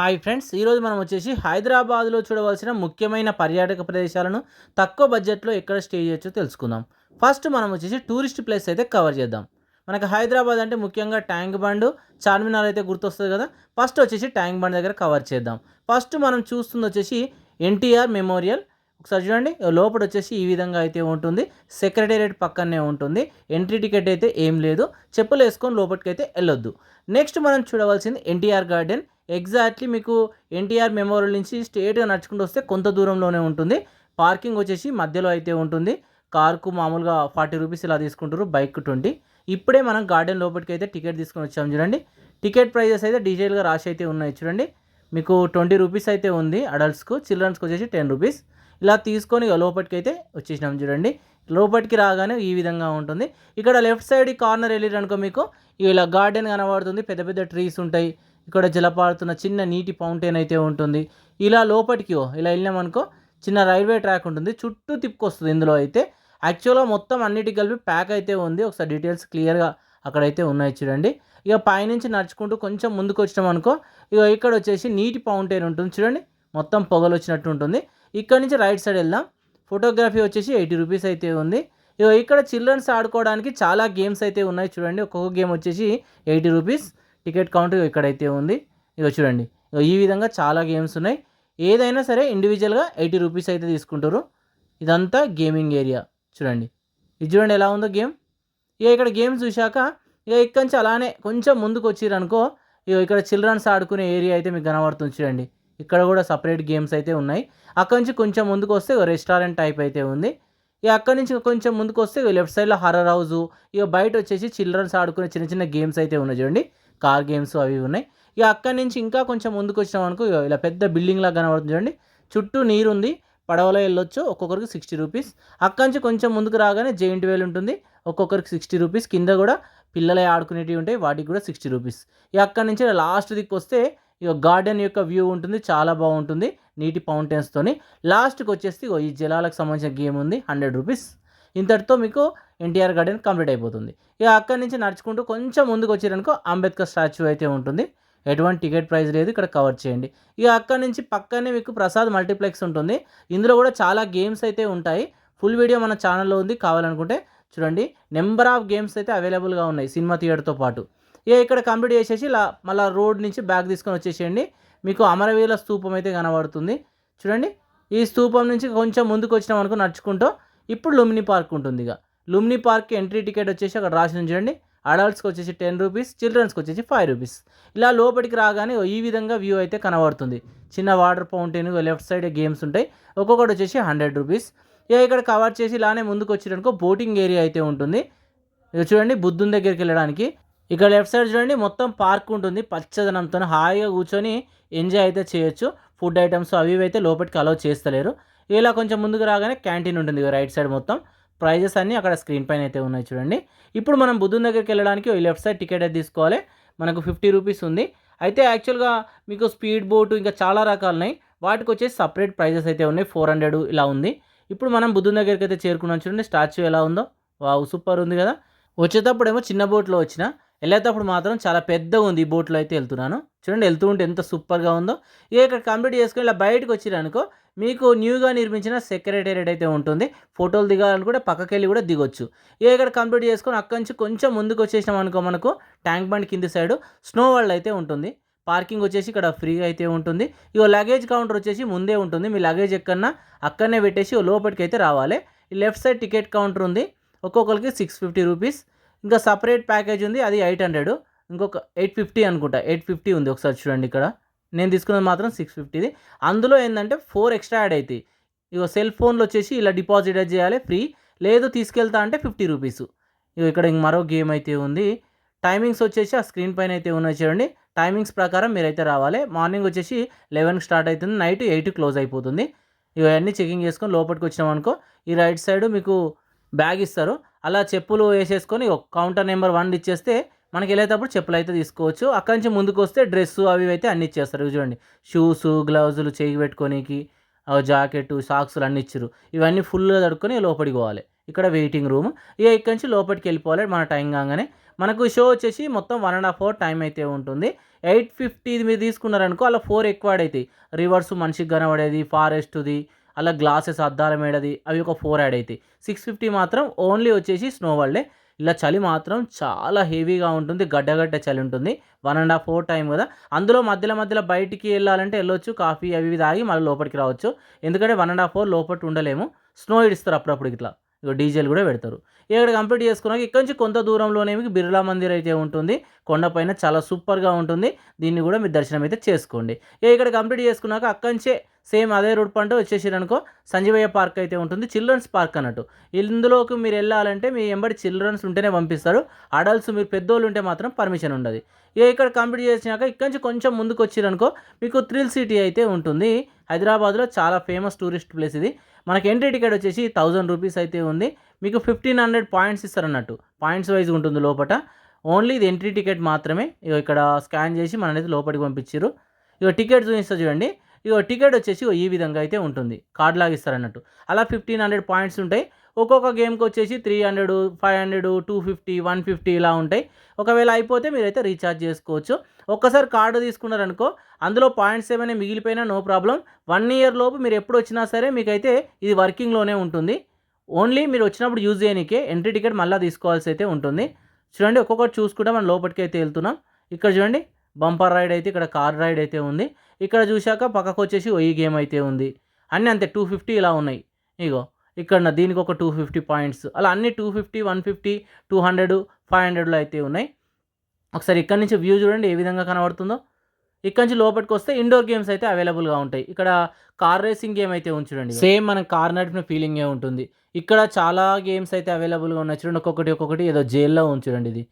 Hi friends, ఈరోజు మనం వచ్చేసి హైదరాబాద్లో చూడవలసిన ముఖ్యమైన పర్యాటక ప్రదేశాలను తక్కువ బడ్జెట్లో ఎక్కడ స్టే చేయొచ్చో తెలుసుకుందాం. ఫస్ట్ మనం వచ్చేసి టూరిస్ట్ ప్లేస్ అయితే కవర్ చేద్దాం. మనకు హైదరాబాద్ అంటే ముఖ్యంగా ట్యాంక్ బండ్, చార్మినార్ అయితే గుర్తొస్తుంది కదా. ఫస్ట్ వచ్చేసి ట్యాంక్ బండ్ దగ్గర కవర్ చేద్దాం. ఫస్ట్ మనం చూస్తుంది వచ్చేసి ఎన్టీఆర్ మెమోరియల్. ఒకసారి చూడండి, లోపల వచ్చేసి ఈ విధంగా అయితే ఉంటుంది. సెక్రటేరియట్ పక్కనే ఉంటుంది. ఎంట్రీ టికెట్ అయితే ఏం లేదు, చెప్పులు వేసుకొని లోపలికి అయితే వెళ్ళొద్దు. నెక్స్ట్ మనం చూడవలసింది ఎన్టీఆర్ గార్డెన్. ఎగ్జాక్ట్లీ మీకు ఎన్టీఆర్ మెమోరియల్ నుంచి స్ట్రేట్గా నడుచుకుంటూ వస్తే కొంత దూరంలోనే ఉంటుంది. పార్కింగ్ వచ్చేసి మధ్యలో అయితే ఉంటుంది. కార్కు మామూలుగా 40 రూపీస్ ఇలా తీసుకుంటారు, బైక్ 20. ఇప్పుడే మనం గార్డెన్ లోపలికి అయితే టికెట్ తీసుకొని వచ్చాము చూడండి. టికెట్ ప్రైజెస్ అయితే డీటెయిల్గా రాసి అయితే ఉన్నాయి చూడండి. మీకు 20 రూపీస్ అయితే ఉంది అడల్ట్స్కు, చిల్డ్రన్స్కి వచ్చేసి 10 రూపీస్. ఇలా తీసుకొని లోపలికి అయితే వచ్చేసినాం చూడండి. లోపలికి రాగానే ఈ విధంగా ఉంటుంది. ఇక్కడ లెఫ్ట్ సైడ్ కార్నర్ వెళ్ళారనుకో మీకు ఇలా గార్డెన్ కనబడుతుంది. పెద్ద పెద్ద ట్రీస్ ఉంటాయి. ఇక్కడ జలపారుతున్న చిన్న నీటి ఫౌంటైన్ అయితే ఉంటుంది. ఇలా లోపలికి ఇలా వెళ్ళామనుకో చిన్న రైల్వే ట్రాక్ ఉంటుంది, చుట్టూ తిప్పుకొస్తుంది. ఇందులో అయితే యాక్చువల్గా మొత్తం అన్నిటికి కలిపి ప్యాక్ అయితే ఉంది. ఒకసారి డీటెయిల్స్ క్లియర్గా అక్కడైతే ఉన్నాయి చూడండి. ఇక పైనుంచి నడుచుకుంటూ కొంచెం ముందుకు వచ్చినాం అనుకో, ఇక ఇక్కడ వచ్చేసి నీటి ఫౌంటైన్ ఉంటుంది చూడండి. మొత్తం పొగలు వచ్చినట్టు ఉంటుంది. ఇక్కడ నుంచి రైట్ సైడ్ వెళ్దాం. ఫోటోగ్రఫీ వచ్చేసి 80 రూపీస్ అయితే ఉంది. ఇక ఇక్కడ చిల్డ్రన్స్ ఆడుకోవడానికి చాలా గేమ్స్ అయితే ఉన్నాయి చూడండి. ఒక్కొక్క గేమ్ వచ్చేసి 80 రూపీస్. టికెట్ కౌంటర్ ఇక్కడైతే ఉంది. ఇక చూడండి, ఈ విధంగా చాలా గేమ్స్ ఉన్నాయి. ఏదైనా సరే ఇండివిజువల్గా 80 రూపీస్ అయితే తీసుకుంటారు. ఇదంతా గేమింగ్ ఏరియా చూడండి. ఇది చూడండి ఎలా ఉందో గేమ్. ఇక ఇక్కడ గేమ్స్ చూశాక ఇక ఇక్కడి నుంచి అలానే కొంచెం ముందుకు వచ్చిరనుకో, ఇక ఇక్కడ చిల్డ్రన్స్ ఆడుకునే ఏరియా అయితే మీకు కనబడుతుంది చూడండి. ఇక్కడ కూడా సపరేట్ గేమ్స్ అయితే ఉన్నాయి. అక్కడి నుంచి కొంచెం ముందుకు వస్తే రెస్టారెంట్ టైప్ అయితే ఉంది. ఇక అక్కడి నుంచి కొంచెం ముందుకు వస్తే లెఫ్ట్ సైడ్లో హర్రర్ హౌస్, ఇక బయట వచ్చేసి చిల్డ్రన్స్ ఆడుకునే చిన్న చిన్న గేమ్స్ అయితే ఉన్నాయి చూడండి. కార్ గేమ్స్ అవి ఉన్నాయి. ఇక అక్కడి నుంచి ఇంకా కొంచెం ముందుకు వచ్చినాం అనుకో ఇలా పెద్ద బిల్డింగ్ లాగా కనబడుతుంది చూడండి. చుట్టూ నీరు ఉంది, పడవలో వెళ్ళొచ్చు. ఒక్కొక్కరికి 60 రూపీస్. అక్కడి నుంచి కొంచెం ముందుకు రాగానే జెయింట్ వేల్ ఉంటుంది, ఒక్కొక్కరికి 60 రూపీస్. కింద కూడా పిల్లలే ఆడుకునేటివి ఉంటాయి, వాటికి కూడా 60 రూపీస్. ఇక అక్కడి నుంచి లాస్ట్ దిక్కు వస్తే ఇక గార్డెన్ యొక్క వ్యూ ఉంటుంది, చాలా బాగుంటుంది నీటి ఫౌంటైన్స్తోని. లాస్ట్కి వచ్చేసి ఈ జలాలకు సంబంధించిన గేమ్ ఉంది, 100 రూపీస్. ఇంతటితో మీకు ఎన్టీఆర్ గార్డెన్ కంప్లీట్ అయిపోతుంది. ఇక అక్కడి నుంచి నడుచుకుంటూ కొంచెం ముందుకు వచ్చారనుకో అంబేద్కర్ స్టాచ్యూ అయితే ఉంటుంది. ఎటువంటి టికెట్ ప్రైస్ లేదు, ఇక్కడ కవర్ చేయండి. ఇక అక్కడి నుంచి పక్కనే మీకు ప్రసాద్ మల్టీప్లెక్స్ ఉంటుంది. ఇందులో కూడా చాలా గేమ్స్ అయితే ఉంటాయి. ఫుల్ వీడియో మన ఛానల్లో ఉంది, కావాలనుకుంటే చూడండి. నెంబర్ ఆఫ్ గేమ్స్ అయితే అవైలబుల్గా ఉన్నాయి సినిమా థియేటర్తో పాటు. ఇక ఇక్కడ కంప్లీట్ చేసేసి మళ్ళీ రోడ్ నుంచి బ్యాగ్ తీసుకొని వచ్చేసేయండి. మీకు అమరవీరుల స్తూపం అయితే కనబడుతుంది చూడండి. ఈ స్తూపం నుంచి కొంచెం ముందుకు వచ్చినాం అనుకో నడుచుకుంటూ ఇప్పుడు లుంబిని పార్క్ ఉంటుంది. ఇక లుంబిని పార్క్కి ఎంట్రీ టికెట్ వచ్చేసి అక్కడ రాసి చూడండి. అడల్ట్స్కి వచ్చేసి 10 రూపీస్, చిల్డ్రన్స్కి వచ్చేసి 5 రూపీస్. ఇలా లోపలికి రాగానే ఈ విధంగా వ్యూ అయితే కనబడుతుంది. చిన్న water fountain, left side games ఉంటాయి. ఒక్కొక్కటి వచ్చేసి 100 రూపీస్. ఇక ఇక్కడ కవర్ చేసి ఇలానే ముందుకు వచ్చిరనుకో బోటింగ్ ఏరియా అయితే ఉంటుంది. ఇక చూడండి బుద్ధుని దగ్గరికి వెళ్ళడానికి. ఇక్కడ లెఫ్ట్ సైడ్ చూడండి మొత్తం పార్క్ ఉంటుంది, పచ్చదనంతో హాయిగా కూర్చొని ఎంజాయ్ అయితే చేయొచ్చు. ఫుడ్ ఐటమ్స్ అవి అయితే లోపలికి అలౌ చేస్తలేరు. ఇలా కొంచెం ముందుకు రాగానే క్యాంటీన్ ఉంటుంది రైట్ సైడ్. మొత్తం ప్రైజెస్ అన్నీ అక్కడ స్క్రీన్ పైన అయితే ఉన్నాయి చూడండి. ఇప్పుడు మనం బుద్ధుని దగ్గరికి వెళ్ళడానికి లెఫ్ట్ సైడ్ టికెట్ అయితే తీసుకోవాలి. మనకు 50 రూపీస్ ఉంది. అయితే యాక్చువల్గా మీకు స్పీడ్ బోటు ఇంకా చాలా రకాలు ఉన్నాయి, వాటికి వచ్చేసి సపరేట్ ప్రైజెస్ అయితే ఉన్నాయి. 400 ఇలా ఉంది. ఇప్పుడు మనం బుద్ధుని దగ్గరికి అయితే చేరుకున్నాం చూడండి. స్టాచ్యూ ఎలా ఉందో, వావ్ సూపర్ ఉంది కదా. వచ్చేటప్పుడు ఏమో చిన్న బోట్లో వచ్చిన, వెళ్ళేటప్పుడు మాత్రం చాలా పెద్దగా ఉంది. ఈ బోట్లో అయితే వెళ్తున్నాను చూడండి. వెళ్తూ ఉంటే ఎంత సూపర్గా ఉందో. ఇక ఇక్కడ కంప్లీట్ చేసుకొని ఇలా బయటకు వచ్చిరనుకో మీకు న్యూగా నిర్మించిన సెక్రటేరియట్ అయితే ఉంటుంది. ఫోటోలు దిగాలని కూడా పక్కకి వెళ్ళి కూడా దిగొచ్చు. ఇక ఇక్కడ కంప్లీట్ చేసుకొని అక్కడి నుంచి కొంచెం ముందుకు వచ్చేసినాం అనుకో మనకు ట్యాంక్ బండ్ కింది సైడ్ స్నో వరల్డ్ అయితే ఉంటుంది. పార్కింగ్ వచ్చేసి ఇక్కడ ఫ్రీగా అయితే ఉంటుంది. ఇక లగేజ్ కౌంటర్ వచ్చేసి ముందే ఉంటుంది. మీ లగేజ్ ఎక్కడన్నా అక్కడనే పెట్టేసి లోపలికి అయితే రావాలి. ఈ లెఫ్ట్ సైడ్ టికెట్ కౌంటర్ ఉంది, ఒక్కొక్కరికి 650 రూపీస్. ఇంకా సపరేట్ ప్యాకేజ్ ఉంది, అది 800. ఇంకొక 850 అనుకుంటా, 850 ఉంది. ఒకసారి చూడండి, ఇక్కడ నేను తీసుకున్నది మాత్రం 650ది. అందులో ఏంటంటే 4 ఎక్స్ట్రా యాడ్ అవుతాయి. ఇక సెల్ ఫోన్లో వచ్చేసి ఇలా డిపాజిట్ చేయాలి ఫ్రీ, లేదు తీసుకెళ్తా అంటే 50 రూపీస్. ఇక ఇక్కడ మరో గేమ్ అయితే ఉంది. టైమింగ్స్ వచ్చేసి ఆ స్క్రీన్ పైన అయితే ఉన్నాయి చూడండి. టైమింగ్స్ ప్రకారం మీరైతే రావాలి. మార్నింగ్ వచ్చేసి 11కి స్టార్ట్ అవుతుంది, నైట్ 8 క్లోజ్ అయిపోతుంది. ఇవన్నీ చెకింగ్ చేసుకొని లోపలికి వచ్చినాం అనుకో ఈ రైట్ సైడ్ మీకు బ్యాగ్ ఇస్తారు. అలా చెప్పులు వేసేసుకొని కౌంటర్ నెంబర్ 1 ఇచ్చేస్తే మనకి వెళ్ళేటప్పుడు చెప్పులు అయితే తీసుకోవచ్చు. అక్కడి నుంచి ముందుకు వస్తే డ్రెస్సు అవి అయితే అన్ని ఇచ్చేస్తారు చూడండి. షూసు, గ్లౌజులు, చేయి పెట్టుకోనికి, జాకెట్, సాక్స్లు అన్నీ ఇచ్చారు. ఇవన్నీ ఫుల్గా తడుక్కొని లోపలికి పోవాలి. ఇక్కడ వెయిటింగ్ రూమ్. ఇక ఇక్కడి నుంచి లోపలికి వెళ్ళిపోవాలి మన టైం కాగానే. మనకు షో వచ్చేసి మొత్తం 1.5 అవర్ టైం అయితే ఉంటుంది. 850 ఇది మీరు తీసుకున్నారనుకో అలా 4 ఎక్కువ యాడ్ అవుతాయి. రివర్స్ మనిషికి కనబడేది, ఫారెస్ట్ది, అలా గ్లాసెస్ అద్దాల మేడది అవి ఒక 4 యాడ్ అవుతాయి. 650 మాత్రం ఓన్లీ వచ్చేసి స్నో వరల్డే. ఇలా చలి మాత్రం చాలా హెవీగా ఉంటుంది. గడ్డగడ్డ చలి ఉంటుంది. 1.5 అవర్ టైం కదా. అందులో మధ్యలో మధ్యలో బయటికి వెళ్ళాలంటే వెళ్ళొచ్చు. కాఫీ అవి ఇవి తాగి మళ్ళీ లోపలికి రావచ్చు. ఎందుకంటే 1.5 అవర్ లోపల ఉండలేము. స్నో ఇడుస్తారు అప్పుడప్పుడు ఇట్లా. ఇగో డీజేలు కూడా పెడతారు. ఇక్కడ కంప్లీట్ చేసుకున్నాక ఇక్కడి నుంచి కొంత దూరంలోనే మీకు బిర్లా మందిర్ అయితే ఉంటుంది. కొండపైన చాలా సూపర్గా ఉంటుంది. దీన్ని కూడా మీరు దర్శనం అయితే చేసుకోండి. ఇక్కడ కంప్లీట్ చేసుకున్నాక అక్కడి నుంచే సేమ్ అదే రూట్ పంట వచ్చేసారనుకో సంజీవయ్య పార్క్ అయితే ఉంటుంది. చిల్డ్రన్స్ పార్క్ అన్నట్టు. ఇందులోకి మీరు వెళ్ళాలంటే మీ ఎంబడి చిల్డ్రన్స్ ఉంటేనే పంపిస్తారు. అడల్ట్స్ మీరు పెద్దోళ్ళు ఉంటే మాత్రం పర్మిషన్ ఉండదు. ఇక్కడ కంప్లీట్ చేసినాక ఇక్కడి నుంచి కొంచెం ముందుకు వచ్చిరనుకో మీకు థ్రిల్ సిటీ అయితే ఉంటుంది. హైదరాబాద్లో చాలా ఫేమస్ టూరిస్ట్ ప్లేస్ ఇది. మనకి ఎంట్రీ టికెట్ వచ్చేసి 1000 రూపీస్ అయితే ఉంది. మీకు 1500 పాయింట్స్ ఇస్తారన్నట్టు. పాయింట్స్ వైజ్ ఉంటుంది లోపల. ఓన్లీ ఇది ఎంట్రీ టికెట్ మాత్రమే. ఇక్కడ స్కాన్ చేసి మనైతే లోపలికి పంపించారు. టికెట్ చూపిస్తా చూడండి. టికెట్ వచ్చేసి ఈ విధంగా అయితే ఉంటుంది. కార్డ్ లాగా ఇస్తారన్నట్టు. అలా 1500 పాయింట్స్ ఉంటాయి. ఒక్కొక్క గేమ్కి వచ్చేసి 300, 500, 250, 150 ఇలా ఉంటాయి. ఒకవేళ అయిపోతే మీరైతే రీఛార్జ్ చేసుకోవచ్చు. ఒక్కసారి కార్డు తీసుకున్నారనుకో అందులో పాయింట్స్ ఏమైనా మిగిలిపోయినా నో ప్రాబ్లం. 1 ఇయర్ లోపు మీరు ఎప్పుడు వచ్చినా సరే మీకైతే ఇది వర్కింగ్లోనే ఉంటుంది. ఓన్లీ మీరు వచ్చినప్పుడు యూజ్ చేయనీకే ఎంట్రీ టికెట్ మళ్ళీ తీసుకోవాల్సి అయితే ఉంటుంది. చూడండి ఒక్కొక్కటి చూసుకుంటే మనం లోపలికి అయితే వెళ్తున్నాం. ఇక్కడ చూడండి బంపర్ రైడ్ అయితే ఇక్కడ కార్ రైడ్ అయితే ఉంది. ఇక్కడ చూశాక పక్కకు వచ్చేసి ఈ గేమ్ అయితే ఉంది. అన్నీ అంతే 250 ఇలా ఉన్నాయి. ఇగో ఇక్కడ దీనికి ఒక 250 పాయింట్స్ అలా అన్ని 250, 150, 200, 500లో అయితే ఉన్నాయి. ఒకసారి ఇక్కడ నుంచి వ్యూ చూడండి ఏ విధంగా కనబడుతుందో. ఇక్కడ నుంచి లోపలికి వస్తే ఇండోర్ గేమ్స్ అయితే అవైలబుల్గా ఉంటాయి. ఇక్కడ కార్ రేసింగ్ గేమ్ అయితే ఉంది చూడండి. సేమ్ మనం కార్ నడిపిన ఫీలింగే ఉంటుంది. ఇక్కడ చాలా గేమ్స్ అయితే అవైలబుల్గా ఉన్నాయి చూడండి. ఒక్కొక్కటి ఏదో జైల్లో ఉంది చూడండి ఇది.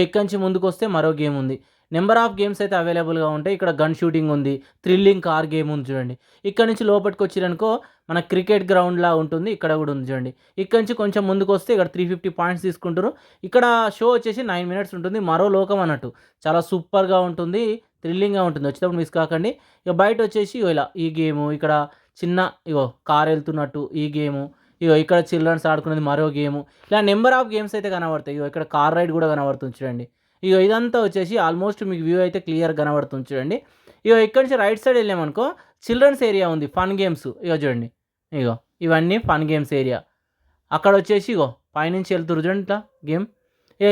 ఇక్కడ నుంచి ముందుకు వస్తే మరో గేమ్ ఉంది. నెంబర్ ఆఫ్ గేమ్స్ అయితే అవైలబుల్గా ఉంటాయి. ఇక్కడ గన్ షూటింగ్ ఉంది, థ్రిల్లింగ్ కార్ గేమ్ ఉంది చూడండి. ఇక్కడ నుంచి లోపలికి వచ్చిరనుకో మన క్రికెట్ గ్రౌండ్లా ఉంటుంది. ఇక్కడ కూడా ఉంది చూడండి. ఇక్కడ నుంచి కొంచెం ముందుకు వస్తే ఇక్కడ 350 పాయింట్స్ తీసుకుంటారు. ఇక్కడ షో వచ్చేసి 9 మినిట్స్ ఉంటుంది. మరో లోకం అన్నట్టు చాలా సూపర్గా ఉంటుంది, థ్రిల్లింగ్గా ఉంటుంది. వచ్చేటప్పుడు మిస్ కాకండి. బయట వచ్చేసి ఇలా ఈ గేము, ఇక్కడ చిన్న కార్ వెళ్తున్నట్టు ఈ గేము, ఇక్కడ చిల్డ్రన్స్ ఆడుకునేది మరో గేము, ఇలా నెంబర్ ఆఫ్ గేమ్స్ అయితే కనబడతాయి. ఇక్కడ కార్ రైడ్ కూడా కనబడుతుంది చూడండి. ఇదంతా వచ్చేసి ఆల్మోస్ట్ మీకు వ్యూ అయితే క్లియర్ కనబడుతుంది చూడండి. ఇక్కడ నుంచి రైట్ సైడ్ వెళ్ళామనుకో చిల్డ్రన్స్ ఏరియా ఉంది, ఫన్ గేమ్స్. చూడండి ఇవన్నీ ఫన్ గేమ్స్ ఏరియా. అక్కడ వచ్చేసి పైనుంచి వెళ్తురు చూడండి ఇట్లా గేమ్.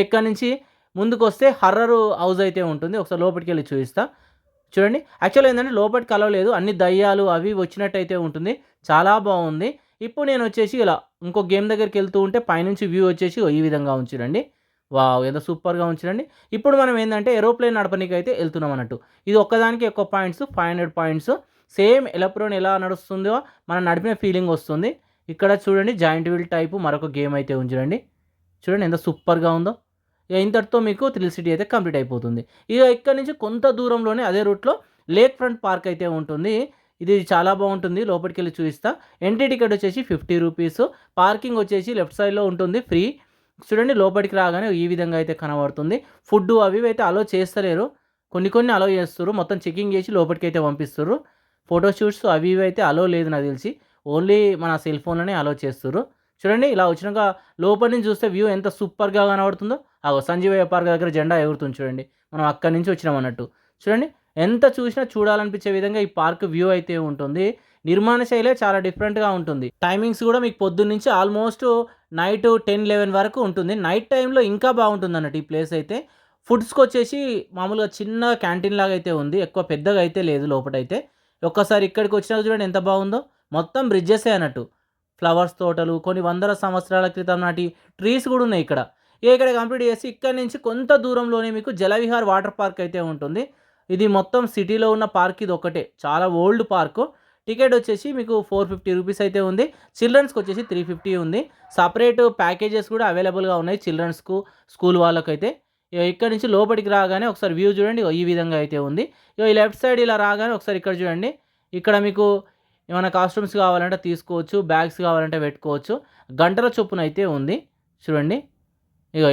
ఇక్కడ నుంచి ముందుకు వస్తే హర్రర్ హౌస్ అయితే ఉంటుంది. ఒకసారి లోపలికి వెళ్ళి చూపిస్తా చూడండి. యాక్చువల్గా ఏంటంటే లోపలికి కలవలేదు, అన్ని దయ్యాలు అవి వచ్చినట్టు అయితే ఉంటుంది. చాలా బాగుంది. ఇప్పుడు నేను వచ్చేసి ఇలా ఇంకో గేమ్ దగ్గరికి వెళ్తూ ఉంటే పైనుంచి వ్యూ వచ్చేసి ఈ విధంగా ఉంచురండి. వావ్ ఎంత సూపర్గా ఉంచురండి. ఇప్పుడు మనం ఏంటంటే ఏరోప్లేన్ నడపనీకి అయితే వెళ్తున్నాం అన్నట్టు. ఇది ఒక్కదానికి ఎక్కువ పాయింట్స్ 500 పాయింట్స్. సేమ్ ఎలప్రోన్ ఎలా నడుస్తుందో మనం నడిపిన ఫీలింగ్ వస్తుంది. ఇక్కడ చూడండి జాయింట్ వీల్ టైపు మరొక గేమ్ అయితే ఉంచురండి. చూడండి ఎంత సూపర్గా ఉందో. ఇంతటితో మీకు థ్రిల్ సిటీ అయితే కంప్లీట్ అయిపోతుంది. ఇక్కడ నుంచి కొంత దూరంలోనే అదే రూట్లో లేక్ ఫ్రంట్ పార్క్ అయితే ఉంటుంది. ఇది చాలా బాగుంటుంది. లోపలికి వెళ్ళి చూపిస్తా. ఎంట్రీ టికెట్ వచ్చేసి 50 రూపీస్. పార్కింగ్ వచ్చేసి లెఫ్ట్ సైడ్లో ఉంటుంది ఫ్రీ. చూడండి లోపలికి రాగానే ఈ విధంగా అయితే కనబడుతుంది. ఫుడ్ అవి అయితే అలో చేస్తలేరు, కొన్ని అలో చేస్తారు. మొత్తం చెకింగ్ చేసి లోపలికి అయితే పంపిస్తారు. ఫోటోషూట్స్ అవి ఇవి అయితే అలో లేదు నాకు తెలిసి. ఓన్లీ మన సెల్ ఫోన్లోనే అలో చేస్తారు. చూడండి ఇలా వచ్చినాక లోపల నుంచి చూస్తే వ్యూ ఎంత సూపర్గా కనబడుతుందో. సంజీవయ్య పార్క్ దగ్గర జెండా ఎగురుతుంది చూడండి. మనం అక్కడి నుంచి వచ్చినాం అన్నట్టు. చూడండి ఎంత చూసినా చూడాలనిపించే విధంగా ఈ పార్క్ వ్యూ అయితే ఉంటుంది. నిర్మాణ శైలే చాలా డిఫరెంట్గా ఉంటుంది. టైమింగ్స్ కూడా మీకు పొద్దున్న నుంచి ఆల్మోస్ట్ నైట్ 10-11 వరకు ఉంటుంది. నైట్ టైంలో ఇంకా బాగుంటుంది అన్నట్టు ఈ ప్లేస్ అయితే. ఫుడ్స్కి వచ్చేసి మామూలుగా చిన్న క్యాంటీన్ లాగా అయితే ఉంది, ఎక్కువ పెద్దగా అయితే లేదు లోపలైతే. ఒక్కసారి ఇక్కడికి వచ్చినాక చూడండి ఎంత బాగుందో. మొత్తం బ్రిడ్జెసే అన్నట్టు. ఫ్లవర్స్ తోటలు, కొన్ని వందల సంవత్సరాల క్రితం నాటి ట్రీస్ కూడా ఉన్నాయి ఇక్కడ. ఇక్కడ కంప్లీట్ చేసి ఇక్కడ నుంచి కొంత దూరంలోనే మీకు జలవిహార్ వాటర్ పార్క్ అయితే ఉంటుంది. ఇది మొత్తం సిటీలో ఉన్న పార్క్ ఇది ఒకటే, చాలా ఓల్డ్ పార్కు. టికెట్ వచ్చేసి మీకు 450 రూపీస్ అయితే ఉంది. చిల్డ్రన్స్కి వచ్చేసి 350 ఉంది. సపరేట్ ప్యాకేజెస్ కూడా అవైలబుల్గా ఉన్నాయి చిల్డ్రన్స్కు, స్కూల్ వాళ్ళకైతే. ఇక్కడ నుంచి లోపలికి రాగానే ఒకసారి వ్యూ చూడండి ఈ విధంగా అయితే ఉంది. ఈ లెఫ్ట్ సైడ్ ఇలా రాగానే ఒకసారి ఇక్కడ చూడండి. ఇక్కడ మీకు ఏమైనా కాస్ట్యూమ్స్ కావాలంటే తీసుకోవచ్చు, బ్యాగ్స్ కావాలంటే పెట్టుకోవచ్చు. గంటల చొప్పున అయితే ఉంది చూడండి.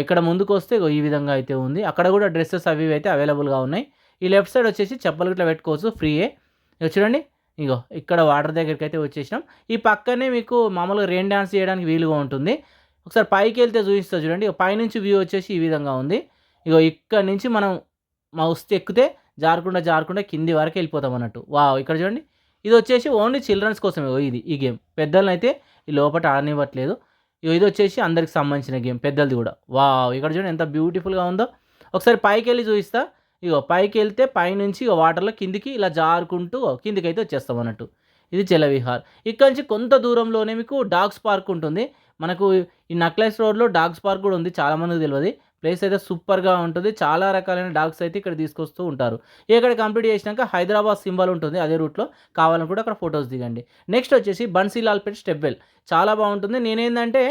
ఇక్కడ ముందుకు వస్తే ఈ విధంగా అయితే ఉంది. అక్కడ కూడా డ్రెస్సెస్ అవి అయితే అవైలబుల్గా ఉన్నాయి. ఈ లెఫ్ట్ సైడ్ వచ్చేసి చెప్పులు ఇట్లా పెట్టుకోవచ్చు ఫ్రీయే. చూడండి ఇక్కడ వాటర్ దగ్గరికి అయితే వచ్చేసినాం. ఈ పక్కనే మీకు మామూలుగా రెయిన్ డాన్స్ చేయడానికి వీలుగా ఉంటుంది. ఒకసారి పైకెళ్తే చూపిస్తా చూడండి. పైనుంచి వ్యూ వచ్చేసి ఈ విధంగా ఉంది. ఇగో ఇక్కడి నుంచి మనం మౌస్ ఎక్కితే జారకుండా కింది వరకు వెళ్ళిపోతామన్నట్టు. వావ్! ఇక్కడ చూడండి. ఇదొచ్చేసి ఓన్లీ చిల్డ్రన్స్ కోసమే ఈ గేమ్. పెద్దలనైతే ఈ లోపట ఆడనివ్వట్లేదు. ఇగో ఇదొచ్చేసి అందరికి సంబంధించిన గేమ్ పెద్దలది గూడా. వావ్! ఇక్కడ చూడండి ఎంత బ్యూటిఫుల్‌గా ఉందో. ఒకసారి పైకెళ్ళి చూపిస్తా. ఇగో పైకెళ్తే పైనుంచి ఇగో వాటర్‌లో కిందికి ఇలా జారుకుంటూ కిందికైతే వచ్చేస్తామన్నట్టు. ఇది జలవిహార్. ఇక్కడ నుంచి కొంత దూరంలోనే మీకు డాగ్స్ పార్క్ ఉంటుంది. మనకు ఈ నక్లెస్ రోడ్‌లో డాగ్స్ పార్క్ గూడా ఉంది. చాలా మందికి తెలవది. ప్లేస్ అయితే సూపర్‌గా ఉంటుంది. చాలా రకాలైన డాగ్స్ అయితే ఇక్కడ తీసుకొస్తూ ఉంటారు. ఇక్కడ కంప్లీట్ చేసినాక హైదరాబాద్ సింబల్ ఉంటుంది అదే రూట్‌లో. కావాలనుకుంటే అక్కడ ఫోటోస్ దిగండి. నెక్స్ట్ వచ్చేసి బన్సీలాల్ పెట్ స్టెప్ వెల్. చాలా బాగుంటుంది. నేనేందంటే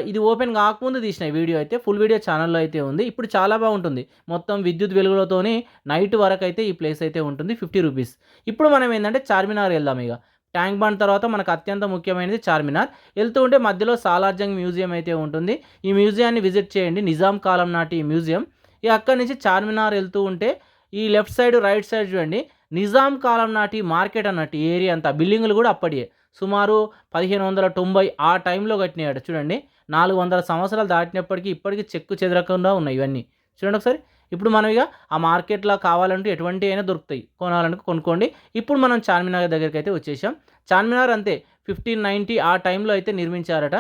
ఇది ఓపెన్ కాకముందు తీసిన ఈ వీడియో అయితే ఫుల్ వీడియో ఛానల్‌లో అయితే ఉంది. ఇప్పుడు చాలా బాగుంటుంది. మొత్తం విద్యుత్ వెలుగులతోని నైట్ వరకైతే ఈ ప్లేస్ అయితే ఉంటుంది. ₹50. ఇప్పుడు మనం ఏందంటే చార్మినార్ వెళ్దాం ఇగ. ట్యాంక్ బండ్ తర్వాత మనకు అత్యంత ముఖ్యమైనది చార్మినార్. వెళ్తూ ఉంటే మధ్యలో సాలార్జంగ్ మ్యూజియం అయితే ఉంటుంది. ఈ మ్యూజియాన్ని విజిట్ చేయండి. నిజాం కాలం నాటి మ్యూజియం. ఇక అక్కడి నుంచి చార్మినార్ వెళ్తూ ఉంటే ఈ లెఫ్ట్ సైడ్, రైట్ సైడ్ చూడండి. నిజాం కాలం నాటి మార్కెట్ అన్నట్టు ఈ ఏరియా అంతా. బిల్డింగులు కూడా అప్పటియే. సుమారు 1590 ఆ టైంలో కట్టినాయట చూడండి. 400 సంవత్సరాలు దాటినప్పటికీ ఇప్పటికీ చెక్కు చెదరకుండా ఉన్నాయి ఇవన్నీ. చూడండి ఒకసారి. ఇప్పుడు మనం ఇక ఆ మార్కెట్‌లో కావాలంటే ఎటువంటివి అయినా దొరుకుతాయి. కొనాలనుకో కొనుక్కోండి. ఇప్పుడు మనం చార్మినార్ దగ్గరికైతే వచ్చేసాం. చార్మినార్ అంతే 1590 ఆ టైంలో అయితే నిర్మించారట.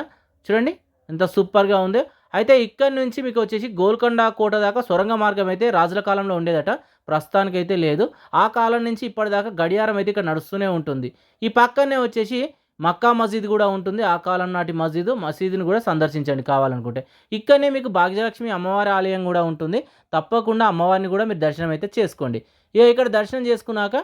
చూడండి ఎంత సూపర్‌గా ఉందో. అయితే ఇక్కడి నుంచి మీకు వచ్చేసి గోల్కొండ కోట దాకా సొరంగ మార్గం అయితే రాజుల కాలంలో ఉండేదట. ప్రస్తుతానికైతే లేదు. ఆ కాలం నుంచి ఇప్పటిదాకా గడియారం అయితే ఇక్కడ నడుస్తూనే ఉంటుంది. ఈ పక్కనే వచ్చేసి మక్కా మసీద్ కూడా ఉంటుంది. ఆ కాలం నాటి మసీదుని కూడా సందర్శించండి కావాలనుకుంటే. ఇక్కడనే మీకు భాగ్యలక్ష్మి అమ్మవారి ఆలయం కూడా ఉంటుంది. తప్పకుండా అమ్మవారిని కూడా మీరు దర్శనం అయితే చేసుకోండి. ఇక్కడ దర్శనం చేసుకున్నాక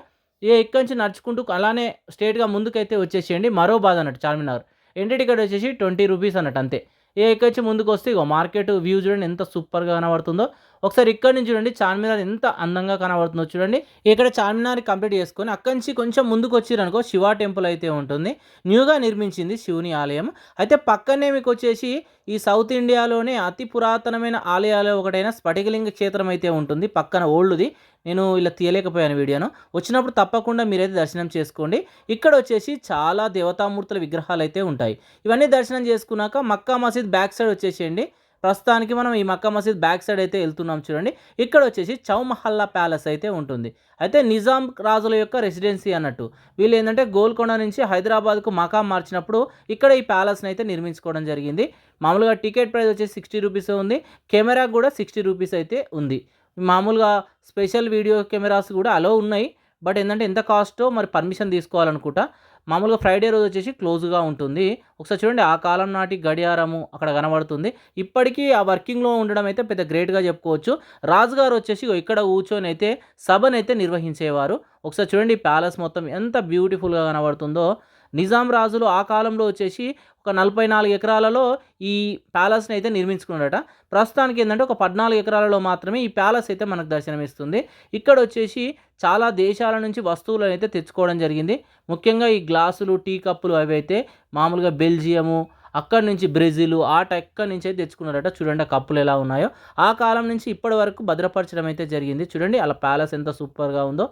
ఇక్కడి నుంచి నడుచుకుంటూ అలానే స్ట్రెయిట్‌గా ముందుకైతే వచ్చేసేయండి. మరో బాధ అన్నట్టు చార్మినార్. ఎంట్రీ టికెట్ వచ్చేసి ₹20 అన్నట్టు అంతే. ఇక్కడి నుంచి ముందుకొస్తే ఇగో మార్కెట్ వ్యూ చూడండి ఎంత సూపర్‌గా కనబడుతుందో. ఒకసారి ఇక్కడి నుంచి చూడండి చార్మినార్ ఎంత అందంగా కనబడుతుందో చూడండి. ఇక్కడ చార్మినార్ కంప్లీట్ చేసుకొని అక్కడి నుంచి కొంచెం ముందుకొచ్చిరనుకో శివ టెంపుల్ అయితే ఉంటుంది. న్యూగా నిర్మించింది శివుని ఆలయం. అయితే పక్కనే మీకు వచ్చేసి ఈ సౌత్ ఇండియాలోనే అతి పురాతనమైన ఆలయాలు ఒకటైన స్ఫటికలింగ క్షేత్రం అయితే ఉంటుంది. పక్కన ఓల్డ్‌ది. నేను ఇలా తీయలేకపోయాను వీడియోను. వచ్చినప్పుడు తప్పకుండా మీరైతే దర్శనం చేసుకోండి. ఇక్కడ వచ్చేసి చాలా దేవతామూర్తుల విగ్రహాలు అయితే ఉంటాయి. ఇవన్నీ దర్శనం చేసుకున్నాక మక్కా మసీద్ బ్యాక్ సైడ్ వచ్చేసేయండి. ప్రస్తుతానికి మనం ఈ మక్కా మసీద్ బ్యాక్ సైడ్ అయితే వెళ్తున్నాం చూడండి. ఇక్కడ వచ్చేసి చౌమహల్లా ప్యాలెస్ అయితే ఉంటుంది. అయితే నిజాం రాజుల యొక్క రెసిడెన్సీ అన్నట్టు. వీళ్ళు ఏంటంటే గోల్కొండ నుంచి హైదరాబాద్కు మకాం మార్చినప్పుడు ఇక్కడ ఈ ప్యాలెస్ని అయితే నిర్మించుకోవడం జరిగింది. మామూలుగా టికెట్ ప్రైస్ వచ్చేసి ₹60 ఉంది. కెమెరాకు కూడా ₹60 అయితే ఉంది. మామూలుగా స్పెషల్ వీడియో కెమెరాస్ కూడా అలో ఉన్నాయి. బట్ ఏంటంటే ఎంత కాస్టో మరి పర్మిషన్ తీసుకోవాలనుకుంటా. మామూలుగా ఫ్రైడే రోజు వచ్చేసి క్లోజ్‌గా ఉంటుంది. ఒకసారి చూడండి ఆ కాలం నాటి గడియారము అక్కడ కనబడుతుంది. ఇప్పటికీ ఆ వర్కింగ్‌లో ఉండడం అయితే పెద్ద గ్రేట్‌గా చెప్పుకోవచ్చు. రాజుగారు వచ్చేసి ఇక్కడ కూర్చొని అయితే సభనైతే నిర్వహించేవారు. ఒకసారి చూడండి ఈ ప్యాలెస్ మొత్తం ఎంత బ్యూటిఫుల్‌గా కనబడుతుందో. నిజాం రాజులు ఆ కాలంలో వచ్చేసి ఒక 44 ఎకరాలలో ఈ ప్యాలెస్‌ని అయితే నిర్మించుకున్నాడట. ప్రస్తుతానికి ఏంటంటే ఒక 14 ఎకరాలలో మాత్రమే ఈ ప్యాలెస్ అయితే మనకు దర్శనమిస్తుంది. ఇక్కడ వచ్చేసి చాలా దేశాల నుంచి వస్తువులను అయితే తెచ్చుకోవడం జరిగింది. ముఖ్యంగా ఈ గ్లాసులు, టీ కప్పులు అవి అయితే మామూలుగా బెల్జియము, అక్కడి నుంచి బ్రెజిల్ ఎక్కడి నుంచి అయితే తెచ్చుకున్నారట. చూడండి ఆ కప్పులు ఎలా ఉన్నాయో. ఆ కాలం నుంచి ఇప్పటి వరకు భద్రపరచడం అయితే జరిగింది. చూడండి అలా ప్యాలెస్ ఎంత సూపర్‌గా ఉందో.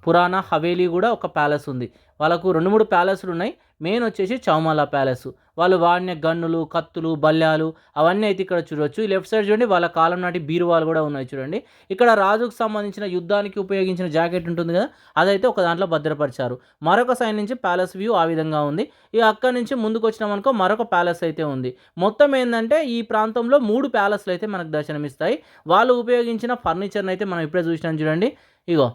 పురాణా హవేలీ కూడా ఒక ప్యాలెస్ ఉంది. వాళ్ళకు 2, 3 ప్యాలెస్‌లు ఉన్నాయి. మెయిన్ వచ్చేసి చౌమాలా ప్యాలెస్. వాళ్ళు వాడిన గన్నులు, కత్తులు, బల్యాలు అవన్నీ అయితే ఇక్కడ చూడొచ్చు. ఈ లెఫ్ట్ సైడ్ చూడండి వాళ్ళ కాలం నాటి బీరువాలు కూడా ఉన్నాయి చూడండి. ఇక్కడ రాజుకు సంబంధించిన యుద్ధానికి ఉపయోగించిన జాకెట్ ఉంటుంది కదా, అదైతే ఒక దాంట్లో భద్రపరిచారు. మరొక సైడ్ నుంచి ప్యాలెస్ వ్యూ ఆ విధంగా ఉంది. ఇక అక్కడి నుంచి ముందుకు వచ్చినామనుకో మరొక ప్యాలెస్ అయితే ఉంది. మొత్తం ఏంటంటే ఈ ప్రాంతంలో 3 ప్యాలెస్లు అయితే మనకు దర్శనమిస్తాయి. వాళ్ళు ఉపయోగించిన ఫర్నిచర్ని అయితే మనం ఇప్పుడే చూసినాం చూడండి. ఇగో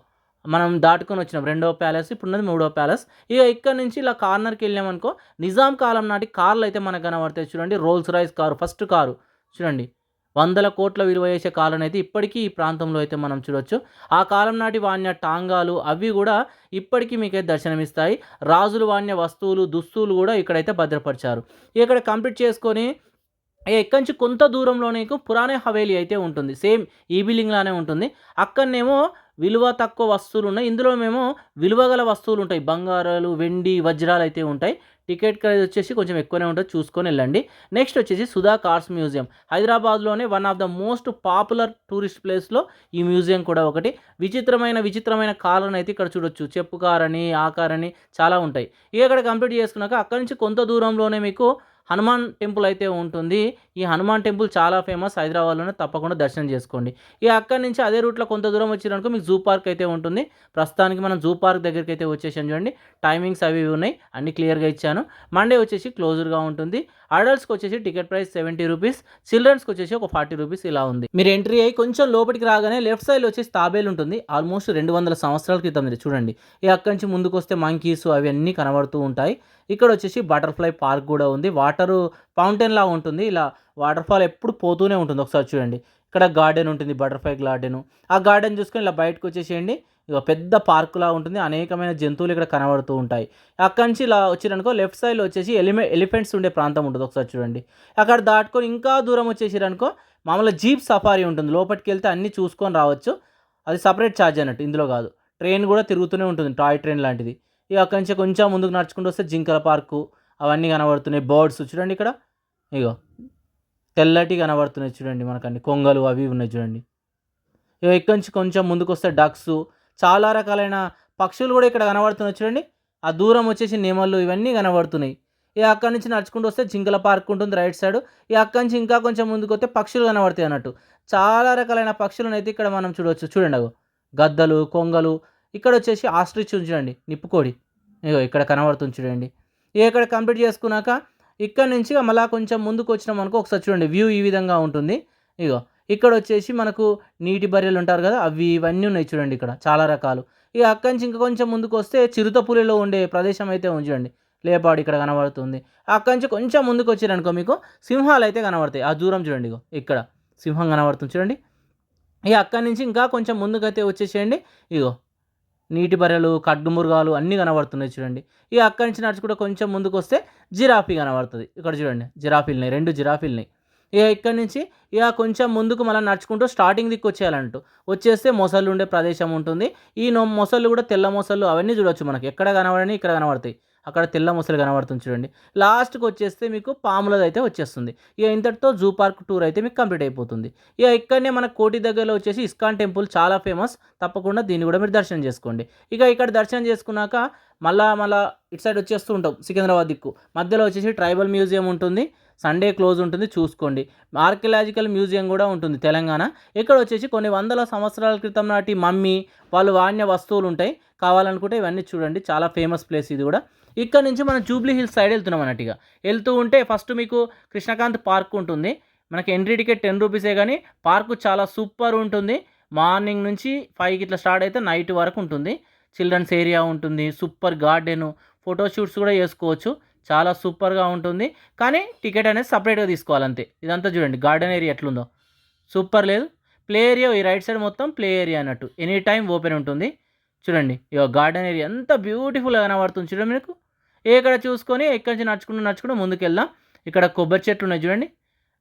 మనం దాటుకొని వచ్చినాం. రెండో ప్యాలెస్ ఇప్పుడున్నది మూడో ప్యాలెస్. ఇక ఇక్కడ నుంచి ఇలా కార్నర్‌కి వెళ్ళామనుకో నిజాం కాలం నాటి కార్లు అయితే మనకు కనబడతాయి చూడండి. Rolls Royce car first car చూడండి. వందల కోట్ల విలువ చేసే కార్లనైతే ఇప్పటికీ ఈ ప్రాంతంలో అయితే మనం చూడొచ్చు. ఆ కాలం నాటి వాడిన టాంగాలు అవి కూడా ఇప్పటికీ మీకైతే దర్శనమిస్తాయి. రాజులు వాడిన వస్తువులు, దుస్తులు కూడా ఇక్కడైతే భద్రపరిచారు. ఇక్కడ కంప్లీట్ చేసుకొని ఇక్కడి నుంచి కొంత దూరంలో నీకు పురాణే హవేలీ అయితే ఉంటుంది. సేమ్ ఈ బిల్డింగ్ లానే ఉంటుంది. అక్కడనేమో విలువ తక్కువ వస్తువులు ఉన్నాయి. ఇందులో మేము విలువ గల వస్తువులు ఉంటాయి. బంగారాలు, వెండి, వజ్రాలు అయితే ఉంటాయి. టికెట్ ప్రైస్ వచ్చేసి కొంచెం ఎక్కువనే ఉంటుంది. చూసుకొని వెళ్ళండి. నెక్స్ట్ వచ్చేసి సుధా కార్స్ మ్యూజియం. హైదరాబాద్లోనే one of the most popular tourist ప్లేస్లో ఈ మ్యూజియం కూడా ఒకటి. విచిత్రమైన కార్లను అయితే ఇక్కడ చూడొచ్చు. చెప్పు కార్ అని, ఆ కార్ అని చాలా ఉంటాయి. ఇక ఇక్కడ కంప్లీట్ చేసుకున్నాక అక్కడి నుంచి కొంత దూరంలోనే మీకు హనుమాన్ టెంపుల్ అయితే ఉంటుంది. ఈ హనుమాన్ టెంపుల్ చాలా ఫేమస్ హైదరాబాద్‌లోనే, తప్పకుండా దర్శనం చేసుకోండి. ఇక అక్కడి నుంచి అదే రూట్‌లో కొంత దూరం వచ్చిరనుకో మీకు జూ పార్క్ అయితే ఉంటుంది. ప్రస్తుతానికి మనం జూ పార్క్ దగ్గరికైతే వచ్చేసాం చూడండి. టైమింగ్స్ అవి ఇవి ఉన్నాయి. అన్నీ క్లియర్‌గా ఇచ్చాను. మండే వచ్చేసి క్లోజ్డ్‌గా ఉంటుంది. అడల్ట్స్‌కి వచ్చేసి టికెట్ ప్రైస్ ₹70, చిల్డ్రన్స్‌కి వచ్చేసి ఒక ₹40 ఇలా ఉంది. మీరు ఎంట్రీ అయ్యి కొంచెం లోపలికి రాగానే లెఫ్ట్ సైడ్‌లో వచ్చేసి తాబేలు ఉంటుంది. ఆల్మోస్ట్ 200 సంవత్సరాల క్రితంది చూడండి. ఇక అక్కడి నుంచి ముందుకొస్తే మంకీస్ అవన్నీ కనబడుతూ ఉంటాయి. ఇక్కడ వచ్చేసి బటర్‌ఫ్లై పార్క్ కూడా ఉంది. వాటరు ఫౌంటైన్‌లా ఉంటుంది. ఇలా వాటర్ ఫాల్ ఎప్పుడు పోతూనే ఉంటుంది. ఒకసారి చూడండి. ఇక్కడ గార్డెన్ ఉంటుంది. Butterfly garden. ఆ గార్డెన్ చూసుకొని ఇలా బయటకు వచ్చేసేయండి. ఇగో పెద్ద పార్కులా ఉంటుంది. అనేకమైన జంతువులు ఇక్కడ కనబడుతూ ఉంటాయి. అక్కడి నుంచి ఇలా వచ్చిరనుకో లెఫ్ట్ సైడ్‌లో వచ్చేసి ఎలిఫెంట్స్ ఉండే ప్రాంతం ఉంటుంది. ఒకసారి చూడండి. అక్కడ దాటుకొని ఇంకా దూరం వచ్చేసిరనుకో మామూలుగా జీప్ సఫారీ ఉంటుంది. లోపటికెళ్తే అన్నీ చూసుకొని రావచ్చు. అది సెపరేట్ ఛార్జ్ అన్నట్టు, ఇందులో కాదు. ట్రైన్ కూడా తిరుగుతూనే ఉంటుంది. టాయ్ ట్రైన్ లాంటిది. ఇక అక్కడి నుంచి కొంచెం ముందుకు నడుచుకుంటూ వస్తే జింకల పార్కు అవన్నీ కనబడుతున్నాయి. బర్డ్స్ చూడండి ఇక్కడ. ఇగో తెల్లటివి కనబడుతున్నాయి చూడండి మనకన్ని. కొంగలు అవి ఉన్నాయి చూడండి. ఇగో ఇక్కడి నుంచి కొంచెం ముందుకొస్తే డక్సు, చాలా రకాలైన పక్షులు కూడా ఇక్కడ కనబడుతున్నాయి చూడండి. ఆ దూరం వచ్చేసి నెమళ్ళు ఇవన్నీ కనబడుతున్నాయి. ఇక అక్కడి నుంచి నడుచుకుంటూ వస్తే జింకల పార్క్ ఉంటుంది రైట్ సైడ్. ఇక అక్కడి నుంచి ఇంకా కొంచెం ముందుకొస్తే పక్షులు కనబడతాయి అన్నట్టు. చాలా రకాలైన పక్షులనైతే ఇక్కడ మనం చూడవచ్చు. చూడండి అగో గద్దలు, కొంగలు. ఇక్కడ వచ్చేసి ఆస్ట్రిచ్ ఉంది చూడండి, నిప్పుకోడి. ఇగో ఇక్కడ కనబడుతుంది చూడండి. ఇక ఇక్కడ కంప్లీట్ చేసుకున్నాక ఇక్కడ నుంచి మళ్ళా కొంచెం ముందుకు వచ్చినాం అనుకో ఒకసారి చూడండి వ్యూ ఈ విధంగా ఉంటుంది. ఇగో ఇక్కడ వచ్చేసి మనకు నీటి బర్రెలు ఉంటారు కదా, అవి ఇవన్నీ ఉన్నాయి చూడండి ఇక్కడ చాలా రకాలు. ఇక అక్కడి నుంచి ఇంకా కొంచెం ముందుకు వస్తే చిరుతపులిలో ఉండే ప్రదేశం అయితే ఉంది చూడండి. లేపాడు ఇక్కడ కనబడుతుంది. అక్కడి నుంచి కొంచెం ముందుకు వచ్చారనుకో మీకు సింహాలు అయితే కనబడతాయి. ఆ దూరం చూడండి. ఇగో ఇక్కడ సింహం కనబడుతుంది చూడండి. ఇక అక్కడి నుంచి ఇంకా కొంచెం ముందుకైతే వచ్చేసేయండి. ఇగో నీటి బర్రెలు, ఖడ్గమృగాలు అన్నీ కనబడుతున్నాయి చూడండి. ఇక అక్కడి నుంచి నడుచుకుంటూ కొంచెం ముందుకొస్తే జిరాఫీ కనబడుతుంది. ఇక్కడ చూడండి జిరాఫీలున్నాయి, 2 జిరాఫీలున్నాయి. ఇక ఇక్కడి నుంచి ఇక కొంచెం ముందుకు మళ్ళీ నడుచుకుంటూ స్టార్టింగ్ దిక్కు వచ్చేయాలంటూ వచ్చేస్తే మొసళ్ళు ఉండే ప్రదేశం ఉంటుంది. ఈ మొసళ్ళు కూడా తెల్ల మొసళ్ళు అవన్నీ చూడొచ్చు. మనకి ఎక్కడ కనబడని ఇక్కడ కనబడతాయి. అక్కడ తెల్ల మొసలు కనబడుతుంది చూడండి. లాస్ట్కి వచ్చేస్తే మీకు పాములది అయితే వచ్చేస్తుంది. ఇక ఇంతటితో జూ పార్క్ టూర్ అయితే మీకు కంప్లీట్ అయిపోతుంది. ఇక ఇక్కడనే మన కోటి దగ్గరలో వచ్చేసి ఇస్కాన్ టెంపుల్ చాలా ఫేమస్. తప్పకుండా దీన్ని కూడా మీరు దర్శనం చేసుకోండి. ఇక ఇక్కడ దర్శనం చేసుకున్నాక మళ్ళా ఇటు సైడ్ వచ్చేస్తూ ఉంటాం సికింద్రాబాద్ దిక్కు. మధ్యలో వచ్చేసి ట్రైబల్ మ్యూజియం ఉంటుంది. సండే క్లోజ్ ఉంటుంది, చూసుకోండి. ఆర్కియలాజికల్ మ్యూజియం కూడా ఉంటుంది తెలంగాణ. ఇక్కడ వచ్చేసి కొన్ని వందల సంవత్సరాల క్రితం నాటి మమ్మీ వాళ్ళు వాడిన వస్తువులు ఉంటాయి. కావాలనుకుంటే ఇవన్నీ చూడండి. చాలా ఫేమస్ ప్లేస్ ఇది కూడా. ఇక్కడ నుంచి మనం జూబ్లీ హిల్స్ సైడ్ వెళ్తున్నాం అన్నట్టుగా. వెళ్తూ ఉంటే ఫస్ట్ మీకు కృష్ణకాంత్ పార్క్ ఉంటుంది. మనకి ఎంట్రీ టికెట్ ₹10 కానీ పార్కు చాలా సూపర్ ఉంటుంది. మార్నింగ్ నుంచి 5కి ఇట్లా స్టార్ట్ అయితే నైట్ వరకు ఉంటుంది. చిల్డ్రన్స్ ఏరియా ఉంటుంది, సూపర్ గార్డెను, ఫోటోషూట్స్ కూడా చేసుకోవచ్చు. చాలా సూపర్గా ఉంటుంది. కానీ టికెట్ అనేది సపరేట్గా తీసుకోవాలి అంతే. ఇదంతా చూడండి గార్డెన్ ఏరియా ఎట్లుందో, సూపర్ లేదు. ప్లే ఏరియా ఈ రైట్ సైడ్ మొత్తం ప్లే ఏరియా అన్నట్టు, ఎనీ టైం ఓపెన్ ఉంటుంది. చూడండి ఇక గార్డెన్ ఏరియా ఎంత బ్యూటిఫుల్గా కనబడుతుంది చూడండి మీకు. ఇక్కడ చూసుకొని ఇక్కడి నుంచి నడుచుకుంటూ ముందుకు వెళ్దాం. ఇక్కడ కొబ్బరి చెట్లు ఉన్నాయి చూడండి.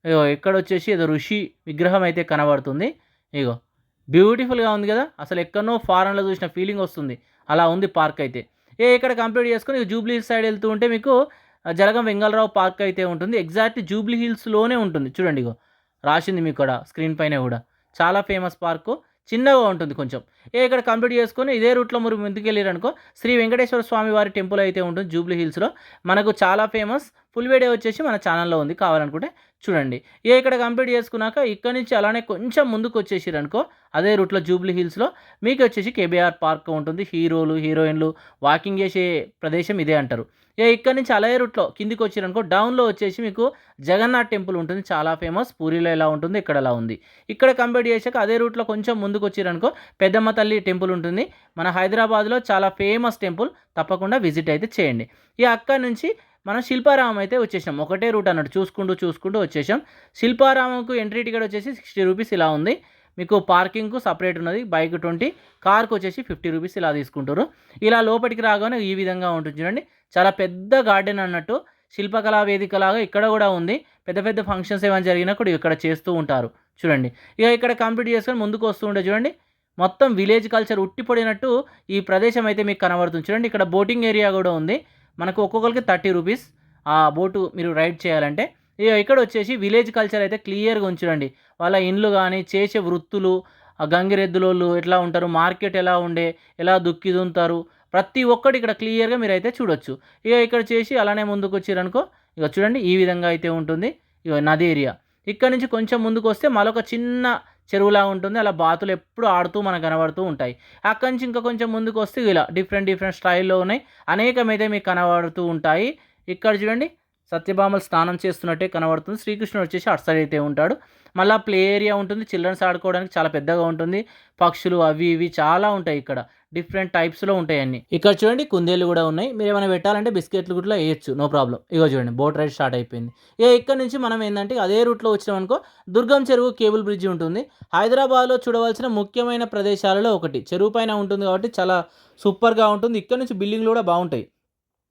ఇగో ఇక్కడ వచ్చేసి ఏదో ఋషి విగ్రహం అయితే కనబడుతుంది. ఇగో బ్యూటిఫుల్గా ఉంది కదా, అసలు ఎక్కడనో ఫారెన్లో చూసిన ఫీలింగ్ వస్తుంది. అలా ఉంది పార్క్ అయితే. ఇక్కడ కంప్లీట్ చేసుకొని జూబ్లీ హిల్స్ సైడ్ వెళ్తూ ఉంటే మీకు జలగం వెంగళరావు పార్క్ అయితే ఉంటుంది. ఎగ్జాక్ట్ జూబ్లీ హిల్స్లోనే ఉంటుంది చూడండి. ఇగో రాసింది మీకు ఇక్కడ స్క్రీన్ పైన కూడా. చాలా ఫేమస్ పార్కు, చిన్నగా ఉంటుంది కొంచెం. ఇక్కడ కంప్లీట్ చేసుకొని ఇదే రూట్లో మీరు ముందుకు వెళ్ళారనుకో శ్రీ వెంకటేశ్వర స్వామి వారి టెంపుల్ అయితే ఉంటుంది జూబ్లీ హిల్స్లో. మనకు చాలా ఫేమస్. ఫుల్ వీడియో వచ్చేసి మన ఛానల్లో ఉంది, కావాలనుకుంటే చూడండి. ఇక్కడ కంప్లీట్ చేసుకున్నాక ఇక్కడ నుంచి అలానే కొంచెం ముందుకు వచ్చేసిరనుకో అదే రూట్లో జూబ్లీ హిల్స్లో మీకు వచ్చేసి కేబీఆర్ పార్క్ ఉంటుంది. హీరోలు హీరోయిన్లు వాకింగ్ చేసే ప్రదేశం ఇదే అంటారు. ఇక్కడ నుంచి అలే రూట్లో కిందికి వచ్చిరనుకో డౌన్లో వచ్చేసి మీకు జగన్నాథ్ టెంపుల్ ఉంటుంది. చాలా ఫేమస్. పూరిలో ఎలా ఉంటుంది ఇక్కడ ఎలా ఉంది. ఇక్కడ కంప్లీట్ చేశాక అదే రూట్లో కొంచెం ముందుకు వచ్చిరనుకో పెద్దమ్మ తల్లి టెంపుల్ ఉంటుంది. మన హైదరాబాద్లో చాలా ఫేమస్ టెంపుల్. తప్పకుండా విజిట్ అయితే చేయండి. అక్కడి నుంచి మనం శిల్పారామం అయితే వచ్చేసాం. ఒకటే రూట్ అన్నట్టు చూసుకుంటూ వచ్చేసాం. శిల్పారామంకు ఎంట్రీ టికెట్ వచ్చేసి ₹60 ఇలా ఉంది. మీకు పార్కింగ్కు సపరేట్ ఉన్నది. బైక్ 20, కార్కి వచ్చేసి ₹50 ఇలా తీసుకుంటారు. ఇలా లోపలికి రాగానే ఈ విధంగా ఉంటుంది చూడండి. చాలా పెద్ద గార్డెన్ అన్నట్టు. శిల్పకళా వేదికలాగా ఇక్కడ కూడా ఉంది. పెద్ద పెద్ద ఫంక్షన్స్ ఏమైనా జరిగినప్పుడు ఇక్కడ చేస్తూ ఉంటారు చూడండి. ఇక్కడ కంప్లీట్ చేసుకొని ముందుకు వస్తూ ఉంటే చూడండి మొత్తం విలేజ్ కల్చర్ ఉట్టిపడినట్టు ఈ ప్రదేశం అయితే మీకు కనబడుతుంది చూడండి. ఇక్కడ బోటింగ్ ఏరియా కూడా ఉంది. మనకు ఒక్కొక్కరికి ₹30 ఆ బోటు మీరు రైడ్ చేయాలంటే. ఇక్కడ వచ్చేసి విలేజ్ కల్చర్ అయితే క్లియర్గా ఉంచుడండి. వాళ్ళ ఇండ్లు కానీ చేసే వృత్తులు, ఆ గంగిరెద్దులోళ్ళు ఎట్లా ఉంటారు, మార్కెట్ ఎలా ఉండే, ఎలా దుక్కి దున్నుతారు, ప్రతి ఒక్కటి ఇక్కడ క్లియర్గా మీరైతే చూడొచ్చు. ఇక్కడ చేసి అలానే ముందుకు వచ్చిరనుకో ఇక చూడండి ఈ విధంగా అయితే ఉంటుంది. ఇగో నది ఏరియా. ఇక్కడ నుంచి కొంచెం ముందుకొస్తే మరొక చిన్న చెరువులా ఉంటుంది. అలా బాతులు ఎప్పుడు ఆడుతూ మనకు కనబడుతూ ఉంటాయి. అక్కడి నుంచి ఇంకా కొంచెం ముందుకొస్తే ఇలా డిఫరెంట్ డిఫరెంట్ స్టైల్‌లో ఉన్నాయి. అనేకమైతే మీకు కనబడుతూ ఉంటాయి. ఇక్కడ చూడండి సత్యభామలు స్నానం చేస్తున్నట్టే కనబడుతుంది. శ్రీకృష్ణుడు వచ్చేసి అటు సైడ్ అయితే ఉంటాడు. మళ్ళా ప్లే ఏరియా ఉంటుంది. చిల్డ్రన్స్ ఆడుకోవడానికి చాలా పెద్దగా ఉంటుంది. పక్షులు అవి ఇవి చాలా ఉంటాయి ఇక్కడ. డిఫరెంట్ టైప్స్‌లో ఉంటాయి అన్నీ. ఇక్కడ చూడండి కుందేళ్ళు కూడా ఉన్నాయి. మీరేమైనా పెట్టాలంటే బిస్కెట్లు కూడా ఎయొచ్చు. No problem. ఇగో చూడండి బోట్ రైడ్ స్టార్ట్ అయిపోయింది. ఇక ఇక్కడ నుంచి మనం ఏందంటే అదే రూట్‌లో వచ్చినామనుకో దుర్గం చెరువు కేబుల్ బ్రిడ్జ్ ఉంటుంది. హైదరాబాద్‌లో చూడవలసిన ముఖ్యమైన ప్రదేశాలలో ఒకటి. చెరువు పైన ఉంటుంది కాబట్టి చాలా సూపర్‌గా ఉంటుంది. ఇక్కడ నుంచి బిల్డింగ్‌లు కూడా బాగుంటాయి.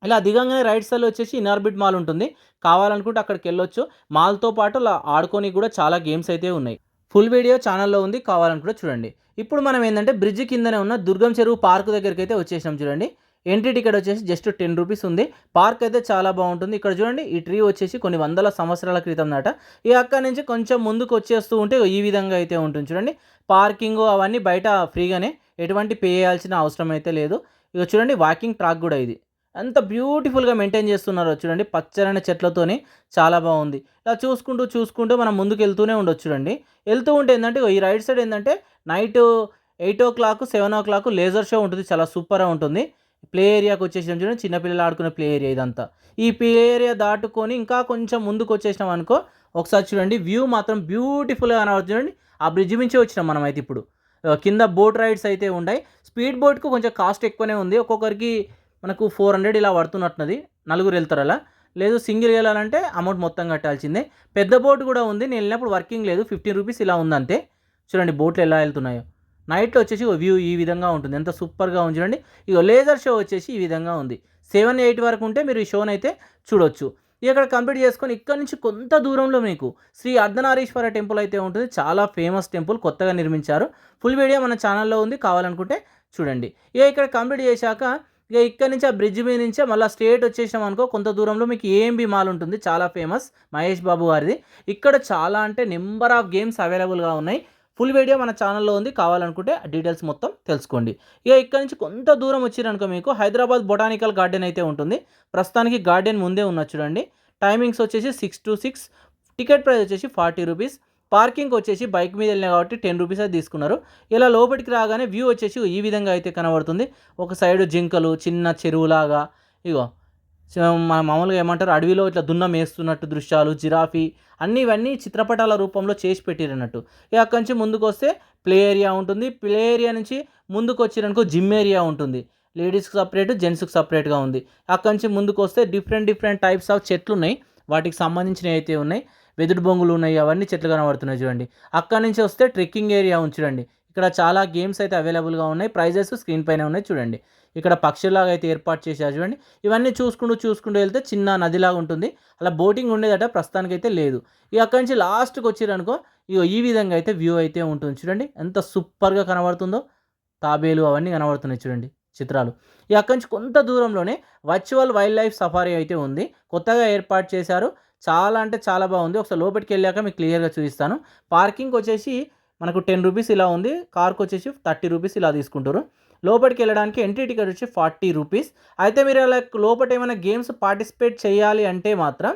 ఇలా దిగంగానే రైట్ సైడ్‌లో వచ్చేసి ఇనార్బిట్ మాల్ ఉంటుంది. కావాలనుకుంటే అక్కడికెళ్ళొచ్చు. మాల్‌తో పాటు అలా ఆడుకోనికి కూడా చాలా గేమ్స్ అయితే ఉన్నాయి. ఫుల్ వీడియో ఛానల్‌లో ఉంది. కావాలనుకుంటే చూడండి. ఇప్పుడు మనం ఏందంటే బ్రిడ్జ్ కిందనే ఉన్న దుర్గం చెరువు పార్క్ దగ్గరికైతే వచ్చేసాం చూడండి. ఎంట్రీ టికెట్ వచ్చేసి జస్ట్ రూ. 10 ఉంది. పార్క్ అయితే చాలా బాగుంటుంది. ఇక్కడ చూడండి ఈ ట్రీ వచ్చేసి కొన్ని వందల సంవత్సరాల క్రితం నాట. ఈ అక్కడి నుంచి కొంచెం ముందుకు వచ్చేస్తూ ఉంటే ఈ విధంగా అయితే ఉంటుంది చూడండి. పార్కింగు అవన్నీ బయట ఫ్రీగానే. ఎటువంటి పే చేయాల్సిన అవసరం అయితే లేదు. ఇగో చూడండి వాకింగ్ ట్రాక్ కూడా ఇది. ఎంత బ్యూటిఫుల్‌గా మెయింటైన్ చేస్తున్నారో చూడండి. పచ్చని చెట్లతోని చాలా బాగుంది. ఇలా చూసుకుంటూ, చూసుకుంటూ మనం ముందుకెళ్తూనే ఉండొచ్చు చూడండి. వెళ్తూ ఉంటే ఏందంటే ఈ రైట్ సైడ్ ఏందంటే నైటు 8:00, 7:00 లేజర్ షో ఉంటుంది. చాలా సూపర్‌గా ఉంటుంది. ప్లే ఏరియాకి వచ్చేసాం చూడండి. చిన్న పిల్లలు ఆడుకునే ప్లే ఏరియా ఇదంతా. ఈ ప్లే ఏరియా దాటుకొని ఇంకా కొంచెం ముందుకొచ్చేసినాం అనుకో ఒకసారి చూడండి వ్యూ మాత్రం బ్యూటిఫుల్‌గా కనబడుతుంది చూడండి. ఆ బ్రిడ్జ్ మించే వచ్చినాం మనమైతే ఇప్పుడు. కింద బోట్ రైడ్స్ అయితే ఉన్నాయి. స్పీడ్ బోట్‌కు కొంచెం కాస్ట్ ఎక్కువనే ఉంది. ఒక్కొక్కరికి మనకు 400 ఇలా పడుతున్నట్టున్నది. నలుగురు వెళ్తారు అలా. లేదు సింగిల్ వెళ్ళాలంటే అమౌంట్ మొత్తం కట్టాల్సిందే. పెద్ద బోట్ కూడా ఉంది. నేను వెళ్ళినప్పుడు వర్కింగ్ లేదు. రూ. 15 ఇలా ఉందంతే. చూడండి బోట్లు ఎలా వెళ్తున్నాయో. నైట్‌లో వచ్చేసి వ్యూ ఈ విధంగా ఉంటుంది. ఎంత సూపర్‌గా ఉంది చూడండి. ఇగో లేజర్ షో వచ్చేసి ఈ విధంగా ఉంది. 7, 8 వరకు ఉంటే మీరు ఈ షోనైతే చూడొచ్చు. ఇక్కడ కంప్లీట్ చేసుకొని ఇక్కడి నుంచి కొంత దూరంలో మీకు శ్రీ అర్ధనారీశ్వర టెంపుల్ అయితే ఉంటుంది. చాలా ఫేమస్ టెంపుల్ కొత్తగా నిర్మించారు. ఫుల్ వీడియో మన ఛానల్‌లో ఉంది. కావాలనుకుంటే చూడండి. ఇక ఇక్కడ కంప్లీట్ చేశాక ఇక ఇక్కడ నుంచి ఆ బ్రిడ్జ్ మీద నుంచే మళ్ళీ స్ట్రేట్ వచ్చేసాం అనుకో కొంత దూరంలో మీకు ఏఎంబీ మాల్ ఉంటుంది. చాలా ఫేమస్ మహేష్ బాబు గారిది. ఇక్కడ చాలా అంటే నెంబర్ ఆఫ్ గేమ్స్ అవైలబుల్గా ఉన్నాయి. ఫుల్ వీడియో మన ఛానల్లో ఉంది. కావాలనుకుంటే డీటెయిల్స్ మొత్తం తెలుసుకోండి. ఇక ఇక్కడ నుంచి కొంత దూరం వచ్చిరనుకో మీకు హైదరాబాద్ బొటానికల్ గార్డెన్ అయితే ఉంటుంది. ప్రస్తుతానికి గార్డెన్ ముందే ఉన్నది చూడండి. టైమింగ్స్ వచ్చేసి 6 to 6. టికెట్ ప్రైస్ వచ్చేసి రూ. 40. పార్కింగ్ వచ్చేసి బైక్ మీద వెళ్ళినా కాబట్టి రూ. 10 అయితే తీసుకున్నారు. ఇలా లోపలికి రాగానే వ్యూ వచ్చేసి ఈ విధంగా అయితే కనబడుతుంది. ఒక సైడు జింకలు చిన్న చెరువులాగా ఇగో మామూలుగా ఏమంటారు అడవిలో ఇట్లా దున్నం వేస్తున్నట్టు దృశ్యాలు జిరాఫీ అన్నీ ఇవన్నీ చిత్రపటాల రూపంలో చేసి పెట్టిరన్నట్టు. ఇక అక్కడి నుంచి ముందుకు వస్తే ప్లే ఏరియా ఉంటుంది. ప్లే ఏరియా నుంచి ముందుకు వచ్చిరనుకో జిమ్ ఏరియా ఉంటుంది. లేడీస్కి సపరేట్ జెంట్స్కి సపరేట్గా ఉంది. అక్కడి నుంచి ముందుకు వస్తే డిఫరెంట్ డిఫరెంట్ టైప్స్ ఆఫ్ చెట్లు ఉన్నాయి. వాటికి సంబంధించినవి అయితే ఉన్నాయి. వెదుడు బొంగులు ఉన్నాయి. అవన్నీ చెట్లు కనబడుతున్నాయి చూడండి. అక్కడి నుంచి వస్తే ట్రెక్కింగ్ ఏరియా ఉంది చూడండి. ఇక్కడ చాలా గేమ్స్ అయితే అవైలబుల్గా ఉన్నాయి. ప్రైజెస్ స్క్రీన్ పైన ఉన్నాయి చూడండి. ఇక్కడ పక్షులాగా అయితే ఏర్పాటు చేశారు చూడండి. ఇవన్నీ చూసుకుంటూ వెళ్తే చిన్న నదిలాగా ఉంటుంది. అలా బోటింగ్ ఉండేదట ప్రస్తుతానికైతే లేదు. ఇక అక్కడి నుంచి లాస్ట్కి వచ్చిరనుకో ఇగో ఈ విధంగా అయితే వ్యూ అయితే ఉంటుంది చూడండి. ఎంత సూపర్గా కనబడుతుందో. తాబేలు అవన్నీ కనబడుతున్నాయి చూడండి చిత్రాలు. ఇక అక్కడి నుంచి కొంత దూరంలోనే వర్చువల్ వైల్డ్ లైఫ్ సఫారీ అయితే ఉంది. కొత్తగా ఏర్పాటు చేశారు. చాలా అంటే చాలా బాగుంది. ఒకసారి లోపలికి వెళ్ళాక మీకు క్లియర్గా చూపిస్తాను. పార్కింగ్ వచ్చేసి మనకు రూ. 10 ఇలా ఉంది. కార్కి వచ్చేసి రూ. 30 ఇలా తీసుకుంటారు. లోపలికి వెళ్ళడానికి ఎంట్రీ టికెట్ వచ్చి రూ. 40. అయితే మీరు అలా లోపల ఏమైనా గేమ్స్ పార్టిసిపేట్ చేయాలి అంటే మాత్రం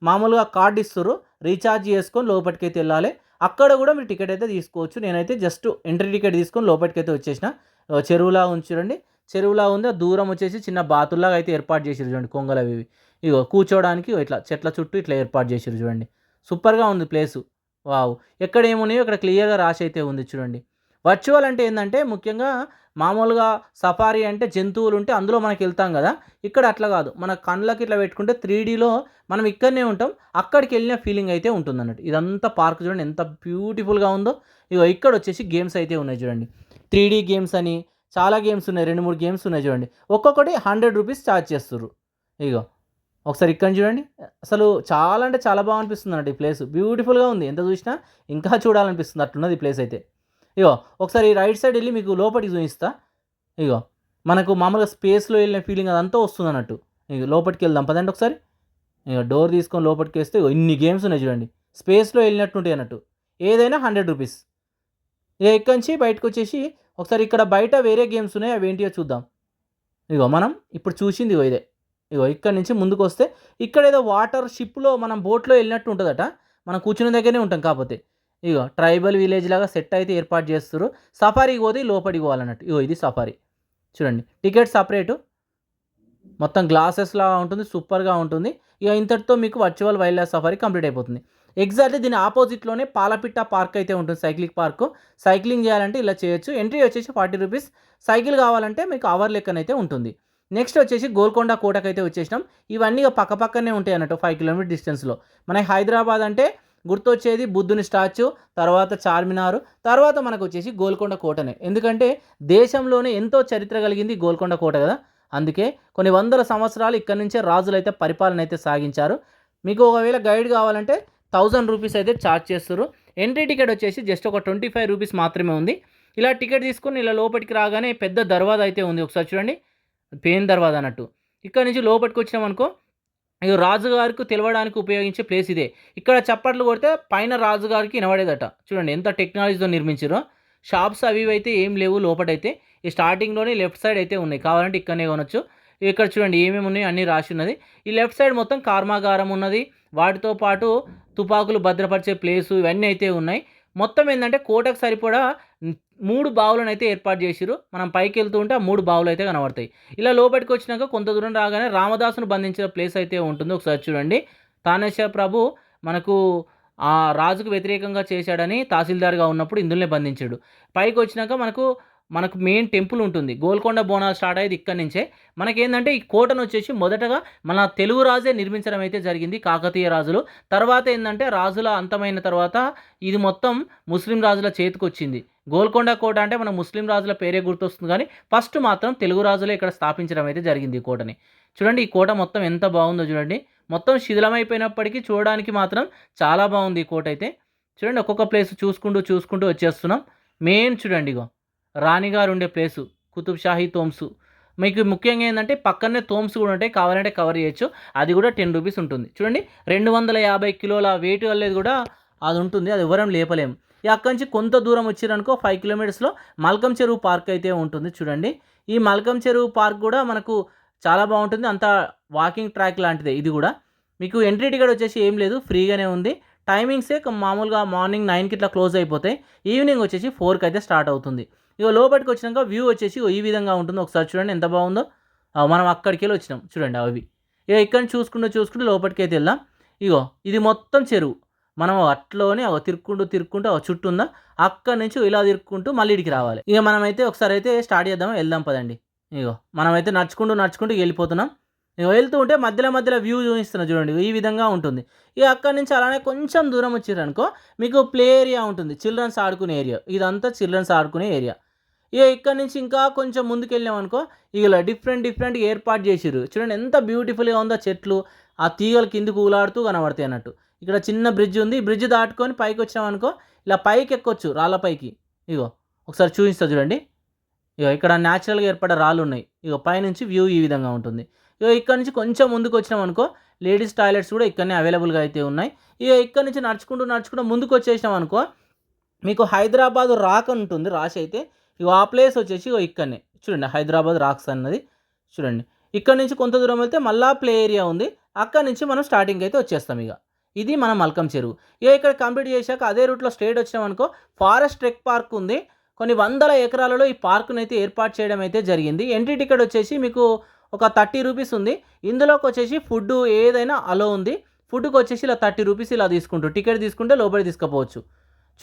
మామూలుగా కార్డు ఇస్తారు. రీఛార్జ్ చేసుకొని లోపలికైతే వెళ్ళాలి. అక్కడ కూడా మీరు టికెట్ అయితే తీసుకోవచ్చు. నేనైతే జస్ట్ ఎంట్రీ టికెట్ తీసుకొని లోపలికైతే వచ్చేసిన. చెరువులా ఉంది చూడండి. చెరువులా ఉంది. దూరం వచ్చేసి చిన్న బాతుల్లాగా అయితే ఏర్పాటు చేసారు చూడండి కొంగలు అవి. ఇగో కూర్చోవడానికి ఇట్లా చెట్ల చుట్టూ ఇట్లా ఏర్పాటు చేసారు చూడండి. సూపర్గా ఉంది ప్లేసు. వావ్! ఎక్కడ ఏమున్నాయో ఇక్కడ క్లియర్‌గా రాసి అయితే ఉంది చూడండి. వర్చువల్ అంటే ఏందంటే ముఖ్యంగా మామూలుగా సఫారీ అంటే జంతువులు ఉంటే అందులో మనకి వెళ్తాం కదా. ఇక్కడ అట్లా కాదు. మన కళ్ళకి ఇట్లా పెట్టుకుంటే 3Dలో మనం ఇక్కడనే ఉంటాం. అక్కడికి వెళ్ళిన ఫీలింగ్ అయితే ఉంటుందన్నట్టు. ఇదంతా పార్క్ చూడండి ఎంత బ్యూటిఫుల్‌గా ఉందో. ఇగో ఇక్కడ వచ్చేసి గేమ్స్ అయితే ఉన్నాయి చూడండి. 3D గేమ్స్ అని చాలా గేమ్స్ ఉన్నాయి. 2, 3 గేమ్స్ ఉన్నాయి చూడండి. ఒక్కొక్కటి రూ. 100 ఛార్జ్ చేస్తుర్రు. ఇగో ఒకసారి ఇక్కడ చూడండి. అసలు చాలా అంటే చాలా బాగా అనిపిస్తుంది అన్నట్టు ఈ ప్లేస్. బ్యూటిఫుల్‌గా ఉంది. ఎంత చూసినా ఇంకా చూడాలనిపిస్తుంది అట్లున్నది ఈ ప్లేస్ అయితే. ఇగో ఒకసారి రైట్ సైడ్ వెళ్ళి మీకు లోపలికి చూపిస్తా. ఇగో మనకు మామూలుగా స్పేస్‌లో వెళ్ళిన ఫీలింగ్ అదంతా వస్తుందన్నట్టు. ఇగో లోపలికి వెళ్దాం పదండి ఒకసారి. ఇగో డోర్ తీసుకొని లోపలికి వేస్తే ఇగో ఇన్ని గేమ్స్ ఉన్నాయి చూడండి. స్పేస్‌లో వెళ్ళినట్టు ఉంటాయి అన్నట్టు. ఏదైనా రూ. 100. ఇక ఇక్కడి నుంచి బయటకు వచ్చేసి ఒకసారి ఇక్కడ బయట వేరే గేమ్స్ ఉన్నాయి. అవి ఏంటియో చూద్దాం. ఇగో మనం ఇప్పుడు చూసింది ఇగో ఇదే. ఇగో ఇక్కడ నుంచి ముందుకొస్తే ఇక్కడ ఏదో వాటర్ షిప్‌లో మనం బోట్‌లో ఎళ్ళినట్టు ఉంటదట. మనం కూర్చున్న దగ్గరనే ఉంటాం కాపోతే. ఇగో ట్రైబల్ విలేజ్ లాగా సెట్ అయితే ఏర్పాటు చేస్తుర్రు. సఫారీకి పోతే లోపటికి పోవాలన్నట్టు. ఇగో ఇది సఫారీ. చూడండి. Ticket separate. మొత్తం గ్లాసెస్‌లాగా ఉంటుంది. సూపర్‌గా ఉంటుంది. ఇగ ఇంతటితో మీకు virtual wild life safari complete అయిపోతుంది. ఎగ్జాక్ట్‌లీ దీని అపోజిట్‌లోనే పాలపిట్ట పార్క్ అయితే ఉంటుంది. Cycling park. సైక్లింగ్ చేయాలంటే ఇలా చేయొచ్చు. ఎంట్రీ వచ్చేసి రూ. 40. సైకిల్ కావాలంటే మీకు అవర్ లెక్కనైతే ఉంటుంది. నెక్స్ట్ వచ్చేసి గోల్కొండ కోటకైతే వచ్చేసినాం. ఇవన్నీ ఇగ పక్కపక్కనే ఉంటాయి అన్నట్టు 5 కిలోమీటర్ డిస్టెన్స్‌లో. మనకి హైదరాబాద్ అంటే గుర్తొచ్చేది బుద్ధుని స్టాచ్యూ, తర్వాత చార్మినారు, తర్వాత మనకొచ్చేసి గోల్కొండ కోటనే. ఎందుకంటే దేశంలోనే ఎంతో చరిత్ర కలిగింది గోల్కొండ కోట కదా! అందుకే కొన్ని వందల సంవత్సరాలు ఇక్కడి నుంచే రాజులైతే పరిపాలన అయితే సాగించారు. మీకు ఒకవేళ గైడ్ కావాలంటే రూ. 1000 అయితే ఛార్జ్ చేస్తుర్రు. ఎంట్రీ టికెట్ వచ్చేసి జస్ట్ ఒక రూ. 25 మాత్రమే ఉంది. ఇలా టికెట్ తీసుకొని ఇలా లోపలికి రాగానే పెద్ద దర్వాజా అయితే ఉంది. ఒకసారి చూడండి. పెయిన్ దర్వాజా అన్నట్టు. ఇక్కడ నుంచి లోపలికొచ్చినామనుకో, ఇగ రాజుగారికి తెలవడానికి ఉపయోగించే ప్లేస్ ఇదే. ఇక్కడ చప్పట్లు కొడితే పైన రాజుగారికి ఇనబడేదట. చూడండి ఎంత టెక్నాలజీతో నిర్మించిర్రో. షాప్స్ అవి ఇవి అయితే ఏం లేవు లోపటైతే. ఈ స్టార్టింగ్‌లోనే లెఫ్ట్ సైడ్ అయితే ఉన్నాయి. కావాలంటే ఇక్కడనే కొనొచ్చు. ఇక్కడ చూడండి ఏమేమి ఉన్నాయో అన్నీ రాసి ఉన్నది. ఈ లెఫ్ట్ సైడ్ మొత్తం కర్మాగారం ఉన్నది. వాటితో పాటు తుపాకులు భద్రపరిచే ప్లేసు ఇవన్నీ అయితే ఉన్నాయి. మొత్తం ఏందంటే కోటకు సరిపడా 3 బావులనైతే ఏర్పాటు చేసిర్రు. మనం పైకెళ్తూ ఉంటే ఆ 3 బావులైతే కనబడతాయి. ఇలా లోపటికొచ్చినాక కొంత దూరం రాగానే రామదాసును బంధించిన ప్లేస్ అయితే ఉంటుంది. ఒకసారి చూడండి. తానేశ్వర ప్రభు మనకు ఆ రాజుకు వ్యతిరేకంగా చేశాడని తహసీల్దార్‌గా ఉన్నప్పుడు ఇందులోనే బంధించాడు. పైకొచ్చినాక మనకు మెయిన్ టెంపుల్ ఉంటుంది. గోల్కొండ బోనాలు స్టార్ట్ అయ్యేది ఇక్కడి నుంచే. మనకేందంటే ఈ కోటనొచ్చేసి మొదటగా మన తెలుగు రాజే నిర్మించడం అయితే జరిగింది. కాకతీయ రాజులు. తర్వాత ఏందంటే రాజుల అంతమైన తర్వాత ఇది మొత్తం ముస్లిం రాజుల చేతికొచ్చింది. గోల్కొండ కోట అంటే మన ముస్లిం రాజుల పేరే గుర్తొస్తుంది గానీ, ఫస్ట్ మాత్రం తెలుగు రాజులే ఇక్కడ స్థాపించడం అయితే జరిగింది ఈ కోటని. చూడండి ఈ కోట మొత్తం ఎంత బాగుందో చూడండి. మొత్తం శిథిలమైపోయినప్పటికీ చూడడానికి మాత్రం చాలా బాగుంది ఈ కోటైతే. చూడండి ఒక్కొక్క ప్లేస్ చూసుకుంటూ వచ్చేస్తున్నాం. మెయిన్ చూడండి ఇగో రాణిగారు ఉండే ప్లేసు కుతుబ్ షాహీ తోమ్సు. మీకు ముఖ్యంగా ఏందంటే పక్కనే తోమ్స్ కూడా ఉంటాయి. కావాలంటే కవర్ చేయొచ్చు. అది కూడా రూ. 10 ఉంటుంది. చూడండి 250 కిలోల వెయిట్ వల్లేది కూడా అది ఉంటుంది. అది ఎవ్వరం లేపలేము. ఇక అక్కడి నుంచి కొంత దూరం వచ్చిరనుకో 5 కిలోమీటర్స్‌లో మల్కం చెరువు పార్క్ అయితే ఉంటుంది చూడండి. ఈ మల్కం చెరువు పార్క్ కూడా మనకు చాలా బాగుంటుంది. అంతా వాకింగ్ ట్రాక్ లాంటిదే ఇది కూడా. మీకు ఎంట్రీ టికెట్ వచ్చేసి ఏం లేదు. ఫ్రీగానే ఉంది. టైమింగ్సే మామూలుగా మార్నింగ్ 9కి ఇట్లా క్లోజ్ అయిపోతాయి. ఈవినింగ్ వచ్చేసి 4కి అయితే స్టార్ట్ అవుతుంది. ఇక లోపలికి వచ్చినాక వ్యూ వచ్చేసి ఈ విధంగా ఉంటుంది. ఒకసారి చూడండి ఎంత బాగుందో. మనం అక్కడికెళ్ళి వచ్చినాం చూడండి అవి. ఇక ఇక్కడ చూసుకుంటూ లోపలికైతే వెళ్దాం. ఇగో ఇది మొత్తం చెరువు. మనం అట్లోనే తిరుక్కుంటూ చుట్టూ ఉందా అక్కడి నుంచి ఇలా తిరుక్కుంటూ మళ్ళీ ఇడికి రావాలి. ఇక మనమైతే ఒకసారి అయితే స్టార్ట్ చేద్దాం. వెళ్దాం పదండి. ఇగో మనమైతే నడుచుకుంటూ వెళ్ళిపోతున్నాం. ఇగో వెళ్తూ ఉంటే మధ్యలో వ్యూ చూపిస్తున్నా చూడండి. ఈ విధంగా ఉంటుంది. ఇక అక్కడి నుంచి అలానే కొంచెం దూరం వచ్చిర్రనుకో మీకు ప్లే ఏరియా ఉంటుంది. చిల్డ్రన్స్ ఆడుకునే ఏరియా. ఇదంతా చిల్డ్రన్స్ ఆడుకునే ఏరియా. ఇక ఇక్కడ నుంచి ఇంకా కొంచెం ముందుకెళ్ళామనుకో ఇలా డిఫరెంట్ ఏర్పాటు చేసిర్రు. చూడండి ఎంత బ్యూటిఫుల్‌గా ఉందో చెట్లు. ఆ తీగలు కిందకి ఊలాడుతూ కనబడతాయి అన్నట్టు. ఇక్కడ చిన్న బ్రిడ్జ్ ఉంది. ఈ బ్రిడ్జ్ దాటుకొని పైకొచ్చామనుకో ఇలా పైకెక్కొచ్చు రాళ్ళ పైకి. ఇగో ఒకసారి చూపిస్తా చూడండి. ఇగో ఇక్కడ న్యాచురల్‌గా ఏర్పడ్డ రాళ్ళున్నాయి. ఇగో పైనుంచి వ్యూ ఈ విధంగా ఉంటుంది. ఇగో ఇక్కడ నుంచి కొంచెం ముందుకొచ్చినామనుకో లేడీస్ టాయిలెట్స్ కూడా ఇక్కడనే అవైలబుల్‌గా అయితే ఉన్నాయి. ఇగ ఇక్కడ నుంచి నడుచుకుంటూ ముందుకొచ్చేసినామనుకో మీకు హైదరాబాద్ రాక్ అని ఉంటుంది రాసైతే. ఇగో ఆ ప్లేస్ వచ్చేసి ఇగో ఇక్కడనే. చూడండి హైదరాబాద్ రాక్స్ అన్నది. చూడండి. ఇక్కడ నుంచి కొంత దూరం వెళ్తే మళ్ళా ప్లే ఏరియా ఉంది. అక్కడి నుంచి మనం స్టార్టింగ్‌కి అయితే వచ్చేస్తాం ఇగ. ఇది మన మల్కం చెరువు. ఇగ ఇక్కడ కంప్లీట్ చేశాక అదే రూట్‌లో స్ట్రెయిట్ వచ్చినామనుకో ఫారెస్ట్ ట్రెక్ పార్క్ ఉంది. కొన్ని వందల ఎకరాలలో ఈ పార్క్‌నైతే ఏర్పాటు చేయడం అయితే జరిగింది. ఎంట్రీ టికెట్ వచ్చేసి మీకు ఒక రూ. 30 ఉంది. ఇందులోకొచ్చేసి ఫుడ్డు ఏదైనా అలో ఉంది. ఫుడ్‌కొచ్చేసి ఇలా రూ. 30 ఇలా తీసుకుంటారు. టికెట్ తీసుకుంటే లోపలికి తీసుకుపోవచ్చు.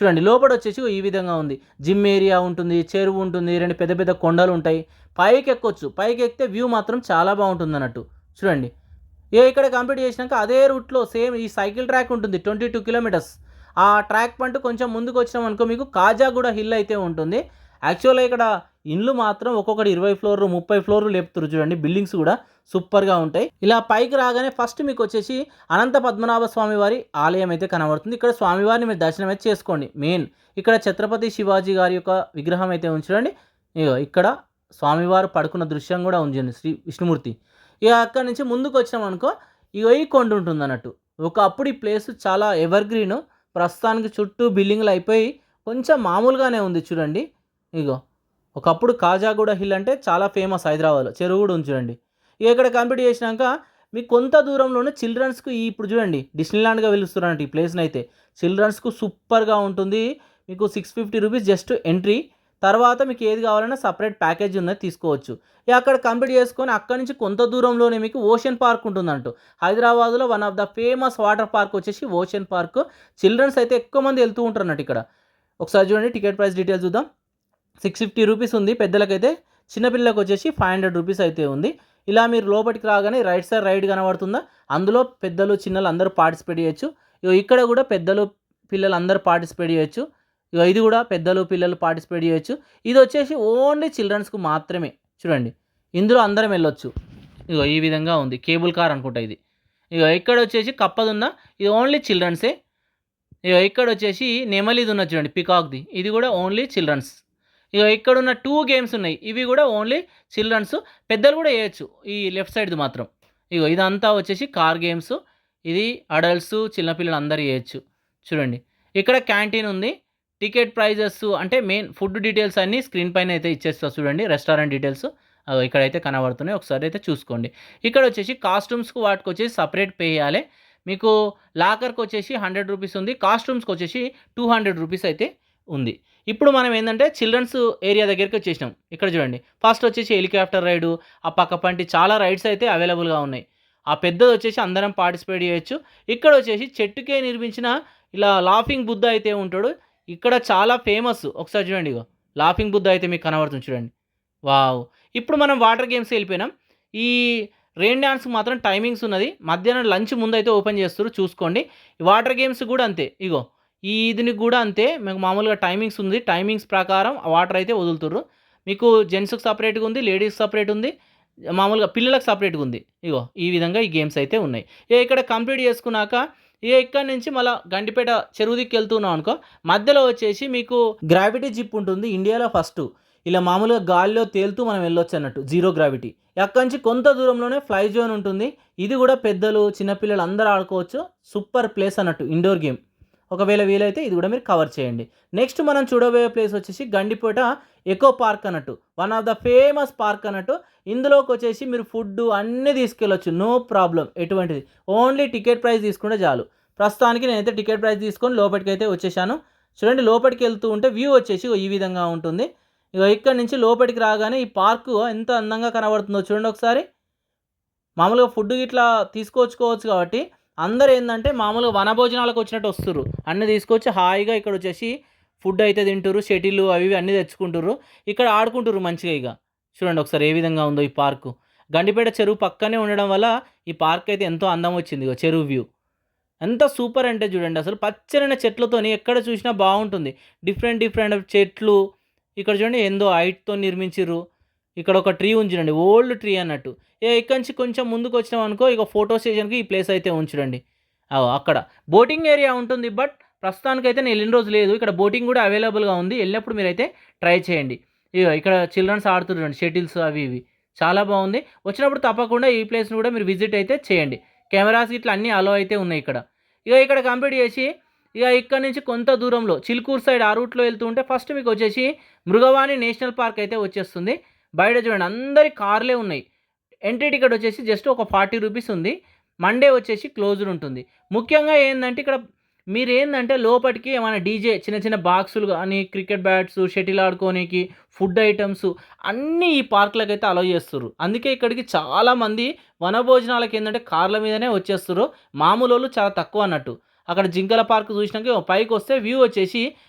చూడండి లోపటొచ్చేసి ఈ విధంగా ఉంది. జిమ్ ఏరియా ఉంటుంది. చెరువు ఉంటుంది. 2 పెద్ద పెద్ద కొండలుంటాయి. పైకెక్కొచ్చు. పైకెక్కితే వ్యూ మాత్రం చాలా బాగుంటుందన్నట్టు. చూడండి. ఇగ ఇక్కడ కంప్లీట్ చేసినాక అదే రూట్‌లో సేమ్ ఈ సైకిల్ ట్రాక్ ఉంటుంది. 22 కిలోమీటర్స్. ఆ ట్రాక్ పంటూ కొంచెం ముందుకొచ్చినామనుకో మీకు కాజాగూడ హిల్ అయితే ఉంటుంది. యాక్చువల్‌గా ఇక్కడ ఇండ్లు మాత్రం ఒక్కొక్కటి 20 ఫ్లోర్లు, 30 ఫ్లోర్లు లేపుతుర్రు చూడండి. బిల్డింగ్స్ కూడా సూపర్‌గా ఉంటాయి. ఇలా పైకి రాగానే ఫస్ట్ మీకొచ్చేసి అనంత పద్మనాభ స్వామి వారి ఆలయం అయితే కనబడుతుంది. ఇక్కడ స్వామివారిని మీరు దర్శనం అయితే చేసుకోండి. మెయిన్ ఇక్కడ ఛత్రపతి శివాజీ గారి యొక్క విగ్రహం అయితే ఉంది చూడండి. ఇగో ఇక్కడ స్వామివారు పడుకున్న దృశ్యం కూడా ఉంది శ్రీ విష్ణుమూర్తి. ఇక అక్కడి నుంచి ముందుకొచ్చినామనుకో ఇగో ఈ కొండ ఉంటుందన్నట్టు. ఒకప్పుడు ఈ ప్లేస్ చాలా ఎవర్‌గ్రీన్. ప్రస్తుతానికి చుట్టూ బిల్డింగ్‌లు అయిపోయి కొంచెం మామూలుగానే ఉంది చూడండి. ఇగో ఒకప్పుడు కాజాగూడ హిల్ అంటే చాలా ఫేమస్ హైదరాబాద్‌లో. చెరువు కూడా ఉంది చూడండి. ఇక ఇక్కడ కంప్లీట్ చేసినాక మీకు కొంత దూరంలోనే చిల్డ్రన్స్కు ఇప్పుడు చూడండి డిస్నీలాండ్గా పిలుస్తున్నట్టు ఈ ప్లేస్ని అయితే చిల్డ్రన్స్కు సూపర్గా ఉంటుంది. మీకు 650 రూపీస్ జస్ట్ ఎంట్రీ. తర్వాత మీకు ఏది కావాలన్నా సపరేట్ ప్యాకేజ్ ఉన్నది తీసుకోవచ్చు. ఇక అక్కడ కంప్లీట్ చేసుకొని అక్కడి నుంచి కొంత దూరంలోనే మీకు ఓషన్ పార్క్ ఉంటుందంటూ. హైదరాబాద్లో one of the famous water park వచ్చేసి ఓషన్ పార్క్. చిల్డ్రన్స్ అయితే ఎక్కువ మంది వెళ్తూ ఉంటారు అన్నట్టు ఇక్కడ. ఒకసారి చూడండి టికెట్ ప్రైస్ డీటెయిల్స్ చూద్దాం. 650 రూపీస్ ఉంది పెద్దలకైతే, చిన్నపిల్లలకు వచ్చేసి 500 రూపీస్ అయితే ఉంది. ఇలా మీరు లోపలికి రాగానే రైట్ సైడ్ రైడ్ కనబడుతుందా, అందులో పెద్దలు చిన్నలు అందరూ పార్టిసిపేట్ చేయొచ్చు. ఇక్కడ కూడా పెద్దలు పిల్లలు అందరూ పార్టిసిపేట్ చేయొచ్చు. ఇది కూడా పెద్దలు పిల్లలు పార్టిసిపేట్ చేయొచ్చు. ఇది వచ్చేసి ఓన్లీ చిల్డ్రన్స్కు మాత్రమే. చూడండి ఇందులో అందరం వెళ్ళొచ్చు. ఈ విధంగా ఉంది, కేబుల్ కార్ అనుకుంటా ఇది. ఇక్కడ వచ్చేసి కప్పదుందా, ఇది ఓన్లీ చిల్డ్రన్సే. ఇక్కడ వచ్చేసి నెమలిది ఉన్నది చూడండి, పికాక్ది, ఇది కూడా ఓన్లీ చిల్డ్రన్స్. ఇక్కడ ఉన్న 2 గేమ్స్ ఉన్నాయి, ఇవి కూడా ఓన్లీ చిల్డ్రన్స్. పెద్దలు కూడా వేయచ్చు, ఈ లెఫ్ట్ సైడ్ది మాత్రం. ఇదంతా వచ్చేసి కార్ గేమ్స్, ఇది అడల్ట్స్ చిన్నపిల్లలు అందరూ వేయచ్చు. చూడండి ఇక్కడ క్యాంటీన్ ఉంది. టికెట్ ప్రైజెస్ అంటే మెయిన్ ఫుడ్ డీటెయిల్స్ అన్నీ స్క్రీన్ పైన అయితే ఇచ్చేస్తా చూడండి. రెస్టారెంట్ డీటెయిల్స్ ఇక్కడైతే కనబడుతున్నాయి, ఒకసారి అయితే చూసుకోండి. ఇక్కడ వచ్చేసి కాస్ట్యూమ్స్కి వాటికి వచ్చేసి సపరేట్ పే చేయాలి. మీకు లాకర్కి వచ్చేసి 100 రూపీస్ ఉంది, కాస్ట్యూమ్స్కి వచ్చేసి 200 రూపీస్ అయితే ఉంది. ఇప్పుడు మనం ఏంటంటే చిల్డ్రన్స్ ఏరియా దగ్గరికి వచ్చేసినాం. ఇక్కడ చూడండి ఫస్ట్ వచ్చేసి హెలికాప్టర్ రైడు, ఆ పక్కపంటి చాలా రైడ్స్ అయితే అవైలబుల్గా ఉన్నాయి. ఆ పెద్దది వచ్చేసి అందరం పార్టిసిపేట్ చేయొచ్చు. ఇక్కడ వచ్చేసి చెట్టుకే నిర్మించిన ఇలా లాఫింగ్ బుద్ధ అయితే ఉంటాడు, ఇక్కడ చాలా ఫేమస్. ఒకసారి చూడండి, లాఫింగ్ బుద్ధ అయితే మీకు కనబడుతుంది చూడండి. వావ్. ఇప్పుడు మనం వాటర్ గేమ్స్ వెళ్ళిపోయినాం. ఈ రెయిన్ డ్యాన్స్కి మాత్రం టైమింగ్స్ ఉన్నది, మధ్యాహ్నం లంచ్ ముందు అయితే ఓపెన్ చేస్తారు చూసుకోండి. వాటర్ గేమ్స్ కూడా అంతే, దీనికి కూడా అంతే. మీకు మామూలుగా టైమింగ్స్ ఉంది, టైమింగ్స్ ప్రకారం వాటర్ అయితే వదులుతుర్రు. మీకు జెంట్స్కి సపరేట్గా ఉంది, లేడీస్కి సపరేట్ ఉంది, మామూలుగా పిల్లలకు సపరేట్గా ఉంది. ఈ విధంగా ఈ గేమ్స్ అయితే ఉన్నాయి. ఇక్కడ కంప్లీట్ చేసుకున్నాక ఇక్కడ నుంచి మళ్ళీ గండిపేట చెరువు దిక్కు వెళ్తున్నాం అనుకో, మధ్యలో వచ్చేసి మీకు గ్రావిటీ జిప్ ఉంటుంది, ఇండియాలో ఫస్ట్. ఇలా మామూలుగా గాలిలో తేలుతూ మనం వెళ్ళొచ్చు అన్నట్టు, జీరో గ్రావిటీ. అక్కడి నుంచి కొంత దూరంలోనే ఫ్లై జోన్ ఉంటుంది, ఇది కూడా పెద్దలు చిన్నపిల్లలు అందరూ ఆడుకోవచ్చు. సూపర్ ప్లేస్ అన్నట్టు, ఇండోర్ గేమ్. ఒకవేళ వీలైతే ఇది కూడా మీరు కవర్ చేయండి. నెక్స్ట్ మనం చూడబోయే ప్లేస్ వచ్చేసి గండిపేట ఎకో పార్క్ అన్నట్టు, one of the famous park అన్నట్టు. ఇందులోకి వచ్చేసి మీరు ఫుడ్ అన్నీ తీసుకెళ్ళొచ్చు, నో ప్రాబ్లం ఎటువంటిది. ఓన్లీ టికెట్ ప్రైస్ తీసుకుంటే చాలు. ప్రస్తుతానికి నేనైతే టికెట్ ప్రైస్ తీసుకొని లోపలికి అయితే వచ్చేసాను. చూడండి లోపలికి వెళ్తూ ఉంటే వ్యూ వచ్చేసి ఈ విధంగా ఉంటుంది. ఇక్కడ నుంచి లోపలికి రాగానే ఈ పార్కు ఎంత అందంగా కనబడుతుందో చూడండి ఒకసారి. మామూలుగా ఫుడ్ ఇట్లా తీసుకొచ్చుకోవచ్చు కాబట్టి అందరూ ఏంటంటే మామూలుగా వనభోజనాలకు వచ్చినట్టు వస్తుర్రు, అన్నీ తీసుకొచ్చి హాయిగా ఇక్కడ వచ్చేసి ఫుడ్ అయితే తింటుర్రు, షటిల్ అవి అన్నీ తెచ్చుకుంటుర్రు, ఇక్కడ ఆడుకుంటుర్రు మంచిగా. చూడండి ఒకసారి ఏ విధంగా ఉందో ఈ పార్కు. గండిపేట చెరువు పక్కనే ఉండడం వల్ల ఈ పార్క్ అయితే ఎంతో అందం వచ్చింది. చెరువు వ్యూ ఎంత సూపర్ అంటే చూడండి, అసలు పచ్చరైన చెట్లతోని ఎక్కడ చూసినా బాగుంటుంది. డిఫరెంట్ చెట్లు. ఇక్కడ చూడండి ఎంతో హైట్తో నిర్మించిర్రు. ఇక్కడ ఒక ట్రీ ఉంచుడండి, ఓల్డ్ ట్రీ అన్నట్టు. ఇక్కడి నుంచి కొంచెం ముందుకు వచ్చినాం అనుకో, ఫోటో స్టేషన్కి ఈ ప్లేస్ అయితే ఉంచుడండి. అక్కడ బోటింగ్ ఏరియా ఉంటుంది, బట్ ప్రస్తుతానికైతే నేను వెళ్ళిన రోజు లేదు. ఇక్కడ బోటింగ్ కూడా అవైలబుల్గా ఉంది, వెళ్ళినప్పుడు మీరైతే ట్రై చేయండి. ఇక్కడ చిల్డ్రన్స్ ఆడుతుండండి షటిల్స్ అవి ఇవి, చాలా బాగుంది. వచ్చినప్పుడు తప్పకుండా ఈ ప్లేస్ని కూడా మీరు విజిట్ అయితే చేయండి. కెమెరాస్ ఇట్లా అన్నీ అలో అయితే ఉన్నాయి ఇక్కడ. ఇక్కడ కంప్లీట్ చేసి ఇక్కడ నుంచి కొంత దూరంలో చిలుకూరు సైడ్ ఆ రూట్లో వెళ్తూ ఉంటే ఫస్ట్ మీకు వచ్చేసి మృగవాణి నేషనల్ పార్క్ అయితే వచ్చేస్తుంది. బయట చూడండి అందరి కార్లే ఉన్నాయి. ఎంట్రీ టికెట్ వచ్చేసి జస్ట్ ఒక 40 రూపీస్ ఉంది. మండే వచ్చేసి క్లోజ్డ్ ఉంటుంది. ముఖ్యంగా ఏంటంటే ఇక్కడ మీరు ఏంటంటే లోపలికి ఏమైనా డీజే చిన్న బాక్సులు కానీ క్రికెట్ బ్యాట్స్ షటిల్ ఆడుకోనికి ఫుడ్ ఐటమ్స్ అన్నీ ఈ పార్కులకు అయితే అలౌ చేస్తారు. అందుకే ఇక్కడికి చాలామంది వనభోజనాలకు ఏంటంటే కార్ల మీదనే వచ్చేస్తారు. మామూలు వాళ్ళు చాలా తక్కువ అన్నట్టు. అక్కడ జింకల పార్క్ చూసినాక పైకి వస్తే వ్యూ వచ్చేసి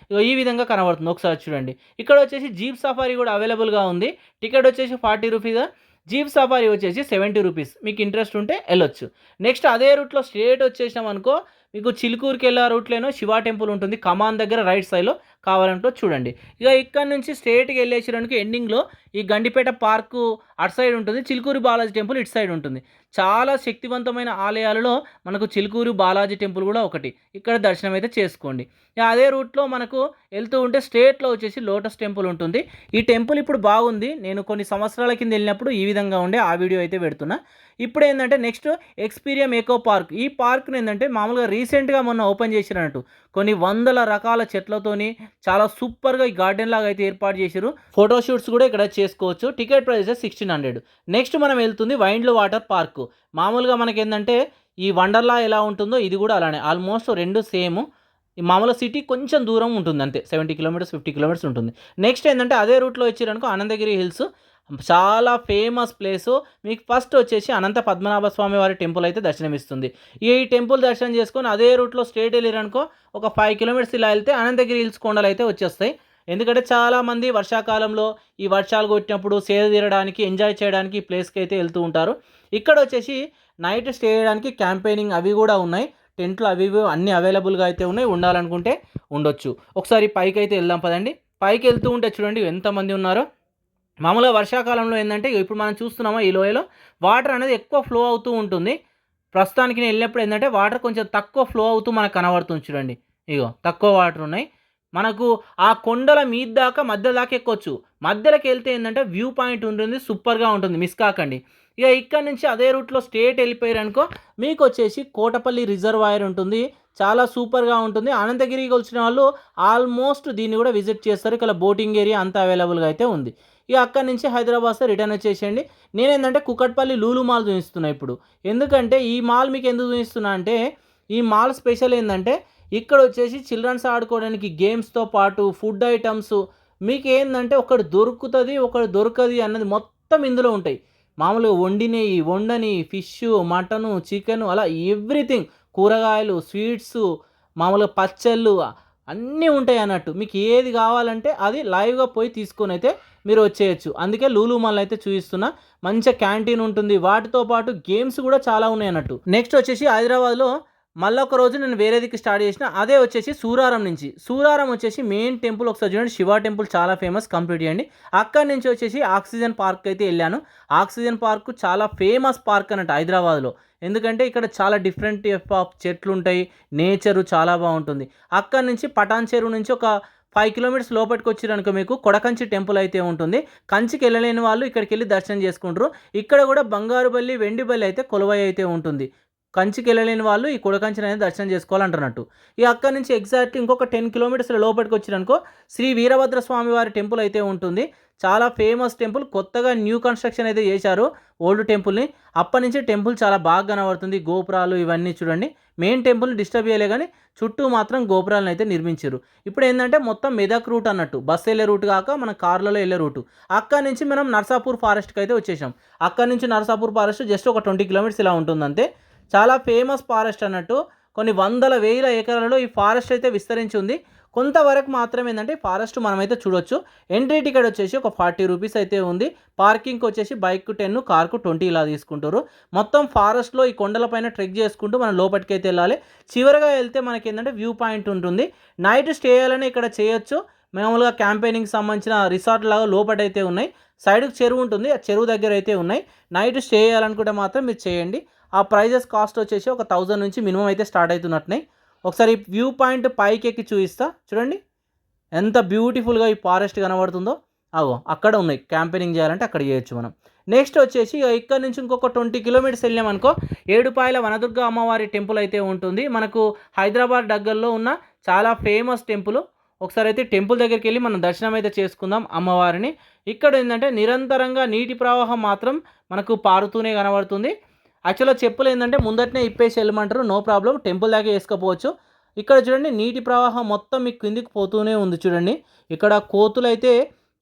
ఈ విధంగా కనబడుతుంది. ఒకసారి చూడండి. ఇక్కడ వచ్చేసి జీప్ సఫారీ కూడా అవైలబుల్గా ఉంది. టికెట్ వచ్చేసి 40 రూపీస్, జీప్ సఫారీ వచ్చేసి 70 రూపీస్. మీకు ఇంట్రెస్ట్ ఉంటే వెళ్ళొచ్చు. నెక్స్ట్ అదే రూట్లో స్ట్రేట్ వచ్చేసినాం అనుకో, మీకు చిలుకూరుకి వెళ్ళే రూట్లోనో శివ టెంపుల్ ఉంటుంది, కమాన్ దగ్గర రైట్ సైడ్లో కావాలంటే చూడండి. ఇక్కడ నుంచి స్ట్రేట్కి వెళ్ళేసరికి ఎండింగ్లో ఈ గండిపేట పార్కు అటు సైడ్ ఉంటుంది, చిలుకూరు బాలాజీ టెంపుల్ ఇటు సైడ్ ఉంటుంది. చాలా శక్తివంతమైన ఆలయాలలో మనకు చిలుకూరు బాలాజీ టెంపుల్ కూడా ఒకటి. ఇక్కడ దర్శనం అయితే చేసుకోండి. అదే రూట్లో మనకు వెళ్తూ ఉంటే స్ట్రేట్లో వచ్చేసి లోటస్ టెంపుల్ ఉంటుంది. ఈ టెంపుల్ ఇప్పుడు బాగుంది, నేను కొన్ని సంవత్సరాల కింద వెళ్ళినప్పుడు ఈ విధంగా ఉండే ఆ వీడియో అయితే పెడుతున్నా. ఇప్పుడు ఏంటంటే నెక్స్ట్ ఎక్స్పీరియం ఎకో పార్క్. ఈ పార్క్ను ఏంటంటే మామూలుగా రీసెంట్గా మొన్న ఓపెన్ చేసినట్టు కొన్ని వందల రకాల చెట్లతోని చాలా సూపర్గా ఈ గార్డెన్ లాగా అయితే ఏర్పాటు చేశారు. ఫోటోషూట్స్ కూడా ఇక్కడ చేసుకోవచ్చు. Ticket price 1600. నెక్స్ట్ మనం వెళ్తుంది వైండ్ల వాటర్ పార్క్. మామూలుగా మనకి ఏంటంటే ఈ వండర్లా ఎలా ఉంటుందో ఇది కూడా అలానే ఆల్మోస్ట్ రెండు సేమ్. ఈ మామూలు సిటీ కొంచెం దూరం ఉంటుంది అంతే, 70 కిలోమీటర్స్ 50 కిలోమీటర్స్ ఉంటుంది. నెక్స్ట్ ఏంటంటే అదే రూట్లో వచ్చారనుకో అనంతగిరి హిల్స్, చాలా ఫేమస్ ప్లేసు. మీకు ఫస్ట్ వచ్చేసి అనంత పద్మనాభ స్వామి వారి టెంపుల్ అయితే దర్శనమిస్తుంది. ఈ టెంపుల్ దర్శనం చేసుకొని అదే రూట్లో స్ట్రేట్ వెళ్ళారనుకో ఒక 5 కిలోమీటర్స్ ఇలా వెళ్తే అనంతగిరి హిల్స్ కొండలు అయితే వచ్చేస్తాయి. ఎందుకంటే చాలామంది వర్షాకాలంలో ఈ వర్షాలు కొట్టినప్పుడు సేద తీరడానికి ఎంజాయ్ చేయడానికి ఈ ప్లేస్కి అయితే వెళ్తూ ఉంటారు. ఇక్కడ వచ్చేసి నైట్ స్టే చేయడానికి క్యాంపెయినింగ్ అవి కూడా ఉన్నాయి. టెంట్లు అవి ఇవి అన్నీ అవైలబుల్గా అయితే ఉన్నాయి. ఉండాలనుకుంటే ఉండొచ్చు. ఒకసారి పైకి అయితే వెళ్దాం పదండి. పైకి వెళ్తూ ఉంటే చూడండి ఎంతమంది ఉన్నారో. మామూలుగా వర్షాకాలంలో ఏంటంటే ఇప్పుడు మనం చూస్తున్నామా ఈ లోయలో వాటర్ అనేది ఎక్కువ ఫ్లో అవుతూ ఉంటుంది. ప్రస్తుతానికి నేను వెళ్ళినప్పుడు ఏంటంటే వాటర్ కొంచెం తక్కువ ఫ్లో అవుతూ మనకు కనబడుతుంది చూడండి. ఇగో తక్కువ వాటర్ ఉన్నాయి. మనకు ఆ కొండల మీద దాకా మధ్య దాకా ఎక్కొచ్చు. మధ్యలోకి వెళ్తే ఏంటంటే వ్యూ పాయింట్ ఉంటుంది, సూపర్గా ఉంటుంది, మిస్ కాకండి. ఇక ఇక్కడ నుంచి అదే రూట్లో స్ట్రేట్ వెళ్ళిపోయారు అనుకో మీకు వచ్చేసి కోటపల్లి రిజర్వాయర్ ఉంటుంది. చాలా సూపర్గా ఉంటుంది. అనంతగిరికి వచ్చిన వాళ్ళు ఆల్మోస్ట్ దీన్ని కూడా విజిట్ చేస్తారు. ఇక్కడ బోటింగ్ ఏరియా అంతా అవైలబుల్గా అయితే ఉంది. ఇక అక్కడి నుంచి హైదరాబాద్ రిటర్న్ వచ్చేసేయండి. నేనేంటంటే కుకట్పల్లి లూలు మాల్ చూపిస్తున్నా ఇప్పుడు. ఎందుకంటే ఈ మాల్ మీకు ఎందుకు చూపిస్తున్నా అంటే ఈ మాల్ స్పెషల్ ఏంటంటే ఇక్కడ వచ్చేసి చిల్డ్రన్స్ ఆడుకోవడానికి గేమ్స్తో పాటు ఫుడ్ ఐటమ్స్ మీకు ఏంటంటే ఒకటి దొరుకుతుంది ఒకటి దొరకదు అన్నది మొత్తం ఇందులో ఉంటాయి. మామూలుగా వండని ఫిష్, మటను, చికెను అలా ఎవ్రీథింగ్, కూరగాయలు, స్వీట్స్, మామూలుగా పచ్చళ్ళు అన్నీ ఉంటాయి అన్నట్టు. మీకు ఏది కావాలంటే అది లైవ్గా పోయి తీసుకొని అయితే మీరు వచ్చేయచ్చు. అందుకే లూలు మాల్ అయితే చూపిస్తున్నా. మంచిగా క్యాంటీన్ ఉంటుంది, వాటితో పాటు గేమ్స్ కూడా చాలా ఉన్నాయి అన్నట్టు. నెక్స్ట్ వచ్చేసి హైదరాబాద్లో మళ్ళీ ఒక రోజు నేను వేరేదికి స్టార్ట్ చేసిన, అదే వచ్చేసి సూరారం నుంచి. సూరారం వచ్చేసి మెయిన్ టెంపుల్ ఒకసారి చూడండి, శివ టెంపుల్ చాలా ఫేమస్, కంప్లీట్ చేయండి. అక్కడి నుంచి వచ్చేసి ఆక్సిజన్ పార్క్ అయితే వెళ్ళాను. ఆక్సిజన్ పార్క్ చాలా ఫేమస్ పార్క్ అన్నట్టు హైదరాబాద్లో. ఎందుకంటే ఇక్కడ చాలా డిఫరెంట్ టైప్ ఆఫ్ చెట్లు ఉంటాయి, నేచరు చాలా బాగుంటుంది. అక్కడి నుంచి పటాన్ చెరువు నుంచి ఒక 5 కిలోమీటర్స్ లోపలికి వచ్చారనుకో మీకు కొడకంచి టెంపుల్ అయితే ఉంటుంది. కంచికి వెళ్ళలేని వాళ్ళు ఇక్కడికి వెళ్ళి దర్శనం చేసుకుంటారు. ఇక్కడ కూడా బంగారు బల్లి, వెండి బల్లి అయితే కొలువై అయితే ఉంటుంది. కంచికి వెళ్ళలేని వాళ్ళు ఈ కొడకంచిని అనేది దర్శనం చేసుకోవాలంటున్నట్టు. ఈ అక్కడి నుంచి ఎగ్జాక్ట్లీ ఇంకొక 10 కిలోమీటర్స్ లోపలికి వచ్చిరనుకో శ్రీ వీరభద్ర స్వామి వారి టెంపుల్ అయితే ఉంటుంది. చాలా ఫేమస్ టెంపుల్, కొత్తగా న్యూ కన్స్ట్రక్షన్ అయితే చేశారు ఓల్డ్ టెంపుల్ని. అప్పటి నుంచి టెంపుల్ చాలా బాగా కనబడుతుంది. గోపురాలు ఇవన్నీ చూడండి. మెయిన్ టెంపుల్ని డిస్టర్బ్ చేయలే కానీ చుట్టూ మాత్రం గోపురాలను అయితే నిర్మించారు. ఇప్పుడు ఏంటంటే మొత్తం మెదక్ రూట్ అన్నట్టు, బస్సు వెళ్ళే రూట్ కాక మన కార్లలో వెళ్ళే రూటు. అక్కడి నుంచి మనం నర్సాపూర్ ఫారెస్ట్కి అయితే వచ్చేసాం. అక్కడి నుంచి నర్సాపూర్ ఫారెస్ట్ జస్ట్ ఒక 20 కిలోమీటర్స్ ఇలా ఉంటుంది అంతే. చాలా ఫేమస్ ఫారెస్ట్ అన్నట్టు. కొన్ని వందల వేల ఎకరాలలో ఈ ఫారెస్ట్ అయితే విస్తరించి ఉంది. కొంతవరకు మాత్రమే ఏంటంటే ఫారెస్ట్ మనమైతే చూడొచ్చు. ఎంట్రీ టికెట్ వచ్చేసి ఒక 40 రూపీస్ అయితే ఉంది. పార్కింగ్కి వచ్చేసి బైక్ 10, కార్కు 20 ఇలా తీసుకుంటారు. మొత్తం ఫారెస్ట్లో ఈ కొండలపైన ట్రెక్ చేసుకుంటూ మనం లోపలికి అయితే వెళ్ళాలి. చివరిగా వెళ్తే మనకి ఏంటంటే వ్యూ పాయింట్ ఉంటుంది. నైట్ స్టే చేయాలని ఇక్కడ చేయొచ్చు. మామూలుగా క్యాంపెయినింగ్ సంబంధించిన రిసార్ట్ లాగా లోపటైతే ఉన్నాయి. సైడ్కి చెరువు ఉంటుంది, ఆ చెరువు దగ్గర అయితే ఉన్నాయి. నైట్ స్టే చేయాలనుకుంటే మాత్రం మీరు చేయండి. ఆ ప్రైజెస్ కాస్ట్ వచ్చేసి ఒక 1000 నుంచి మినిమం అయితే స్టార్ట్ అవుతున్నట్టున్నాయి. ఒకసారి వ్యూ పాయింట్ పైకి ఎక్కి చూపిస్తా చూడండి ఎంత బ్యూటిఫుల్గా ఈ ఫారెస్ట్ కనబడుతుందో. అక్కడ ఉన్నాయి, క్యాంపెయినింగ్ చేయాలంటే అక్కడ చేయొచ్చు మనం. నెక్స్ట్ వచ్చేసి ఇక్కడ నుంచి ఇంకొక 20 కిలోమీటర్స్ వెళ్ళామనుకో ఏడుపాయల వనదుర్గ అమ్మవారి టెంపుల్ అయితే ఉంటుంది. మనకు హైదరాబాద్ దగ్గరలో ఉన్న చాలా ఫేమస్ టెంపుల్. ఒకసారి అయితే టెంపుల్ దగ్గరికి వెళ్ళి మనం దర్శనం అయితే చేసుకుందాం అమ్మవారిని. ఇక్కడ ఏంటంటే నిరంతరంగా నీటి ప్రవాహం మాత్రం మనకు పారుతూనే కనబడుతుంది. యాక్చువల్గా చెప్పులు ఏంటంటే ముందటనే ఇప్పేసి వెళ్ళమంటారు, నో ప్రాబ్లం, టెంపుల్ దాకా వేసుకోపోవచ్చు. ఇక్కడ చూడండి నీటి ప్రవాహం మొత్తం మీకు కిందికి పోతూనే ఉంది చూడండి. ఇక్కడ కోతులు అయితే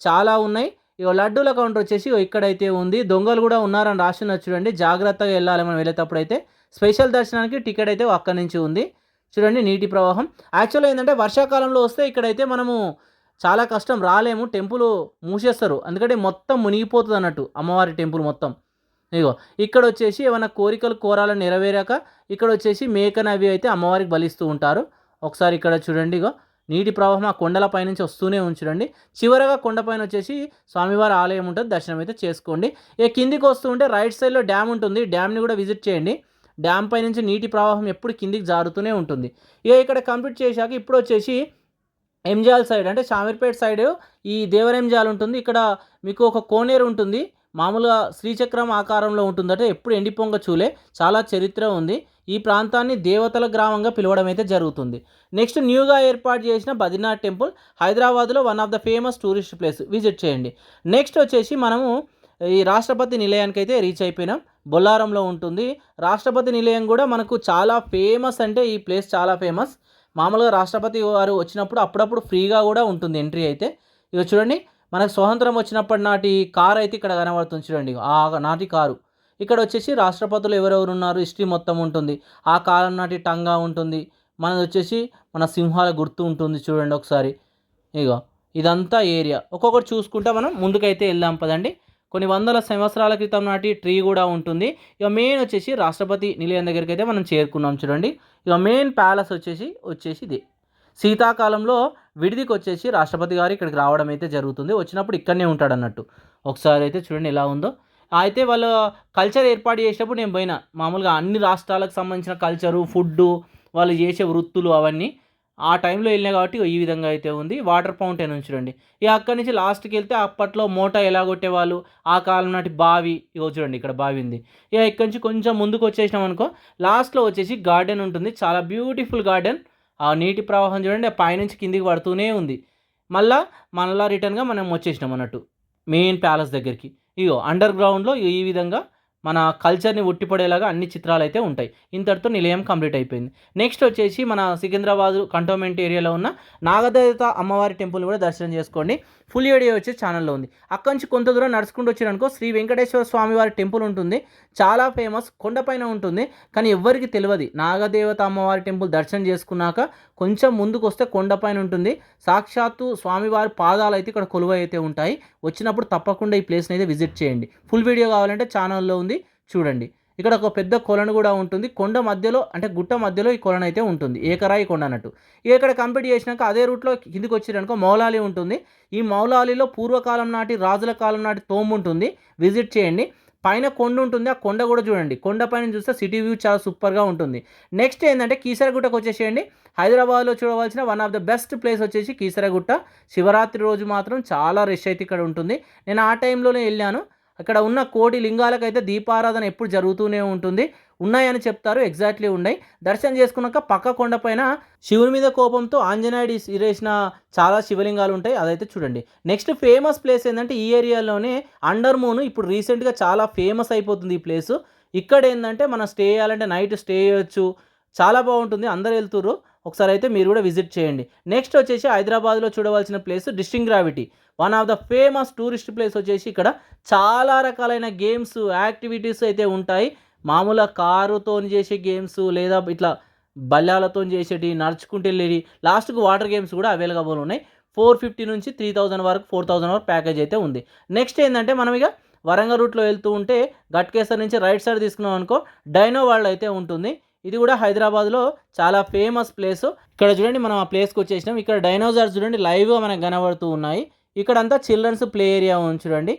చాలా ఉన్నాయి. ఇక లడ్డూల కౌంటర్ వచ్చేసి ఇక్కడైతే ఉంది. దొంగలు కూడా ఉన్నారని రాస్తున్నారు చూడండి, జాగ్రత్తగా వెళ్ళాలి మనం వెళ్ళేటప్పుడు అయితే. స్పెషల్ దర్శనానికి టికెట్ అయితే అక్కడి నుంచి ఉంది. చూడండి నీటి ప్రవాహం. యాక్చువల్గా ఏంటంటే వర్షాకాలంలో వస్తే ఇక్కడైతే మనము చాలా కష్టం, రాలేము, టెంపుల్ మూసేస్తారు. ఎందుకంటే మొత్తం మునిగిపోతుంది అన్నట్టు అమ్మవారి టెంపుల్ మొత్తం. ఇక్కడ వచ్చేసి ఏమైనా కోరికలు కోరాలని నెరవేరాక ఇక్కడ వచ్చేసి మేకను అవి అయితే అమ్మవారికి బలిస్తూ ఉంటారు. ఒకసారి ఇక్కడ చూడండి, నీటి ప్రవాహం ఆ కొండల పైనుంచి వస్తూనే ఉంచుడండి. చివరగా కొండపైన వచ్చేసి స్వామివారి ఆలయం ఉంటుంది, దర్శనం అయితే చేసుకోండి. కిందికి వస్తూ ఉంటే రైట్ సైడ్లో డ్యామ్ ఉంటుంది, డ్యామ్ని కూడా విజిట్ చేయండి. డ్యామ్ పై నుంచి నీటి ప్రవాహం ఎప్పుడు కిందికి జారుతూనే ఉంటుంది. ఇక్కడ కంప్లీట్ చేశాక ఇప్పుడు వచ్చేసి ఎంజాల్ సైడ్ అంటే షామీర్పేట్ సైడ్ ఈ దేవరంజాల్ ఉంటుంది. ఇక్కడ మీకు ఒక కోనేరు ఉంటుంది. మామూలుగా శ్రీచక్రం ఆకారంలో ఉంటుందట. ఎప్పుడు ఎండిపొంగ చూలే. చాలా చరిత్ర ఉంది. ఈ ప్రాంతాన్ని దేవతల గ్రామంగా పిలవడం అయితే జరుగుతుంది. నెక్స్ట్ న్యూగా ఏర్పాటు చేసిన బద్రీనాథ్ టెంపుల్ హైదరాబాద్లో one of the famous tourist place, visit చేయండి. నెక్స్ట్ వచ్చేసి మనము ఈ రాష్ట్రపతి నిలయానికి అయితే రీచ్ అయిపోయినాం. బొల్లారంలో ఉంటుంది. రాష్ట్రపతి నిలయం కూడా మనకు చాలా ఫేమస్, అంటే ఈ ప్లేస్ చాలా ఫేమస్. మామూలుగా రాష్ట్రపతి వారు వచ్చినప్పుడు అప్పుడప్పుడు ఫ్రీగా కూడా ఉంటుంది ఎంట్రీ అయితే. ఇక చూడండి, మనకు స్వతంత్రం వచ్చినప్పటి నాటి కారు అయితే ఇక్కడ కనబడుతుంది చూడండి, ఆ నాటి కారు. ఇక్కడ వచ్చేసి రాష్ట్రపతులు ఎవరెవరు ఉన్నారు హిస్టరీ మొత్తం ఉంటుంది. ఆ కాలం నాటి టంగా ఉంటుంది. మనది వచ్చేసి మన సింహాల గుర్తు ఉంటుంది చూడండి ఒకసారి. ఇగో ఇదంతా ఏరియా ఒక్కొక్కటి చూసుకుంటా మనం ముందుకైతే వెళ్దాం పదండి. కొన్ని వందల సంవత్సరాల క్రితం నాటి ట్రీ కూడా ఉంటుంది. ఇక మెయిన్ వచ్చేసి రాష్ట్రపతి నిలయం దగ్గరికి అయితే మనం చేరుకున్నాం చూడండి. ఇక మెయిన్ ప్యాలెస్ వచ్చేసి ఇది. శీతాకాలంలో విడిదికి వచ్చేసి రాష్ట్రపతి గారు ఇక్కడికి రావడం అయితే జరుగుతుంది. వచ్చినప్పుడు ఇక్కడనే ఉంటాడు అన్నట్టు. ఒకసారి అయితే చూడండి ఎలా ఉందో. అయితే వాళ్ళు కల్చర్ ఏర్పాటు చేసేటప్పుడు నేను పోయినా. మామూలుగా అన్ని రాష్ట్రాలకు సంబంధించిన కల్చరు, ఫుడ్డు, వాళ్ళు చేసే వృత్తులు అవన్నీ ఆ టైంలో వెళ్ళినా కాబట్టి ఈ విధంగా అయితే ఉంది. వాటర్ ఫౌంటైన్ ఉంది చూడండి. ఇక అక్కడి నుంచి లాస్ట్కి వెళ్తే అప్పట్లో మోటా ఎలా కొట్టేవాళ్ళు, ఆ కాలం నాటి బావి, ఇగో చూడండి ఇక్కడ బావి ఉంది. ఇక ఇక్కడి నుంచి కొంచెం ముందుకు వచ్చేసినాం అనుకో, లాస్ట్లో వచ్చేసి గార్డెన్ ఉంటుంది. చాలా బ్యూటిఫుల్ గార్డెన్. ఆ నీటి ప్రవాహం చూడండి, ఆ పైనుంచి కిందికి పడుతూనే ఉంది. మళ్ళా రిటర్న్గా మనం వచ్చేసినాం అన్నట్టు మెయిన్ ప్యాలెస్ దగ్గరికి. ఇగో అండర్ గ్రౌండ్లో ఈ విధంగా మన కల్చర్ని ఒట్టిపడేలాగా అన్ని చిత్రాలు అయితే ఉంటాయి. ఇంతటితో నిలయం కంప్లీట్ అయిపోయింది. నెక్స్ట్ వచ్చేసి మన సికింద్రాబాద్ కంటోన్మెంట్ ఏరియాలో ఉన్న నాగదేవత అమ్మవారి టెంపుల్ కూడా దర్శనం చేసుకోండి. ఫుల్ వీడియో వచ్చి ఛానల్లో ఉంది. అక్కడి నుంచి కొంత దూరం నడుచుకుంటూ వచ్చారనుకో శ్రీ వెంకటేశ్వర స్వామి వారి టెంపుల్ ఉంటుంది. చాలా ఫేమస్, కొండపైన ఉంటుంది. కానీ ఎవ్వరికి తెలియదు. నాగదేవత అమ్మవారి టెంపుల్ దర్శనం చేసుకున్నాక కొంచెం ముందుకు వస్తే కొండపైన ఉంటుంది. సాక్షాత్తు స్వామివారి పాదాలు అయితే ఇక్కడ కొలువై అయితే ఉంటాయి. వచ్చినప్పుడు తప్పకుండా ఈ ప్లేస్ని అయితే విజిట్ చేయండి. ఫుల్ వీడియో కావాలంటే ఛానల్లో ఉంది, చూడండి. ఇక్కడ ఒక పెద్ద కొలను కూడా ఉంటుంది. కొండ మధ్యలో, అంటే గుట్ట మధ్యలో ఈ కొలను అయితే ఉంటుంది. ఏకరాయి కొండ అన్నట్టు. ఇక్కడ కంప్లీట్ చేసినాక అదే రూట్లో కిందికి వచ్చిరనుకో మౌలాలి ఉంటుంది. ఈ మౌలాలిలో పూర్వకాలం నాటి, రాజుల కాలం నాటి తోము ఉంటుంది. విజిట్ చేయండి. పైన కొండ ఉంటుంది. ఆ కొండ కూడా చూడండి. కొండ పైన చూస్తే సిటీ వ్యూ చాలా సూపర్గా ఉంటుంది. నెక్స్ట్ ఏంటంటే కీసరగుట్టకు వచ్చేసేయండి. హైదరాబాద్లో చూడవలసిన one of the best place వచ్చేసి కీసరగుట్ట. శివరాత్రి రోజు మాత్రం చాలా రష్ అయితే ఇక్కడ ఉంటుంది. నేను ఆ టైంలోనే వెళ్ళాను. అక్కడ ఉన్న కోటి లింగాలకైతే దీపారాధన ఎప్పుడు జరుగుతూనే ఉంటుంది. ఉన్నాయని చెప్తారు, ఎగ్జాక్ట్లీ ఉన్నాయి. దర్శనం చేసుకున్నాక పక్క కొండపైన శివుని మీద కోపంతో ఆంజనేయుడి ఇరేసిన చాలా శివలింగాలు ఉంటాయి. అదైతే చూడండి. నెక్స్ట్ ఫేమస్ ప్లేస్ ఏంటంటే ఈ ఏరియాలోనే అండర్ మూన్ ఇప్పుడు రీసెంట్గా చాలా ఫేమస్ అయిపోతుంది ఈ ప్లేసు. ఇక్కడ ఏంటంటే మనం స్టే చేయాలంటే నైట్ స్టే చేయొచ్చు. చాలా బాగుంటుంది. అందరు వెళ్తుర్రు. ఒకసారి అయితే మీరు కూడా విజిట్ చేయండి. నెక్స్ట్ వచ్చేసి హైదరాబాద్లో చూడవలసిన place district gravity. One of the famous tourist place వచ్చేసి ఇక్కడ చాలా రకాలైన గేమ్స్, యాక్టివిటీస్ అయితే ఉంటాయి. మామూలుగా కారుతో చేసే గేమ్స్, లేదా ఇట్లా బల్లాలతో చేసేటి, నడుచుకుంటూ వెళ్ళేది, లాస్ట్కు వాటర్ గేమ్స్ కూడా అవైలబుల్ ఉన్నాయి. 450 నుంచి 3000 వరకు, 4000 వరకు ప్యాకేజ్ అయితే ఉంది. నెక్స్ట్ ఏంటంటే మనం ఇక వరంగల్ రూట్లో వెళ్తూ ఉంటే గట్కేసర్ నుంచి రైట్ సైడ్ తీసుకున్నాం అనుకో డైనో వరల్డ్ అయితే ఉంటుంది. ఇది కూడా హైదరాబాద్లో చాలా ఫేమస్ ప్లేస్. ఇక్కడ చూడండి, మనం ఆ ప్లేస్కి వచ్చేసినాం. ఇక్కడ డైనోసార్స్ చూడండి లైవ్గా మనకు కనబడుతూ ఉన్నాయి. ఇక్కడంతా చిల్డ్రన్స్ ప్లే ఏరియా ఉంది చూడండి.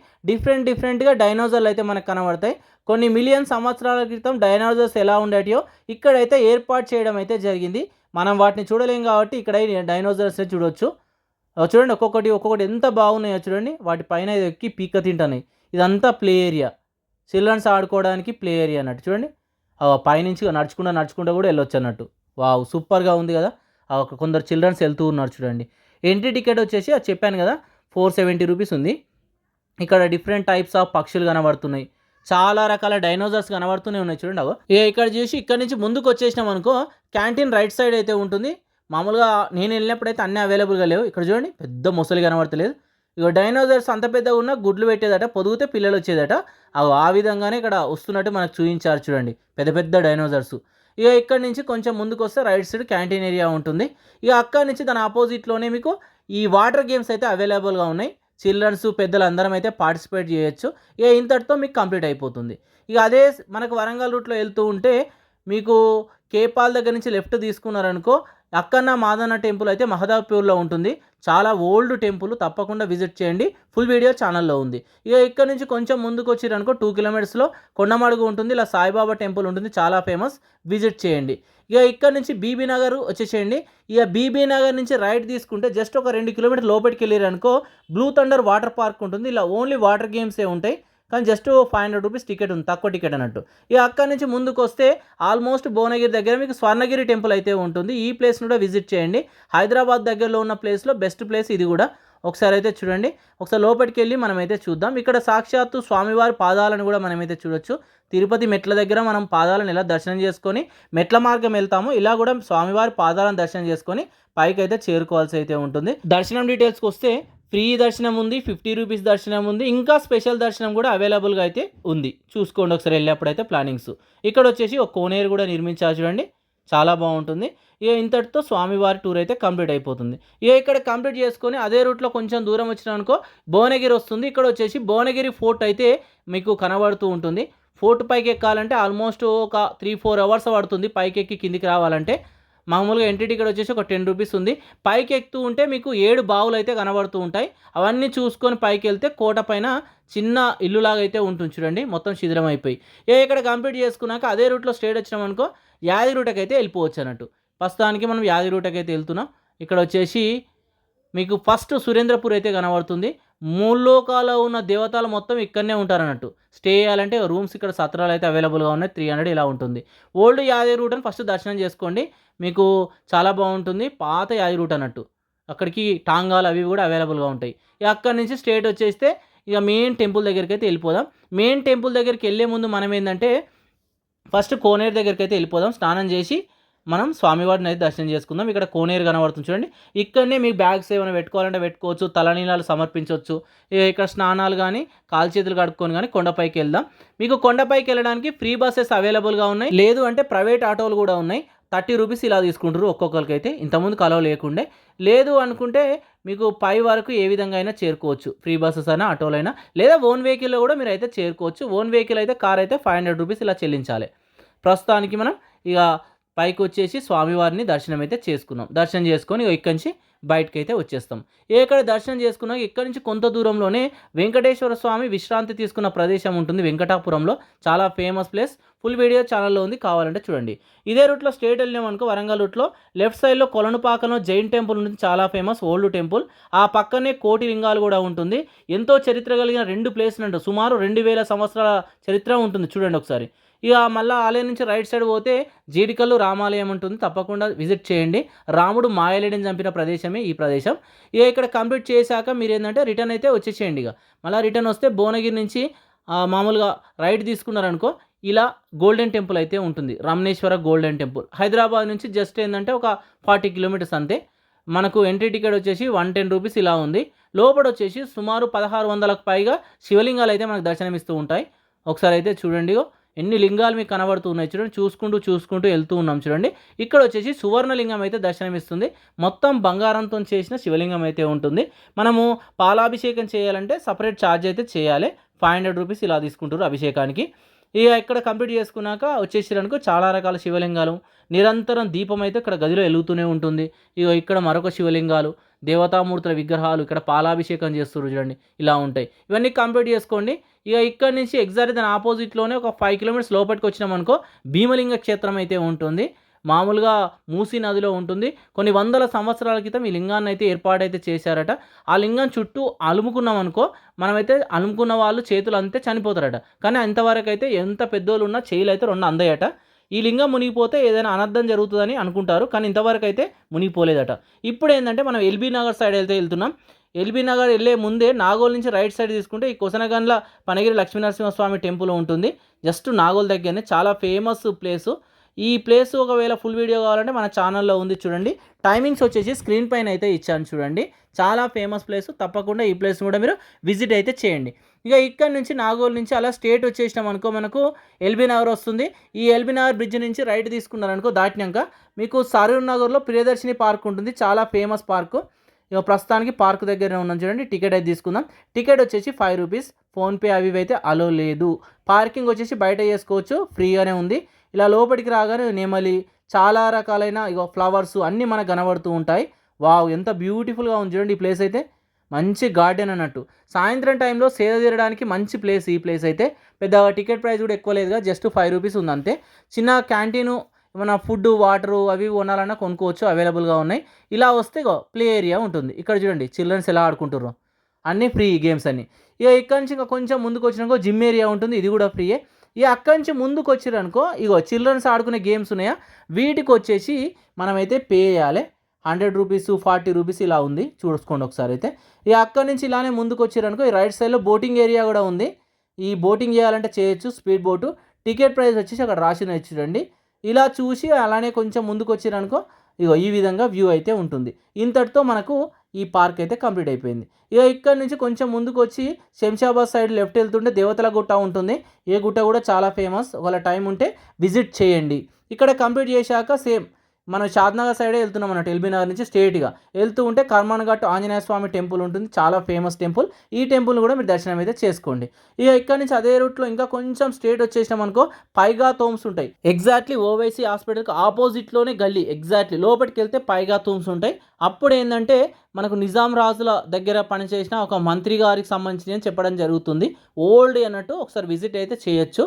డిఫరెంట్గా డైనోసార్లు అయితే మనకు కనబడతాయి. కొన్ని మిలియన్ సంవత్సరాల క్రితం డైనోసార్స్ ఎలా ఉండేటియో ఇక్కడైతే ఏర్పాటు చేయడం అయితే జరిగింది. మనం వాటిని చూడలేం కాబట్టి ఇక్కడ డైనోసార్స్ చూడొచ్చు. చూడండి ఒక్కొక్కటి ఎంత బాగున్నాయో చూడండి. వాటి పైన ఎక్కి పీక తింటున్నాయి. ఇదంతా ప్లే ఏరియా, చిల్డ్రన్స్ ఆడుకోవడానికి ప్లే ఏరియా అన్నట్టు. చూడండి పైనుంచి నడుచుకుంటూ కూడా వెళ్ళొచ్చు అన్నట్టు. వావ్, సూపర్గా ఉంది కదా. కొందరు చిల్డ్రన్స్ వెళ్తూ ఉన్నారు చూడండి. ఎంట్రీ టికెట్ వచ్చేసి అది చెప్పాను కదా 470 రూపీస్ ఉంది. ఇక్కడ డిఫరెంట్ టైప్స్ ఆఫ్ పక్షులు కనబడుతున్నాయి. చాలా రకాల డైనోసార్స్ కనబడుతూనే ఉన్నాయి చూడండి. ఇక్కడ చూసి ఇక్కడ నుంచి ముందుకు వచ్చేసినాం అనుకో క్యాంటీన్ రైట్ సైడ్ అయితే ఉంటుంది. మామూలుగా నేను వెళ్ళినప్పుడైతే అన్నీ అవైలబుల్గా లేవు. ఇక్కడ చూడండి పెద్ద మొసలి కనబడతలేదు. ఇక డైనోసార్స్ అంత పెద్దగా ఉన్న గుడ్లు పెట్టేదట, పొదిగితే పిల్లలు వచ్చేదట. ఆ విధంగానే ఇక్కడ వస్తున్నట్టు మనకు చూపించారు చూడండి, పెద్ద డైనోసార్స్. ఇక ఇక్కడ నుంచి కొంచెం ముందుకు వస్తే రైట్ సైడ్ క్యాంటీన్ ఏరియా ఉంటుంది. ఇక అక్కడ నుంచి దాని ఆపోజిట్లోనే మీకు ఈ వాటర్ గేమ్స్ అయితే అవైలబుల్గా ఉన్నాయి. చిల్డ్రన్స్, పెద్దలు అందరం అయితే పార్టిసిపేట్ చేయొచ్చు. ఇక ఇంతటితో మీకు కంప్లీట్ అయిపోతుంది. ఇక అదే మనకు వరంగల్ రూట్లో వెళ్తూ ఉంటే మీకు కేపాల్ దగ్గర నుంచి లెఫ్ట్ తీసుకున్నారనుకో అక్కన్న మాదన్న టెంపుల్ అయితే మహదాపూర్లో ఉంటుంది. చాలా ఓల్డ్ టెంపుల్, తప్పకుండా విజిట్ చేయండి. ఫుల్ వీడియో ఛానల్లో ఉంది. ఇక ఇక్కడ నుంచి కొంచెం ముందుకు వచ్చిరనుకో 2 కిలోమీటర్స్లో కొండమడుగు ఉంటుంది. ఇలా సాయిబాబా టెంపుల్ ఉంటుంది, చాలా ఫేమస్, విజిట్ చేయండి. ఇక ఇక్కడ నుంచి బీబీ నగర్ వచ్చేసేయండి. ఇక బీబీ నగర్ నుంచి రైట్ తీసుకుంటే జస్ట్ ఒక 2 కిలోమీటర్ లోపలికి వెళ్ళారనుకో బ్లూ థండర్ వాటర్ పార్క్ ఉంటుంది. ఇలా ఓన్లీ వాటర్ గేమ్సే ఉంటాయి. కానీ జస్ట్ ₹500 టికెట్ ఉంది, తక్కువ టికెట్ అన్నట్టు. ఇక అక్కడి నుంచి ముందుకు వస్తే ఆల్మోస్ట్ భువనగిరి దగ్గర మీకు స్వర్ణగిరి టెంపుల్ అయితే ఉంటుంది. ఈ ప్లేస్ని కూడా విజిట్ చేయండి. హైదరాబాద్ దగ్గరలో ఉన్న ప్లేస్లో బెస్ట్ ప్లేస్ ఇది కూడా. ఒకసారి అయితే చూడండి. ఒకసారి లోపలికి వెళ్ళి మనమైతే చూద్దాం. ఇక్కడ సాక్షాత్తు స్వామివారి పాదాలను కూడా మనమైతే చూడొచ్చు. తిరుపతి మెట్ల దగ్గర మనం పాదాలను ఇలా దర్శనం చేసుకొని మెట్ల మార్గం వెళ్తాము, ఇలా కూడా స్వామివారి పాదాలను దర్శనం చేసుకొని పైకి అయితే చేరుకోవాల్సి అయితే ఉంటుంది. దర్శనం డీటెయిల్స్కి వస్తే ఫ్రీ దర్శనం ఉంది, ₹50 దర్శనం ఉంది, ఇంకా స్పెషల్ దర్శనం కూడా అవైలబుల్గా అయితే ఉంది. చూసుకోండి ఒకసారి వెళ్ళేప్పుడు అయితే ప్లానింగ్స్. ఇక్కడ వచ్చేసి ఒక కోనేరు కూడా నిర్మించారు చూడండి, చాలా బాగుంటుంది. ఇక ఇంతటితో స్వామివారి టూర్ అయితే కంప్లీట్ అయిపోతుంది. ఇక ఇక్కడ కంప్లీట్ చేసుకొని అదే రూట్లో కొంచెం దూరం వచ్చినామనుకో భువనగిరి వస్తుంది. ఇక్కడ వచ్చేసి భువనగిరి ఫోర్ట్ అయితే మీకు కనబడుతూ ఉంటుంది. ఫోర్ట్ పైకి ఎక్కాలంటే ఆల్మోస్ట్ ఒక 3-4 అవర్స్ పడుతుంది పైకి ఎక్కి కిందికి రావాలంటే. మామూలుగా ఎంట్రీ టికెట్ వచ్చేసి ఒక ₹10 ఉంది. పైకి ఎక్కుతూ ఉంటే మీకు 7 బావులు అయితే కనబడుతూ ఉంటాయి. అవన్నీ చూసుకొని పైకి వెళ్తే కోట పైన చిన్న ఇల్లులాగా అయితే ఉంటుంది చూడండి, మొత్తం శిథిలం అయిపోయి. ఇక్కడ కంప్లీట్ చేసుకున్నాక అదే రూట్లో స్ట్రేట్ వచ్చినామనుకో యాదగిరిగుట్టకి అయితే వెళ్ళిపోవచ్చు అన్నట్టు. ప్రస్తుతానికి మనం యాదగిరిగుట్టకి అయితే వెళ్తున్నాం. ఇక్కడ వచ్చేసి మీకు ఫస్ట్ సురేంద్రపూర్ అయితే కనబడుతుంది. మూల్లోకాలో ఉన్న దేవతలు మొత్తం ఇక్కడనే ఉంటారన్నట్టు. స్టే చేయాలంటే రూమ్స్ ఇక్కడ సత్రాలు అయితే అవైలబుల్గా ఉన్నాయి. 300 ఇలా ఉంటుంది. ఓల్డ్ యాదగిరి రూట్ అని ఫస్ట్ దర్శనం చేసుకోండి, మీకు చాలా బాగుంటుంది. పాత యాదగిరి రూట్ అన్నట్టు, అక్కడికి టాంగాలు అవి కూడా అవైలబుల్గా ఉంటాయి. ఇక అక్కడి నుంచి స్ట్రేట్ వచ్చేస్తే ఇక మెయిన్ టెంపుల్ దగ్గరికి అయితే వెళ్ళిపోదాం. మెయిన్ టెంపుల్ దగ్గరికి వెళ్ళే ముందు మనం ఏంటంటే ఫస్ట్ కోనేరు దగ్గరికి అయితే వెళ్ళిపోదాం. స్నానం చేసి మనం స్వామివారిని అయితే దర్శనం చేసుకుందాం. ఇక్కడ కోనేరు కనబడుతుంది చూడండి. ఇక్కడనే మీకు బ్యాగ్స్ ఏమైనా పెట్టుకోవాలంటే పెట్టుకోవచ్చు, తలనీలాలు సమర్పించవచ్చు. ఇక్కడ స్నానాలు కానీ కాలు చేతులు కడుక్కొని కానీ కొండపైకి వెళ్దాం. మీకు కొండపైకి వెళ్ళడానికి ఫ్రీ బస్సెస్ అవైలబుల్గా ఉన్నాయి, లేదు అంటే ప్రైవేట్ ఆటోలు కూడా ఉన్నాయి. ₹30 ఇలా తీసుకుంటారు ఒక్కొక్కరికి అయితే. ఇంతకుముందు కలవ లేకుండే. లేదు అనుకుంటే మీకు పై వరకు ఏ విధంగా అయినా చేరుకోవచ్చు, ఫ్రీ బస్సెస్ అయినా ఆటోలు అయినా, లేదా ఓన్ వెహికల్లో కూడా మీరు అయితే చేరుకోవచ్చు. ఓన్ వెహికల్ అయితే కార్ అయితే ₹500 ఇలా చెల్లించాలి. ప్రస్తుతానికి మనం ఇక పైకి వచ్చేసి స్వామివారిని దర్శనం అయితే చేసుకున్నాం. దర్శనం చేసుకొని ఇక్కడి నుంచి బయటకు అయితే వచ్చేస్తాం. ఇక్కడ దర్శనం చేసుకున్నాక ఇక్కడి నుంచి కొంత దూరంలోనే వెంకటేశ్వర స్వామి విశ్రాంతి తీసుకున్న ప్రదేశం ఉంటుంది వెంకటాపురంలో. చాలా ఫేమస్ ప్లేస్. ఫుల్ వీడియో ఛానల్లో ఉంది, కావాలంటే చూడండి. ఇదే రూట్లో స్ట్రేట్ వెళ్ళామనుకో వరంగల్ రూట్లో లెఫ్ట్ సైడ్లో కొలనుపాకంలో జైన్ టెంపుల్ ఉంటుంది, చాలా ఫేమస్ ఓల్డ్ టెంపుల్. ఆ పక్కనే కోటి లింగాలు కూడా ఉంటుంది. ఎంతో చరిత్ర కలిగిన 2 ప్లేస్లు అంటూ సుమారు 2000 సంవత్సరాల చరిత్ర ఉంటుంది చూడండి ఒకసారి. ఇక మళ్ళీ ఆలయం నుంచి రైట్ సైడ్ పోతే జీడికల్లు రామాలయం ఉంటుంది, తప్పకుండా విజిట్ చేయండి. రాముడు మాయలేడిని చంపిన ప్రదేశమే ఈ ప్రదేశం. ఇక ఇక్కడ కంప్లీట్ చేశాక మీరు ఏంటంటే రిటర్న్ అయితే వచ్చేసేయండి. ఇక మళ్ళీ రిటర్న్ వస్తే భువనగిరి నుంచి మామూలుగా రైట్ తీసుకున్నారనుకో ఇలా గోల్డెన్ టెంపుల్ అయితే ఉంటుంది, రమణేశ్వర గోల్డెన్ టెంపుల్. హైదరాబాద్ నుంచి జస్ట్ ఏంటంటే ఒక 40 కిలోమీటర్స్ అంతే. మనకు ఎంట్రీ టికెట్ వచ్చేసి ₹110 ఇలా ఉంది. లోపల వచ్చేసి సుమారు 1600కు పైగా శివలింగాలు అయితే మనకు దర్శనమిస్తూ ఉంటాయి. ఒకసారి అయితే చూడండి, ఎన్ని లింగాలు మీకు కనబడుతూ ఉన్నాయి చూడండి. చూసుకుంటూ వెళ్తూ ఉన్నాం చూడండి. ఇక్కడ వచ్చేసి సువర్ణలింగం అయితే దర్శనమిస్తుంది. మొత్తం బంగారంతో చేసిన శివలింగం అయితే ఉంటుంది. మనము పాలాభిషేకం చేయాలంటే సపరేట్ ఛార్జ్ అయితే చేయాలి. ₹500 ఇలా తీసుకుంటారు అభిషేకానికి. ఇక ఇక్కడ కంప్లీట్ చేసుకున్నాక వచ్చేసారనుకో చాలా రకాల శివలింగాలు, నిరంతరం దీపం అయితే ఇక్కడ గదిలో వెలుగుతూనే ఉంటుంది. ఇక ఇక్కడ మరొక శివలింగాలు, దేవతామూర్తుల విగ్రహాలు, ఇక్కడ పాలాభిషేకం చేస్తారు చూడండి, ఇలా ఉంటాయి. ఇవన్నీ కంప్లీట్ చేసుకోండి. ఇక ఇక్కడ నుంచి ఎగ్జాక్ట్ దాని ఆపోజిట్లోనే ఒక 5 కిలోమీటర్స్ లోపలికి వచ్చినామనుకో భీమలింగ క్షేత్రం అయితే ఉంటుంది. మామూలుగా మూసీ నదిలో ఉంటుంది. కొన్ని వందల సంవత్సరాల క్రితం ఈ లింగాన్ని అయితే ఏర్పాటైతే చేశారట. ఆ లింగం చుట్టూ అలుముకున్నాం అనుకో, మనమైతే అలుముకున్న వాళ్ళు చేతులు అంతే చనిపోతారట. కానీ అంతవరకు అయితే ఎంత పెద్దోళ్ళు ఉన్నా చేతులు అయితే 2 అందయట. ఈ లింగం మునిగిపోతే ఏదైనా అనర్థం జరుగుతుందని అనుకుంటారు, కానీ ఇంతవరకు అయితే మునిగిపోలేదట. ఇప్పుడు ఏంటంటే మనం ఎల్బీ నగర్ సైడ్ అయితే వెళ్తున్నాం. ఎల్బీ నగర్ వెళ్ళే ముందే నాగోల్ నుంచి రైట్ సైడ్ తీసుకుంటే ఈ కొసనగండ్ల పనగిరి లక్ష్మీనరసింహస్వామి టెంపుల్ ఉంటుంది. జస్ట్ నాగోల్ దగ్గరనే, చాలా ఫేమస్ ప్లేసు. ఈ ప్లేస్ ఒకవేళ ఫుల్ వీడియో కావాలంటే మన ఛానల్లో ఉంది చూడండి. టైమింగ్స్ వచ్చేసి స్క్రీన్ పైన అయితే ఇచ్చాను చూడండి. చాలా ఫేమస్ ప్లేస్, తప్పకుండా ఈ ప్లేస్ కూడా మీరు విజిట్ అయితే చేయండి. ఇక ఇక్కడ నుంచి నాగోల్ నుంచి అలా స్టేట్ వచ్చేసినాం అనుకో మనకు ఎల్బీ నగర్ వస్తుంది. ఈ ఎల్బీ నగర్ బ్రిడ్జ్ నుంచి రైట్ తీసుకున్నారనుకో దాటినాక మీకు సరూర్ నగర్లో ప్రియదర్శిని పార్క్ ఉంటుంది, చాలా ఫేమస్ పార్కు. ఇక ప్రస్తుతానికి పార్క్ దగ్గరనే ఉన్నాం చూడండి. టికెట్ అయితే తీసుకుందాం. టికెట్ వచ్చేసి ₹5. ఫోన్పే అవి అయితే అలో లేదు. పార్కింగ్ వచ్చేసి బయట చేసుకోవచ్చు, ఫ్రీగానే ఉంది. ఇలా లోపలికి రాగానే నెమలి, చాలా రకాలైన ఇక ఫ్లవర్స్ అన్నీ మనకు కనబడుతూ ఉంటాయి. వావ్, ఎంత బ్యూటిఫుల్గా ఉంది చూడండి ఈ ప్లేస్ అయితే. మంచి గార్డెన్ అన్నట్టు. సాయంత్రం టైంలో సేద తీరడానికి మంచి ప్లేస్ ఈ ప్లేస్ అయితే. పెద్ద టికెట్ ప్రైస్ కూడా ఎక్కువ లేదుగా, జస్ట్ ₹5 ఉంది అంతే. చిన్న క్యాంటీను, ఏమైనా ఫుడ్ వాటరు అవి కొనాలన్నా కొనుక్కోవచ్చు, అవైలబుల్గా ఉన్నాయి. ఇలా వస్తే ప్లే ఏరియా ఉంటుంది. ఇక్కడ చూడండి చిల్డ్రన్స్ ఎలా ఆడుకుంటారు. అన్నీ ఫ్రీ గేమ్స్ అన్నీ. ఇక ఇక్కడి నుంచి ఇంకా కొంచెం ముందుకు వచ్చినాకో జిమ్ ఏరియా ఉంటుంది, ఇది కూడా ఫ్రీయే. ఇక అక్కడి నుంచి ముందుకు వచ్చిరనుకో ఇగో చిల్డ్రన్స్ ఆడుకునే గేమ్స్ ఉన్నాయా, వీటికి వచ్చేసి మనమైతే పే చేయాలి. 100 రూపీస్, 40 రూపీస్ ఇలా ఉంది, చూసుకోండి ఒకసారి అయితే. ఇక అక్కడి నుంచి ఇలానే ముందుకు వచ్చారనుకో ఈ రైట్ సైడ్లో బోటింగ్ ఏరియా కూడా ఉంది. ఈ బోటింగ్ చేయాలంటే చేయొచ్చు, స్పీడ్ బోటు. టికెట్ ప్రైస్ వచ్చేసి అక్కడ రాసిన చూడండి. ఇలా చూసి అలానే కొంచెం ముందుకు వచ్చారనుకో ఇగో ఈ విధంగా వ్యూ అయితే ఉంటుంది. ఇంతటితో మనకు ఈ పార్క్ అయితే కంప్లీట్ అయిపోయింది. ఇక ఇక్కడ నుంచి కొంచెం ముందుకు వచ్చి శంషాబాద్ సైడ్ లెఫ్ట్ వెళ్తుంటే దేవతల గుట్ట ఉంటుంది. ఏ గుట్ట కూడా చాలా ఫేమస్, ఒకవేళ టైం ఉంటే విజిట్ చేయండి. ఇక్కడ కంప్లీట్ చేశాక సేమ్ మనం షాద్నగర్ సైడే వెళ్తున్నాం అన్నట్టు, ఎల్బీ నగర్ నుంచి స్ట్రేట్గా వెళ్తూ ఉంటే కర్మాన్ ఘాట్ ఆంజనేయ స్వామి టెంపుల్ ఉంటుంది, చాలా ఫేమస్ టెంపుల్. ఈ టెంపుల్ కూడా మీరు దర్శనం అయితే చేసుకోండి. ఇక ఇక్కడ నుంచి అదే రూట్లో ఇంకా కొంచెం స్ట్రేట్ వచ్చేసినాం అనుకో పైగా తోమ్స్ ఉంటాయి. ఎగ్జాక్ట్లీ ఓవైసీ హాస్పిటల్కి ఆపోజిట్లోనే గల్లీ, ఎగ్జాక్ట్లీ లోపలికి వెళ్తే పైగా తోమ్స్ ఉంటాయి. అప్పుడు ఏంటంటే మనకు నిజాం రాజుల దగ్గర పనిచేసిన ఒక మంత్రి గారికి సంబంధించి అని చెప్పడం జరుగుతుంది. ఓల్డ్ అన్నట్టు ఒకసారి విజిట్ అయితే చేయొచ్చు.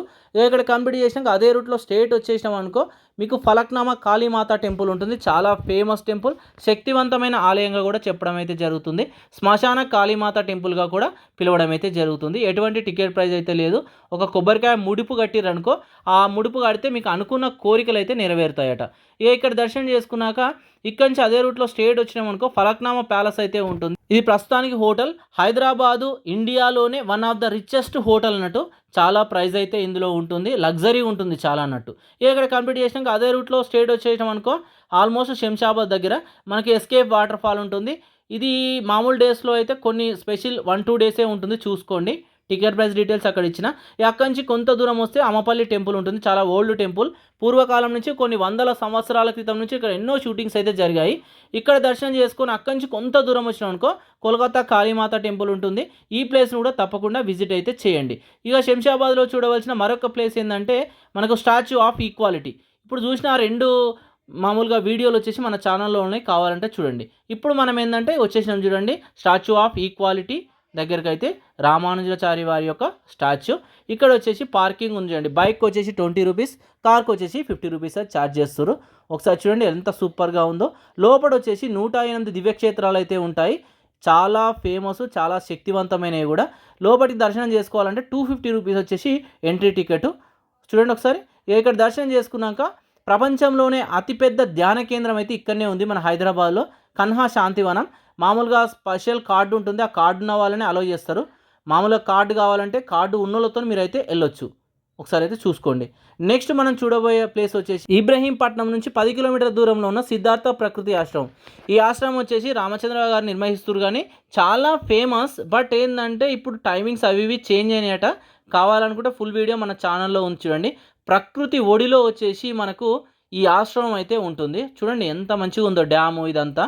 ఇక్కడ కంప్లీట్ చేసినాక అదే రూట్లో స్ట్రేట్ వచ్చేసినాం అనుకో మీకు ఫలక్నామా కాళీమాత టెంపుల్ ఉంటుంది, చాలా ఫేమస్ టెంపుల్, శక్తివంతమైన ఆలయంగా కూడా చెప్పడం అయితే జరుగుతుంది. శ్మశాన కాళీమాత టెంపుల్గా కూడా పిలవడం అయితే జరుగుతుంది. ఎటువంటి టికెట్ ప్రైస్ అయితే లేదు. ఒక కొబ్బరికాయ ముడుపు కట్టిరనుకో ఆ ముడుపు కడితే మీకు అనుకున్న కోరికలు అయితే నెరవేరుతాయట. ఇక్కడ దర్శనం చేసుకున్నాక ఇక్కడి నుంచి అదే రూట్లో స్ట్రేట్ వచ్చినామనుకో ఫలక్నామా ప్యాలెస్ అయితే ఉంటుంది. ఇది ప్రస్తుతానికి హోటల్, హైదరాబాదు ఇండియాలోనే one of the richest hotel అన్నట్టు. చాలా ప్రైస్ అయితే ఇందులో ఉంటుంది, లగ్జరీ ఉంటుంది చాలా అన్నట్టు. ఇక్కడ కంప్లీట్ చేసినాక అదే రూట్లో స్ట్రేట్ వచ్చేసాం అనుకో ఆల్మోస్ట్ శంషాబాద్ దగ్గర మనకి ఎస్కేప్ వాటర్ ఫాల్ ఉంటుంది. ఇది మామూలు డేస్లో అయితే కొన్ని స్పెషల్ 1-2 డేసే ఉంటుంది, చూసుకోండి. టికెట్ ప్రైస్ డీటెయిల్స్ అక్కడ ఇచ్చిన. అక్కడి నుంచి కొంత దూరం వస్తే అమ్మపల్లి టెంపుల్ ఉంటుంది, చాలా ఓల్డ్ టెంపుల్. పూర్వకాలం నుంచి కొన్ని వందల సంవత్సరాల క్రితం నుంచి ఇక్కడ ఎన్నో షూటింగ్స్ అయితే జరిగాయి. ఇక్కడ దర్శనం చేసుకొని అక్కడి నుంచి కొంత దూరం వచ్చినాం అనుకో కోల్కతా కాళీమాత టెంపుల్ ఉంటుంది. ఈ ప్లేస్ను కూడా తప్పకుండా విజిట్ అయితే చేయండి. ఇక శంషాబాద్లో చూడవలసిన మరొక ప్లేస్ ఏంటంటే మనకు స్టాచ్యూ ఆఫ్ ఈక్వాలిటీ. ఇప్పుడు చూసిన ఆ 2 మామూలుగా వీడియోలు వచ్చేసి మన ఛానల్లో ఉన్నాయి, కావాలంటే చూడండి. ఇప్పుడు మనం ఏంటంటే వచ్చేసినాం చూడండి స్టాచ్యూ ఆఫ్ ఈక్వాలిటీ దగ్గరికి అయితే రామానుజాచారి వారి యొక్క స్టాచ్యూ. ఇక్కడ వచ్చేసి పార్కింగ్ ఉంది చూడండి. బైక్ వచ్చేసి 20 రూపీస్, కార్కి వచ్చేసి 50 రూపీస్ ఛార్జ్ చేస్తారు. ఒకసారి చూడండి ఎంత సూపర్గా ఉందో. లోపల వచ్చేసి 108 దివ్యక్షేత్రాలు అయితే ఉంటాయి, చాలా ఫేమస్, చాలా శక్తివంతమైనవి కూడా. లోపలికి దర్శనం చేసుకోవాలంటే 250 రూపీస్ వచ్చేసి ఎంట్రీ టికెట్. చూడండి ఒకసారి. ఇక్కడ దర్శనం చేసుకున్నాక ప్రపంచంలోనే అతిపెద్ద ధ్యాన కేంద్రం అయితే ఇక్కడనే ఉంది మన హైదరాబాద్లో, కన్హా శాంతివనం. మామూలుగా స్పెషల్ కార్డు ఉంటుంది, ఆ కార్డు ఉన్న వాళ్ళని అలౌ చేస్తారు. మామూలుగా కార్డు కావాలంటే కార్డు ఉన్నోళ్ళతో మీరైతే వెళ్ళొచ్చు. ఒకసారి అయితే చూసుకోండి. నెక్స్ట్ మనం చూడబోయే ప్లేస్ వచ్చేసి ఇబ్రహీంపట్నం నుంచి 10 కిలోమీటర్ల దూరంలో ఉన్న సిద్ధార్థ ప్రకృతి ఆశ్రమం. ఈ ఆశ్రమం వచ్చేసి రామచంద్ర గారు నిర్వహిస్తారు కానీ చాలా ఫేమస్. బట్ ఏంటంటే ఇప్పుడు టైమింగ్స్ అవి ఇవి చేంజ్ అయినాయట. కావాలనుకుంటే ఫుల్ వీడియో మన ఛానల్లో ఉంచండి. ప్రకృతి ఒడిలో వచ్చేసి మనకు ఈ ఆశ్రమం అయితే ఉంటుంది. చూడండి ఎంత మంచిగా ఉందో డ్యాము ఇదంతా.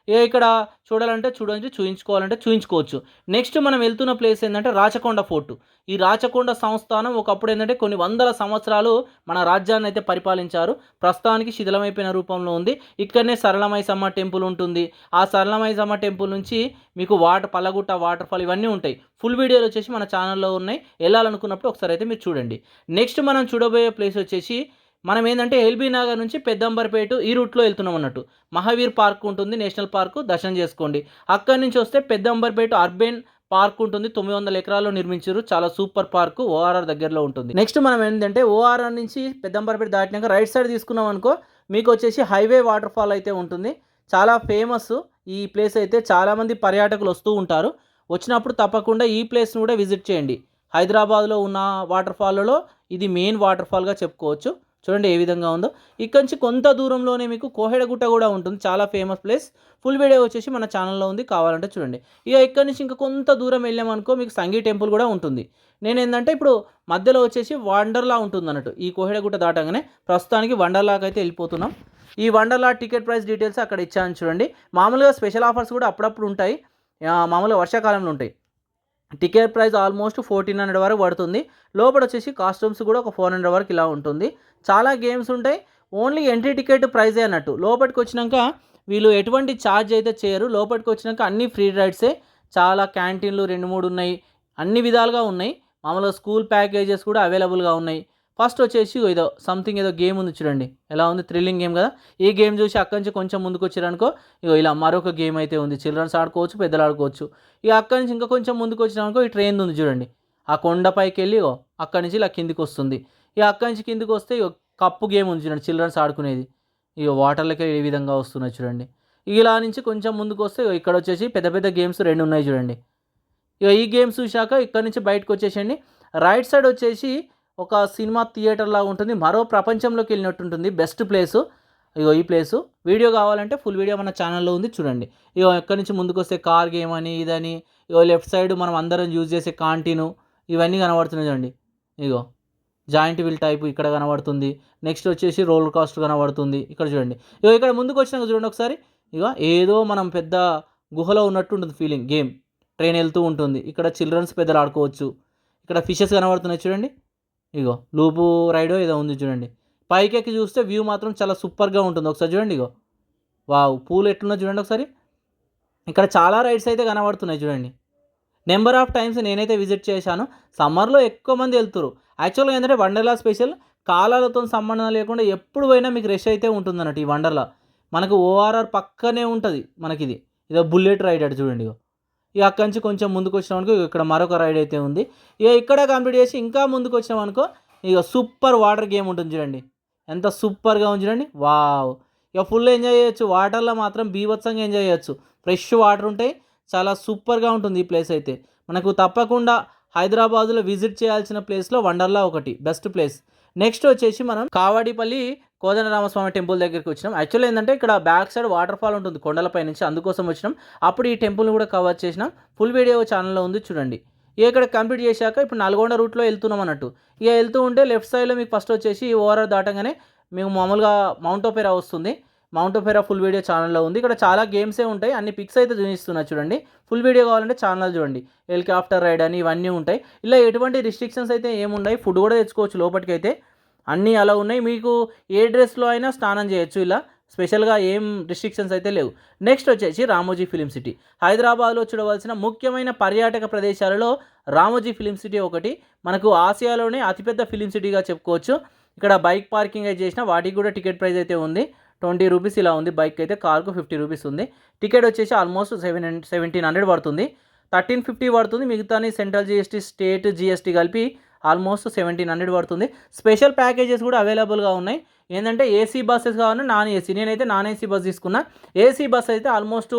ఇక్కడ చూడాలంటే చూడండి, చూయించుకోవాలంటే చూయించుకోవచ్చు. నెక్స్ట్ మనం వెళ్తున్న ప్లేస్ ఏంటంటే రాచకొండ ఫోర్టు. ఈ రాచకొండ సంస్థానం ఒకప్పుడు ఏంటంటే కొన్ని వందల సంవత్సరాలు మన రాజ్యాన్ని అయితే పరిపాలించారు. ప్రస్తుతానికి శిథిలమైపోయిన రూపంలో ఉంది. ఇక్కడనే సరళమైసమ్మ టెంపుల్ ఉంటుంది. ఆ సరళమైసమ్మ టెంపుల్ నుంచి మీకు పల్లగుట్ట వాటర్ ఫాల్ ఇవన్నీ ఉంటాయి. ఫుల్ వీడియోలు వచ్చేసి మన ఛానల్లో ఉన్నాయి, వెళ్ళాలనుకున్నప్పుడు ఒకసారి అయితే మీరు చూడండి. నెక్స్ట్ మనం చూడబోయే ప్లేస్ వచ్చేసి మనం ఏంటంటే ఎల్బీ నగర్ నుంచి పెద్దంబర్పేట ఈ రూట్లో వెళ్తున్నాం అన్నట్టు. మహావీర్ పార్క్ ఉంటుంది, నేషనల్ పార్కు, దర్శనం చేసుకోండి. అక్కడి నుంచి వస్తే పెద్దంబర్పేట అర్బన్ పార్క్ ఉంటుంది, 900 ఎకరాల్లో నిర్మించారు, చాలా సూపర్ పార్కు, ఓఆర్ఆర్ దగ్గరలో ఉంటుంది. నెక్స్ట్ మనం ఏంటంటే ఓఆర్ఆర్ నుంచి పెద్దంబర్పేట దాటినాక రైట్ సైడ్ తీసుకున్నాం అనుకో మీకు వచ్చేసి హైవే వాటర్ ఫాల్ అయితే ఉంటుంది, చాలా ఫేమస్ ఈ ప్లేస్ అయితే. చాలామంది పర్యాటకులు వస్తూ ఉంటారు, వచ్చినప్పుడు తప్పకుండా ఈ ప్లేస్ను కూడా విజిట్ చేయండి. హైదరాబాద్లో ఉన్న వాటర్ ఫాల్లో ఇది మెయిన్ వాటర్ ఫాల్గా చెప్పుకోవచ్చు. చూడండి ఏ విధంగా ఉందో. ఇక్కడి నుంచి కొంత దూరంలోనే మీకు కోహెడగుట్ట కూడా ఉంటుంది, చాలా ఫేమస్ ప్లేస్. ఫుల్ వీడియో వచ్చేసి మన ఛానల్లో ఉంది, కావాలంటే చూడండి. ఇక ఇక్కడి నుంచి ఇంకా కొంత దూరం వెళ్ళామనుకో మీకు సంగీ టెంపుల్ కూడా ఉంటుంది. నేను ఏంటంటే ఇప్పుడు మధ్యలో వచ్చేసి వండర్లా ఉంటుంది అన్నట్టు. ఈ కోహెడగుట్ట దాటంగానే ప్రస్తుతానికి వండర్లాకి అయితే వెళ్ళిపోతున్నాం. ఈ వండర్లా టికెట్ ప్రైస్ డీటెయిల్స్ అక్కడ ఇచ్చాను చూడండి. మామూలుగా స్పెషల్ ఆఫర్స్ కూడా అప్పుడప్పుడు ఉంటాయి, మామూలుగా వర్షాకాలంలో ఉంటాయి. టికెట్ ప్రైస్ ఆల్మోస్ట్ 1400 వరకు పడుతుంది. లోపల వచ్చేసి కాస్ట్యూమ్స్ కూడా ఒక 400 వరకు ఇలా ఉంటుంది. చాలా గేమ్స్ ఉంటాయి, ఓన్లీ ఎంట్రీ టికెట్ ప్రైజే అన్నట్టు. లోపలికి వచ్చినాక వీళ్ళు ఎటువంటి ఛార్జ్ అయితే చేయరు. లోపలికి వచ్చినాక అన్ని ఫ్రీ రైడ్సే. చాలా క్యాంటీన్లు 2-3 ఉన్నాయి, అన్ని విధాలుగా ఉన్నాయి. మామూలుగా స్కూల్ ప్యాకేజెస్ కూడా అవైలబుల్గా ఉన్నాయి. ఫస్ట్ వచ్చేసి ఏదో సంథింగ్ ఏదో గేమ్ ఉంది చూడండి, ఎలా ఉంది, థ్రిల్లింగ్ గేమ్ కదా. ఈ గేమ్ చూసి అక్కడి నుంచి కొంచెం ముందుకు వచ్చారనుకో, ఇగో ఇలా మరొక గేమ్ అయితే ఉంది. చిల్డ్రన్స్ ఆడుకోవచ్చు, పెద్దలు ఆడుకోవచ్చు. ఇక అక్కడి నుంచి ఇంకా కొంచెం ముందుకు వచ్చినామనుకో, ఈ ట్రైన్ ఉంది చూడండి, ఆ కొండపైకి వెళ్ళి అక్కడి నుంచి ఇలా కిందికి వస్తుంది. ఇక అక్కడి నుంచి కిందికి వస్తే కప్పు గేమ్ ఉంది చూడండి, చిల్డ్రన్స్ ఆడుకునేది. ఇక వాటర్లకే ఏ విధంగా వస్తున్నాయి చూడండి. ఇలా నుంచి కొంచెం ముందుకు వస్తే ఇక్కడ వచ్చేసి పెద్ద పెద్ద గేమ్స్ 2 ఉన్నాయి చూడండి. ఇక ఈ గేమ్స్ చూశాక ఇక్కడ నుంచి బయటకు వచ్చేసండి. రైట్ సైడ్ వచ్చేసి ఒక సినిమా థియేటర్ లాగా ఉంటుంది, మరో ప్రపంచంలోకి వెళ్ళినట్టు ఉంటుంది. బెస్ట్ ప్లేసు ఇగో ఈ ప్లేసు. వీడియో కావాలంటే ఫుల్ వీడియో మన ఛానల్లో ఉంది చూడండి. ఇగో ఎక్కడి నుంచి ముందుకు వస్తే కార్ గేమ్ అని ఇదని, ఇగో లెఫ్ట్ సైడ్ మనం అందరం యూజ్ చేసే కాంటీను ఇవన్నీ కనబడుతున్నాయి చూడండి. ఇగో జాయింట్ వీల్ టైపు ఇక్కడ కనబడుతుంది. నెక్స్ట్ వచ్చేసి రోలర్ కాస్టర్ కనబడుతుంది ఇక్కడ చూడండి. ఇగో ఇక్కడ ముందుకు వచ్చినాక చూడండి ఒకసారి, ఇగో ఏదో మనం పెద్ద గుహలో ఉన్నట్టు ఉంటుంది ఫీలింగ్. గేమ్ ట్రైన్ వెళ్తూ ఉంటుంది. ఇక్కడ చిల్డ్రన్స్ పెద్దలు ఆడుకోవచ్చు. ఇక్కడ ఫిషెస్ కనబడుతున్నాయి చూడండి. ఇగో లూపు రైడో ఏదో ఉంది చూడండి. పైకెక్కి చూస్తే వ్యూ మాత్రం చాలా సూపర్గా ఉంటుంది. ఒకసారి చూడండి, ఇగో వావ్, పూలు ఎట్లున్నా చూడండి ఒకసారి. ఇక్కడ చాలా రైడ్స్ అయితే కనబడుతున్నాయి చూడండి. నెంబర్ ఆఫ్ టైమ్స్ నేనైతే విజిట్ చేశాను. సమ్మర్లో ఎక్కువ మంది వెళ్తారు. యాక్చువల్గా ఏంటంటే వండర్లా స్పెషల్ కాలాలతో సంబంధం లేకుండా ఎప్పుడు పోయినా మీకు రష్ అయితే ఉంటుంది అన్నట్టు. ఈ వండర్లా మనకు ఓఆర్ఆర్ పక్కనే ఉంటుంది మనకి. ఇదో బుల్లెట్ రైడ్ అటు చూడండి. ఇక అక్కడి నుంచి కొంచెం ముందుకు వచ్చినామనుకో, ఇక్కడ మరొక రైడ్ అయితే ఉంది. ఇక ఇక్కడ కంప్లీట్ చేసి ఇంకా ముందుకు వచ్చినామనుకో, ఇక సూపర్ వాటర్ గేమ్ ఉంటుంది చూడండి. ఎంత సూపర్గా ఉంది చూడండి, వావ్. ఇక ఫుల్ ఎంజాయ్ చేయొచ్చు. వాటర్లో మాత్రం బీభత్సంగా ఎంజాయ్ చేయొచ్చు. ఫ్రెష్ వాటర్ ఉంటాయి, చాలా సూపర్గా ఉంటుంది ఈ ప్లేస్ అయితే. మనకు తప్పకుండా హైదరాబాద్లో విజిట్ చేయాల్సిన ప్లేస్లో వండర్లా ఒకటి బెస్ట్ ప్లేస్. నెక్స్ట్ వచ్చేసి మనం కావడిపల్లి కోదండరామస్వామి టెంపుల్ దగ్గరికి వచ్చినాం. యాక్చువల్లీ ఏంటంటే ఇక్కడ బ్యాక్ సైడ్ వాటర్ ఫాల్ ఉంటుంది కొండలపై నుంచి, అందుకోసం వచ్చినాం. అప్పుడు ఈ టెంపుల్ని కూడా కవర్ చేసినాం. ఫుల్ వీడియో ఛానల్లో ఉంది చూడండి. ఇక్కడ కంప్లీట్ చేశాక ఇప్పుడు నల్గొండ రూట్లో వెళ్తున్నాం అన్నట్టు. ఇక వెళ్తూ ఉంటే లెఫ్ట్ సైడ్లో మీకు ఫస్ట్ వచ్చేసి ఓఆర్ఆర్ దాటంగానే మీకు మామూలుగా మౌంట్ ఒపేరా వస్తుంది. మౌంట్ ఒపేరా ఫుల్ వీడియో ఛానల్లో ఉంది. ఇక్కడ చాలా గేమ్సే ఉంటాయి, అన్ని పిక్స్ అయితే చూపిస్తున్నా చూడండి. ఫుల్ వీడియో కావాలంటే ఛానల్ చూడండి. హెలికాప్టర్ రైడ్ అని ఇవన్నీ ఉంటాయి. ఇలా ఎటువంటి రిస్ట్రిక్షన్స్ అయితే ఏముంటాయి. ఫుడ్ కూడా తెచ్చుకోవచ్చు లోపలికి అయితే, అన్నీ అలా ఉన్నాయి. మీకు ఏ డ్రెస్లో అయినా స్నానం చేయొచ్చు. ఇలా స్పెషల్గా ఏం రిస్ట్రిక్షన్స్ అయితే లేవు. నెక్స్ట్ వచ్చేసి రామోజీ ఫిలిం సిటీ. హైదరాబాద్లో చూడవలసిన ముఖ్యమైన పర్యాటక ప్రదేశాలలో రామోజీ ఫిలిం సిటీ ఒకటి. మనకు ఆసియాలోనే అతిపెద్ద ఫిలిం సిటీగా చెప్పుకోవచ్చు. ఇక్కడ బైక్ పార్కింగ్ అయితే చేసిన వాటికి కూడా టికెట్ ప్రైస్ అయితే ఉంది. 20 రూపీస్ ఇలా ఉంది బైక్ అయితే. కార్కు 50 రూపీస్ ఉంది. టికెట్ వచ్చేసి ఆల్మోస్ట్ 1700 పడుతుంది. 1350 పడుతుంది. మిగతాని సెంట్రల్ జిఎస్టీ, స్టేట్ జిఎస్టీ కలిపి ఆల్మోస్ట్ 1700 పడుతుంది. స్పెషల్ ప్యాకేజెస్ కూడా అవైలబుల్గా ఉన్నాయి. ఏంటంటే ఏసీ బస్సెస్ కావాలన్నా నాన్ ఏసీ. నేనైతే నాన్ ఏసీ బస్ తీసుకున్నా. ఏసీ బస్ అయితే ఆల్మోస్ట్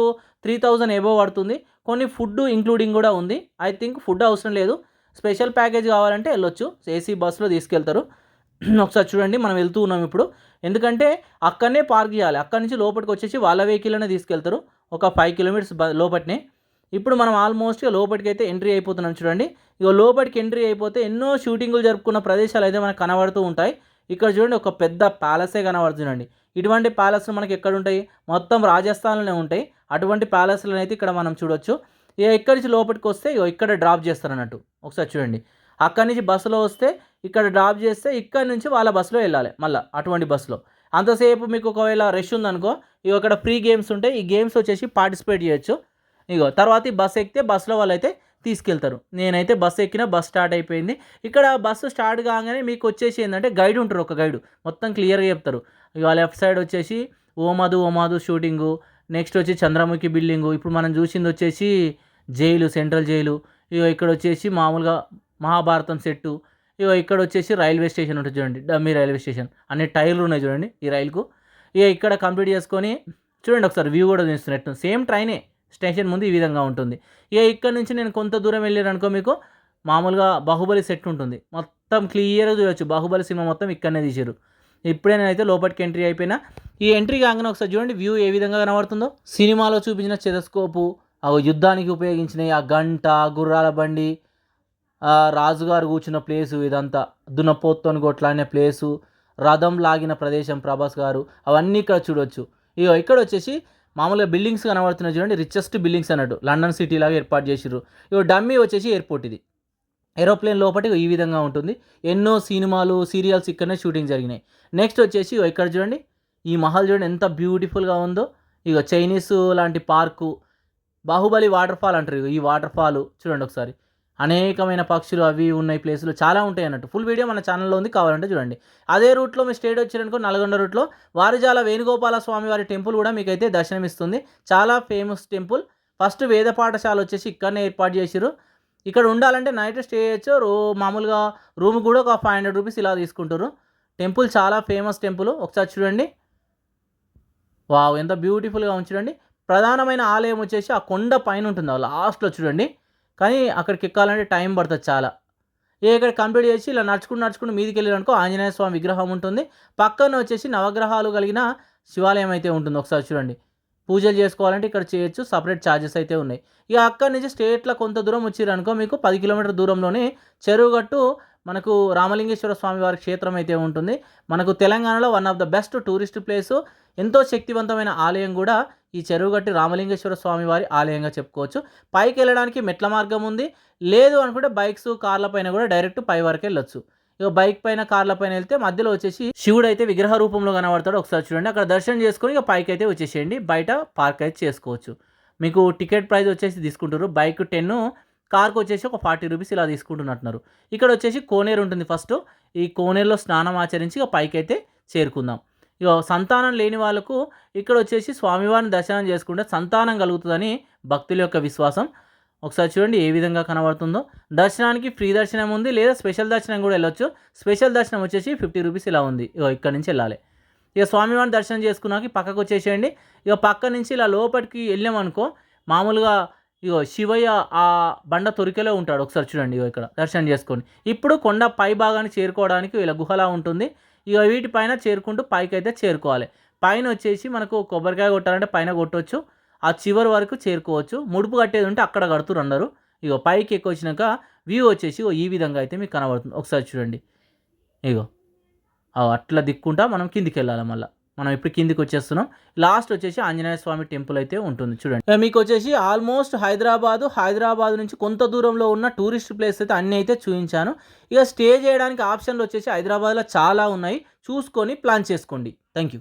3000 ఎబో పడుతుంది. కొన్ని ఫుడ్ ఇంక్లూడింగ్ కూడా ఉంది. ఐ థింక్ ఫుడ్ అవసరం లేదు. స్పెషల్ ప్యాకేజ్ కావాలంటే వెళ్ళొచ్చు. ఏసీ బస్సులో తీసుకెళ్తారు. ఒకసారి చూడండి, మనం వెళ్తూ ఉన్నాం ఇప్పుడు. ఎందుకంటే అక్కడనే పార్క్ చేయాలి. అక్కడి నుంచి లోపలికి వచ్చేసి వాళ్ళ వెహికల్లోనే తీసుకెళ్తారు. ఒక 5 కిలోమీటర్స్ లోపటినే. ఇప్పుడు మనం ఆల్మోస్ట్ లోపలికి అయితే ఎంట్రీ అయిపోతున్నాం చూడండి. ఇక లోపలికి ఎంట్రీ అయిపోతే ఎన్నో షూటింగులు జరుపుకున్న ప్రదేశాలు అయితే మనకు కనబడుతూ ఉంటాయి. ఇక్కడ చూడండి, ఒక పెద్ద ప్యాలెసే కనబడుతుందండి. ఇటువంటి ప్యాలెస్లు మనకి ఎక్కడ ఉంటాయి, మొత్తం రాజస్థాన్లోనే ఉంటాయి. అటువంటి ప్యాలెస్లను అయితే ఇక్కడ మనం చూడొచ్చు. ఇక ఇక్కడి నుంచి లోపలికి వస్తే ఇక్కడ డ్రాప్ చేస్తారు అన్నట్టు. ఒకసారి చూడండి, అక్కడి నుంచి బస్సులో వస్తే ఇక్కడ డ్రాప్ చేస్తే ఇక్కడి నుంచి వాళ్ళ బస్సులో వెళ్ళాలి మళ్ళీ. అటువంటి బస్సులో అంతసేపు మీకు ఒకవేళ రష్ ఉందనుకో, ఇక ఇక్కడ ఫ్రీ గేమ్స్ ఉంటాయి. ఈ గేమ్స్ వచ్చేసి పార్టిసిపేట్ చేయొచ్చు. ఇగో తర్వాత ఈ బస్సు ఎక్కితే బస్సులో వాళ్ళైతే తీసుకెళ్తారు. నేనైతే బస్సు ఎక్కిన, బస్ స్టార్ట్ అయిపోయింది. ఇక్కడ బస్సు స్టార్ట్ కాగానే మీకు వచ్చేసి ఏంటంటే గైడ్ ఉంటారు, ఒక గైడ్ మొత్తం క్లియర్గా చెప్తారు. ఇక లెఫ్ట్ సైడ్ వచ్చేసి ఓమాదు షూటింగు, నెక్స్ట్ వచ్చి చంద్రముఖి బిల్డింగు, ఇప్పుడు మనం చూసింది వచ్చేసి జైలు, సెంట్రల్ జైలు. ఇక ఇక్కడ వచ్చేసి మామూలుగా మహాభారతం సెట్టు. ఇక ఇక్కడ వచ్చేసి రైల్వే స్టేషన్ ఉంటుంది చూడండి, డమ్మీ రైల్వే స్టేషన్. అన్ని టైర్లు ఉన్నాయి చూడండి ఈ రైలుకు. ఇక ఇక్కడ కంప్లీట్ చేసుకొని చూడండి ఒకసారి వ్యూ కూడా చూస్తున్నట్టు. సేమ్ ట్రైనే స్టేషన్ ముందు ఈ విధంగా ఉంటుంది. ఇక ఇక్కడ నుంచి నేను కొంత దూరం వెళ్ళారనుకో, మీకు మామూలుగా బాహుబలి సెట్ ఉంటుంది. మొత్తం క్లియర్గా చూడొచ్చు. బాహుబలి సినిమా మొత్తం ఇక్కడనే తీసారు. ఇప్పుడే నేనైతే లోపలికి ఎంట్రీ అయిపోయినా. ఈ ఎంట్రీ కాగానే ఒకసారి చూడండి వ్యూ ఏ విధంగా కనబడుతుందో. సినిమాలో చూపించిన చెరస్కోపు, ఆ యుద్ధానికి ఉపయోగించినవి, ఆ గంట, గుర్రాల బండి, రాజుగారు కూర్చున్న ప్లేసు, ఇదంతా దున్నపోత్తో కొట్లాడిన ప్లేసు, రథం లాగిన ప్రదేశం ప్రభాస్ గారు, అవన్నీ ఇక్కడ చూడవచ్చు. ఇక ఇక్కడ వచ్చేసి మామూలుగా బిల్డింగ్స్ కనబడుతున్నాయి చూడండి, రిచెస్ట్ బిల్డింగ్స్ అన్నట్టు. లండన్ సిటీ లాగా ఏర్పాటు చేసిర్రు. ఇక డమ్మీ వచ్చేసి ఎయిర్పోర్ట్. ఇది ఏరోప్లేన్ లోపల ఈ విధంగా ఉంటుంది. ఎన్నో సినిమాలు, సీరియల్స్ ఇక్కడనే షూటింగ్ జరిగినాయి. నెక్స్ట్ వచ్చేసి ఇక్కడ చూడండి, ఈ మహల్ చూడండి ఎంత బ్యూటిఫుల్గా ఉందో. ఇక చైనీస్ లాంటి పార్కు, బాహుబలి వాటర్ ఫాల్ అంటారు. ఈ వాటర్ ఫాల్ చూడండి ఒకసారి. అనేకమైన పక్షులు అవి ఉన్నాయి, ప్లేసులు చాలా ఉంటాయి అన్నట్టు. ఫుల్ వీడియో మన ఛానల్లో ఉంది, కావాలంటే చూడండి. అదే రూట్లో మీరు స్టేట్ వచ్చారనుకో నల్గొండ రూట్లో వారిజాల వేణుగోపాల స్వామి వారి టెంపుల్ కూడా మీకైతే దర్శనమిస్తుంది. చాలా ఫేమస్ టెంపుల్. ఫస్ట్ వేద పాఠశాల వచ్చేసి ఇక్కడనే ఏర్పాటు చేసిర్రు. ఇక్కడ ఉండాలంటే నైట్ స్టే చేయొచ్చు. మామూలుగా రూమ్ కూడా ఒక 500 రూపీస్ ఇలా తీసుకుంటారు. టెంపుల్ చాలా ఫేమస్ టెంపుల్. ఒకసారి చూడండి. వావ్! ఎంత బ్యూటిఫుల్‌గా ఉంది చూడండి. ప్రధానమైన ఆలయం వచ్చేసి ఆ కొండ పైన ఉంటుంది లాస్ట్‌లో చూడండి. కానీ అక్కడికి ఎక్కాలంటే టైం పడుతుంది చాలా. ఇక్కడ కంప్లీట్ చేసి ఇలా నడుచుకుంటూ మీదికెళ్ళారనుకో ఆంజనేయ స్వామి విగ్రహం ఉంటుంది. పక్కన వచ్చేసి నవగ్రహాలు కలిగిన శివాలయం అయితే ఉంటుంది. ఒకసారి చూడండి. పూజలు చేసుకోవాలంటే ఇక్కడ చేయొచ్చు. సపరేట్ ఛార్జెస్ అయితే ఉన్నాయి. ఇక అక్కడి నుంచి స్ట్రెయిట్‌లా కొంత దూరం వచ్చిర్రనుకో మీకు 10 కిలోమీటర్ల దూరంలోనే చెరువుగట్టు మనకు రామలింగేశ్వర స్వామి వారి క్షేత్రం అయితే ఉంటుంది. మనకు తెలంగాణలో one of the best tourist place. ఎంతో శక్తివంతమైన ఆలయం కూడా ఈ చెరువుగట్టి రామలింగేశ్వర స్వామి వారి ఆలయంగా చెప్పుకోవచ్చు. పైకి వెళ్ళడానికి మెట్ల మార్గం ఉంది. లేదు అనుకుంటే బైక్స్, కార్ల పైన కూడా డైరెక్ట్ పై వరకు వెళ్ళొచ్చు. ఇక బైక్ పైన, కార్ల పైన వెళ్తే మధ్యలో వచ్చేసి శివుడు అయితే విగ్రహ రూపంలో కనబడతాడు. ఒకసారి చూడండి. అక్కడ దర్శనం చేసుకొని ఇక పైకి అయితే వచ్చేసేయండి. బయట పార్క్ అయితే చేసుకోవచ్చు. మీకు టికెట్ ప్రైస్ వచ్చేసి తీసుకుంటారు. బైక్ 10, కార్కి వచ్చేసి ఒక 40 రూపీస్ ఇలా తీసుకుంటున్నట్టున్నారు. ఇక్కడ వచ్చేసి కోనేరు ఉంటుంది ఫస్ట్. ఈ కోనేరులో స్నానం ఆచరించి ఇక పైకి అయితే చేరుకుందాం. ఇక సంతానం లేని వాళ్ళకు ఇక్కడ వచ్చేసి స్వామివారిని దర్శనం చేసుకుంటే సంతానం కలుగుతుందని భక్తుల యొక్క విశ్వాసం. ఒకసారి చూడండి ఏ విధంగా కనబడుతుందో. దర్శనానికి ఫ్రీ దర్శనం ఉంది, లేదా స్పెషల్ దర్శనం కూడా వెళ్ళొచ్చు. స్పెషల్ దర్శనం వచ్చేసి 50 రూపీస్ ఇలా ఉంది. ఇక్కడ నుంచి వెళ్ళాలి. ఇక స్వామివారిని దర్శనం చేసుకున్నాక పక్కకు వచ్చేసేయండి. ఇక పక్క నుంచి ఇలా లోపలికి వెళ్ళామనుకో మామూలుగా శివయ్య ఆ బండ తొరికెలో ఉంటాడు. ఒకసారి చూడండి. ఇక్కడ దర్శనం చేసుకోండి. ఇప్పుడు కొండ పై భాగాన్ని చేరుకోవడానికి ఇలా గుహలా ఉంటుంది. వీటిపైన చేరుకుంటూ పైకి అయితే చేరుకోవాలి. పైన వచ్చేసి మనకు కొబ్బరికాయ కొట్టాలంటే పైన కొట్టవచ్చు. ఆ చివరి వరకు చేరుకోవచ్చు. ముడుపు కట్టేది ఉంటే అక్కడ కడుతురు అందరూ. పైకి ఎక్కువ వచ్చినాక వ్యూ వచ్చేసి ఈ విధంగా అయితే మీకు కనబడుతుంది. ఒకసారి చూడండి. అట్లా దిక్కుంటా మనం కిందికి వెళ్ళాలి. మళ్ళీ మనం ఇప్పుడు కిందికి వచ్చేస్తున్నాం. లాస్ట్ వచ్చేసి ఆంజనేయ స్వామి టెంపుల్ అయితే ఉంటుంది చూడండి. మీకు వచ్చేసి ఆల్మోస్ట్ హైదరాబాద్ నుంచి కొంత దూరంలో ఉన్న టూరిస్ట్ ప్లేస్ అయితే అన్నీ అయితే చూపించాను. ఇక స్టే చేయడానికి ఆప్షన్లు వచ్చేసి హైదరాబాద్లో చాలా ఉన్నాయి. చూసుకొని ప్లాన్ చేసుకోండి. Thank you.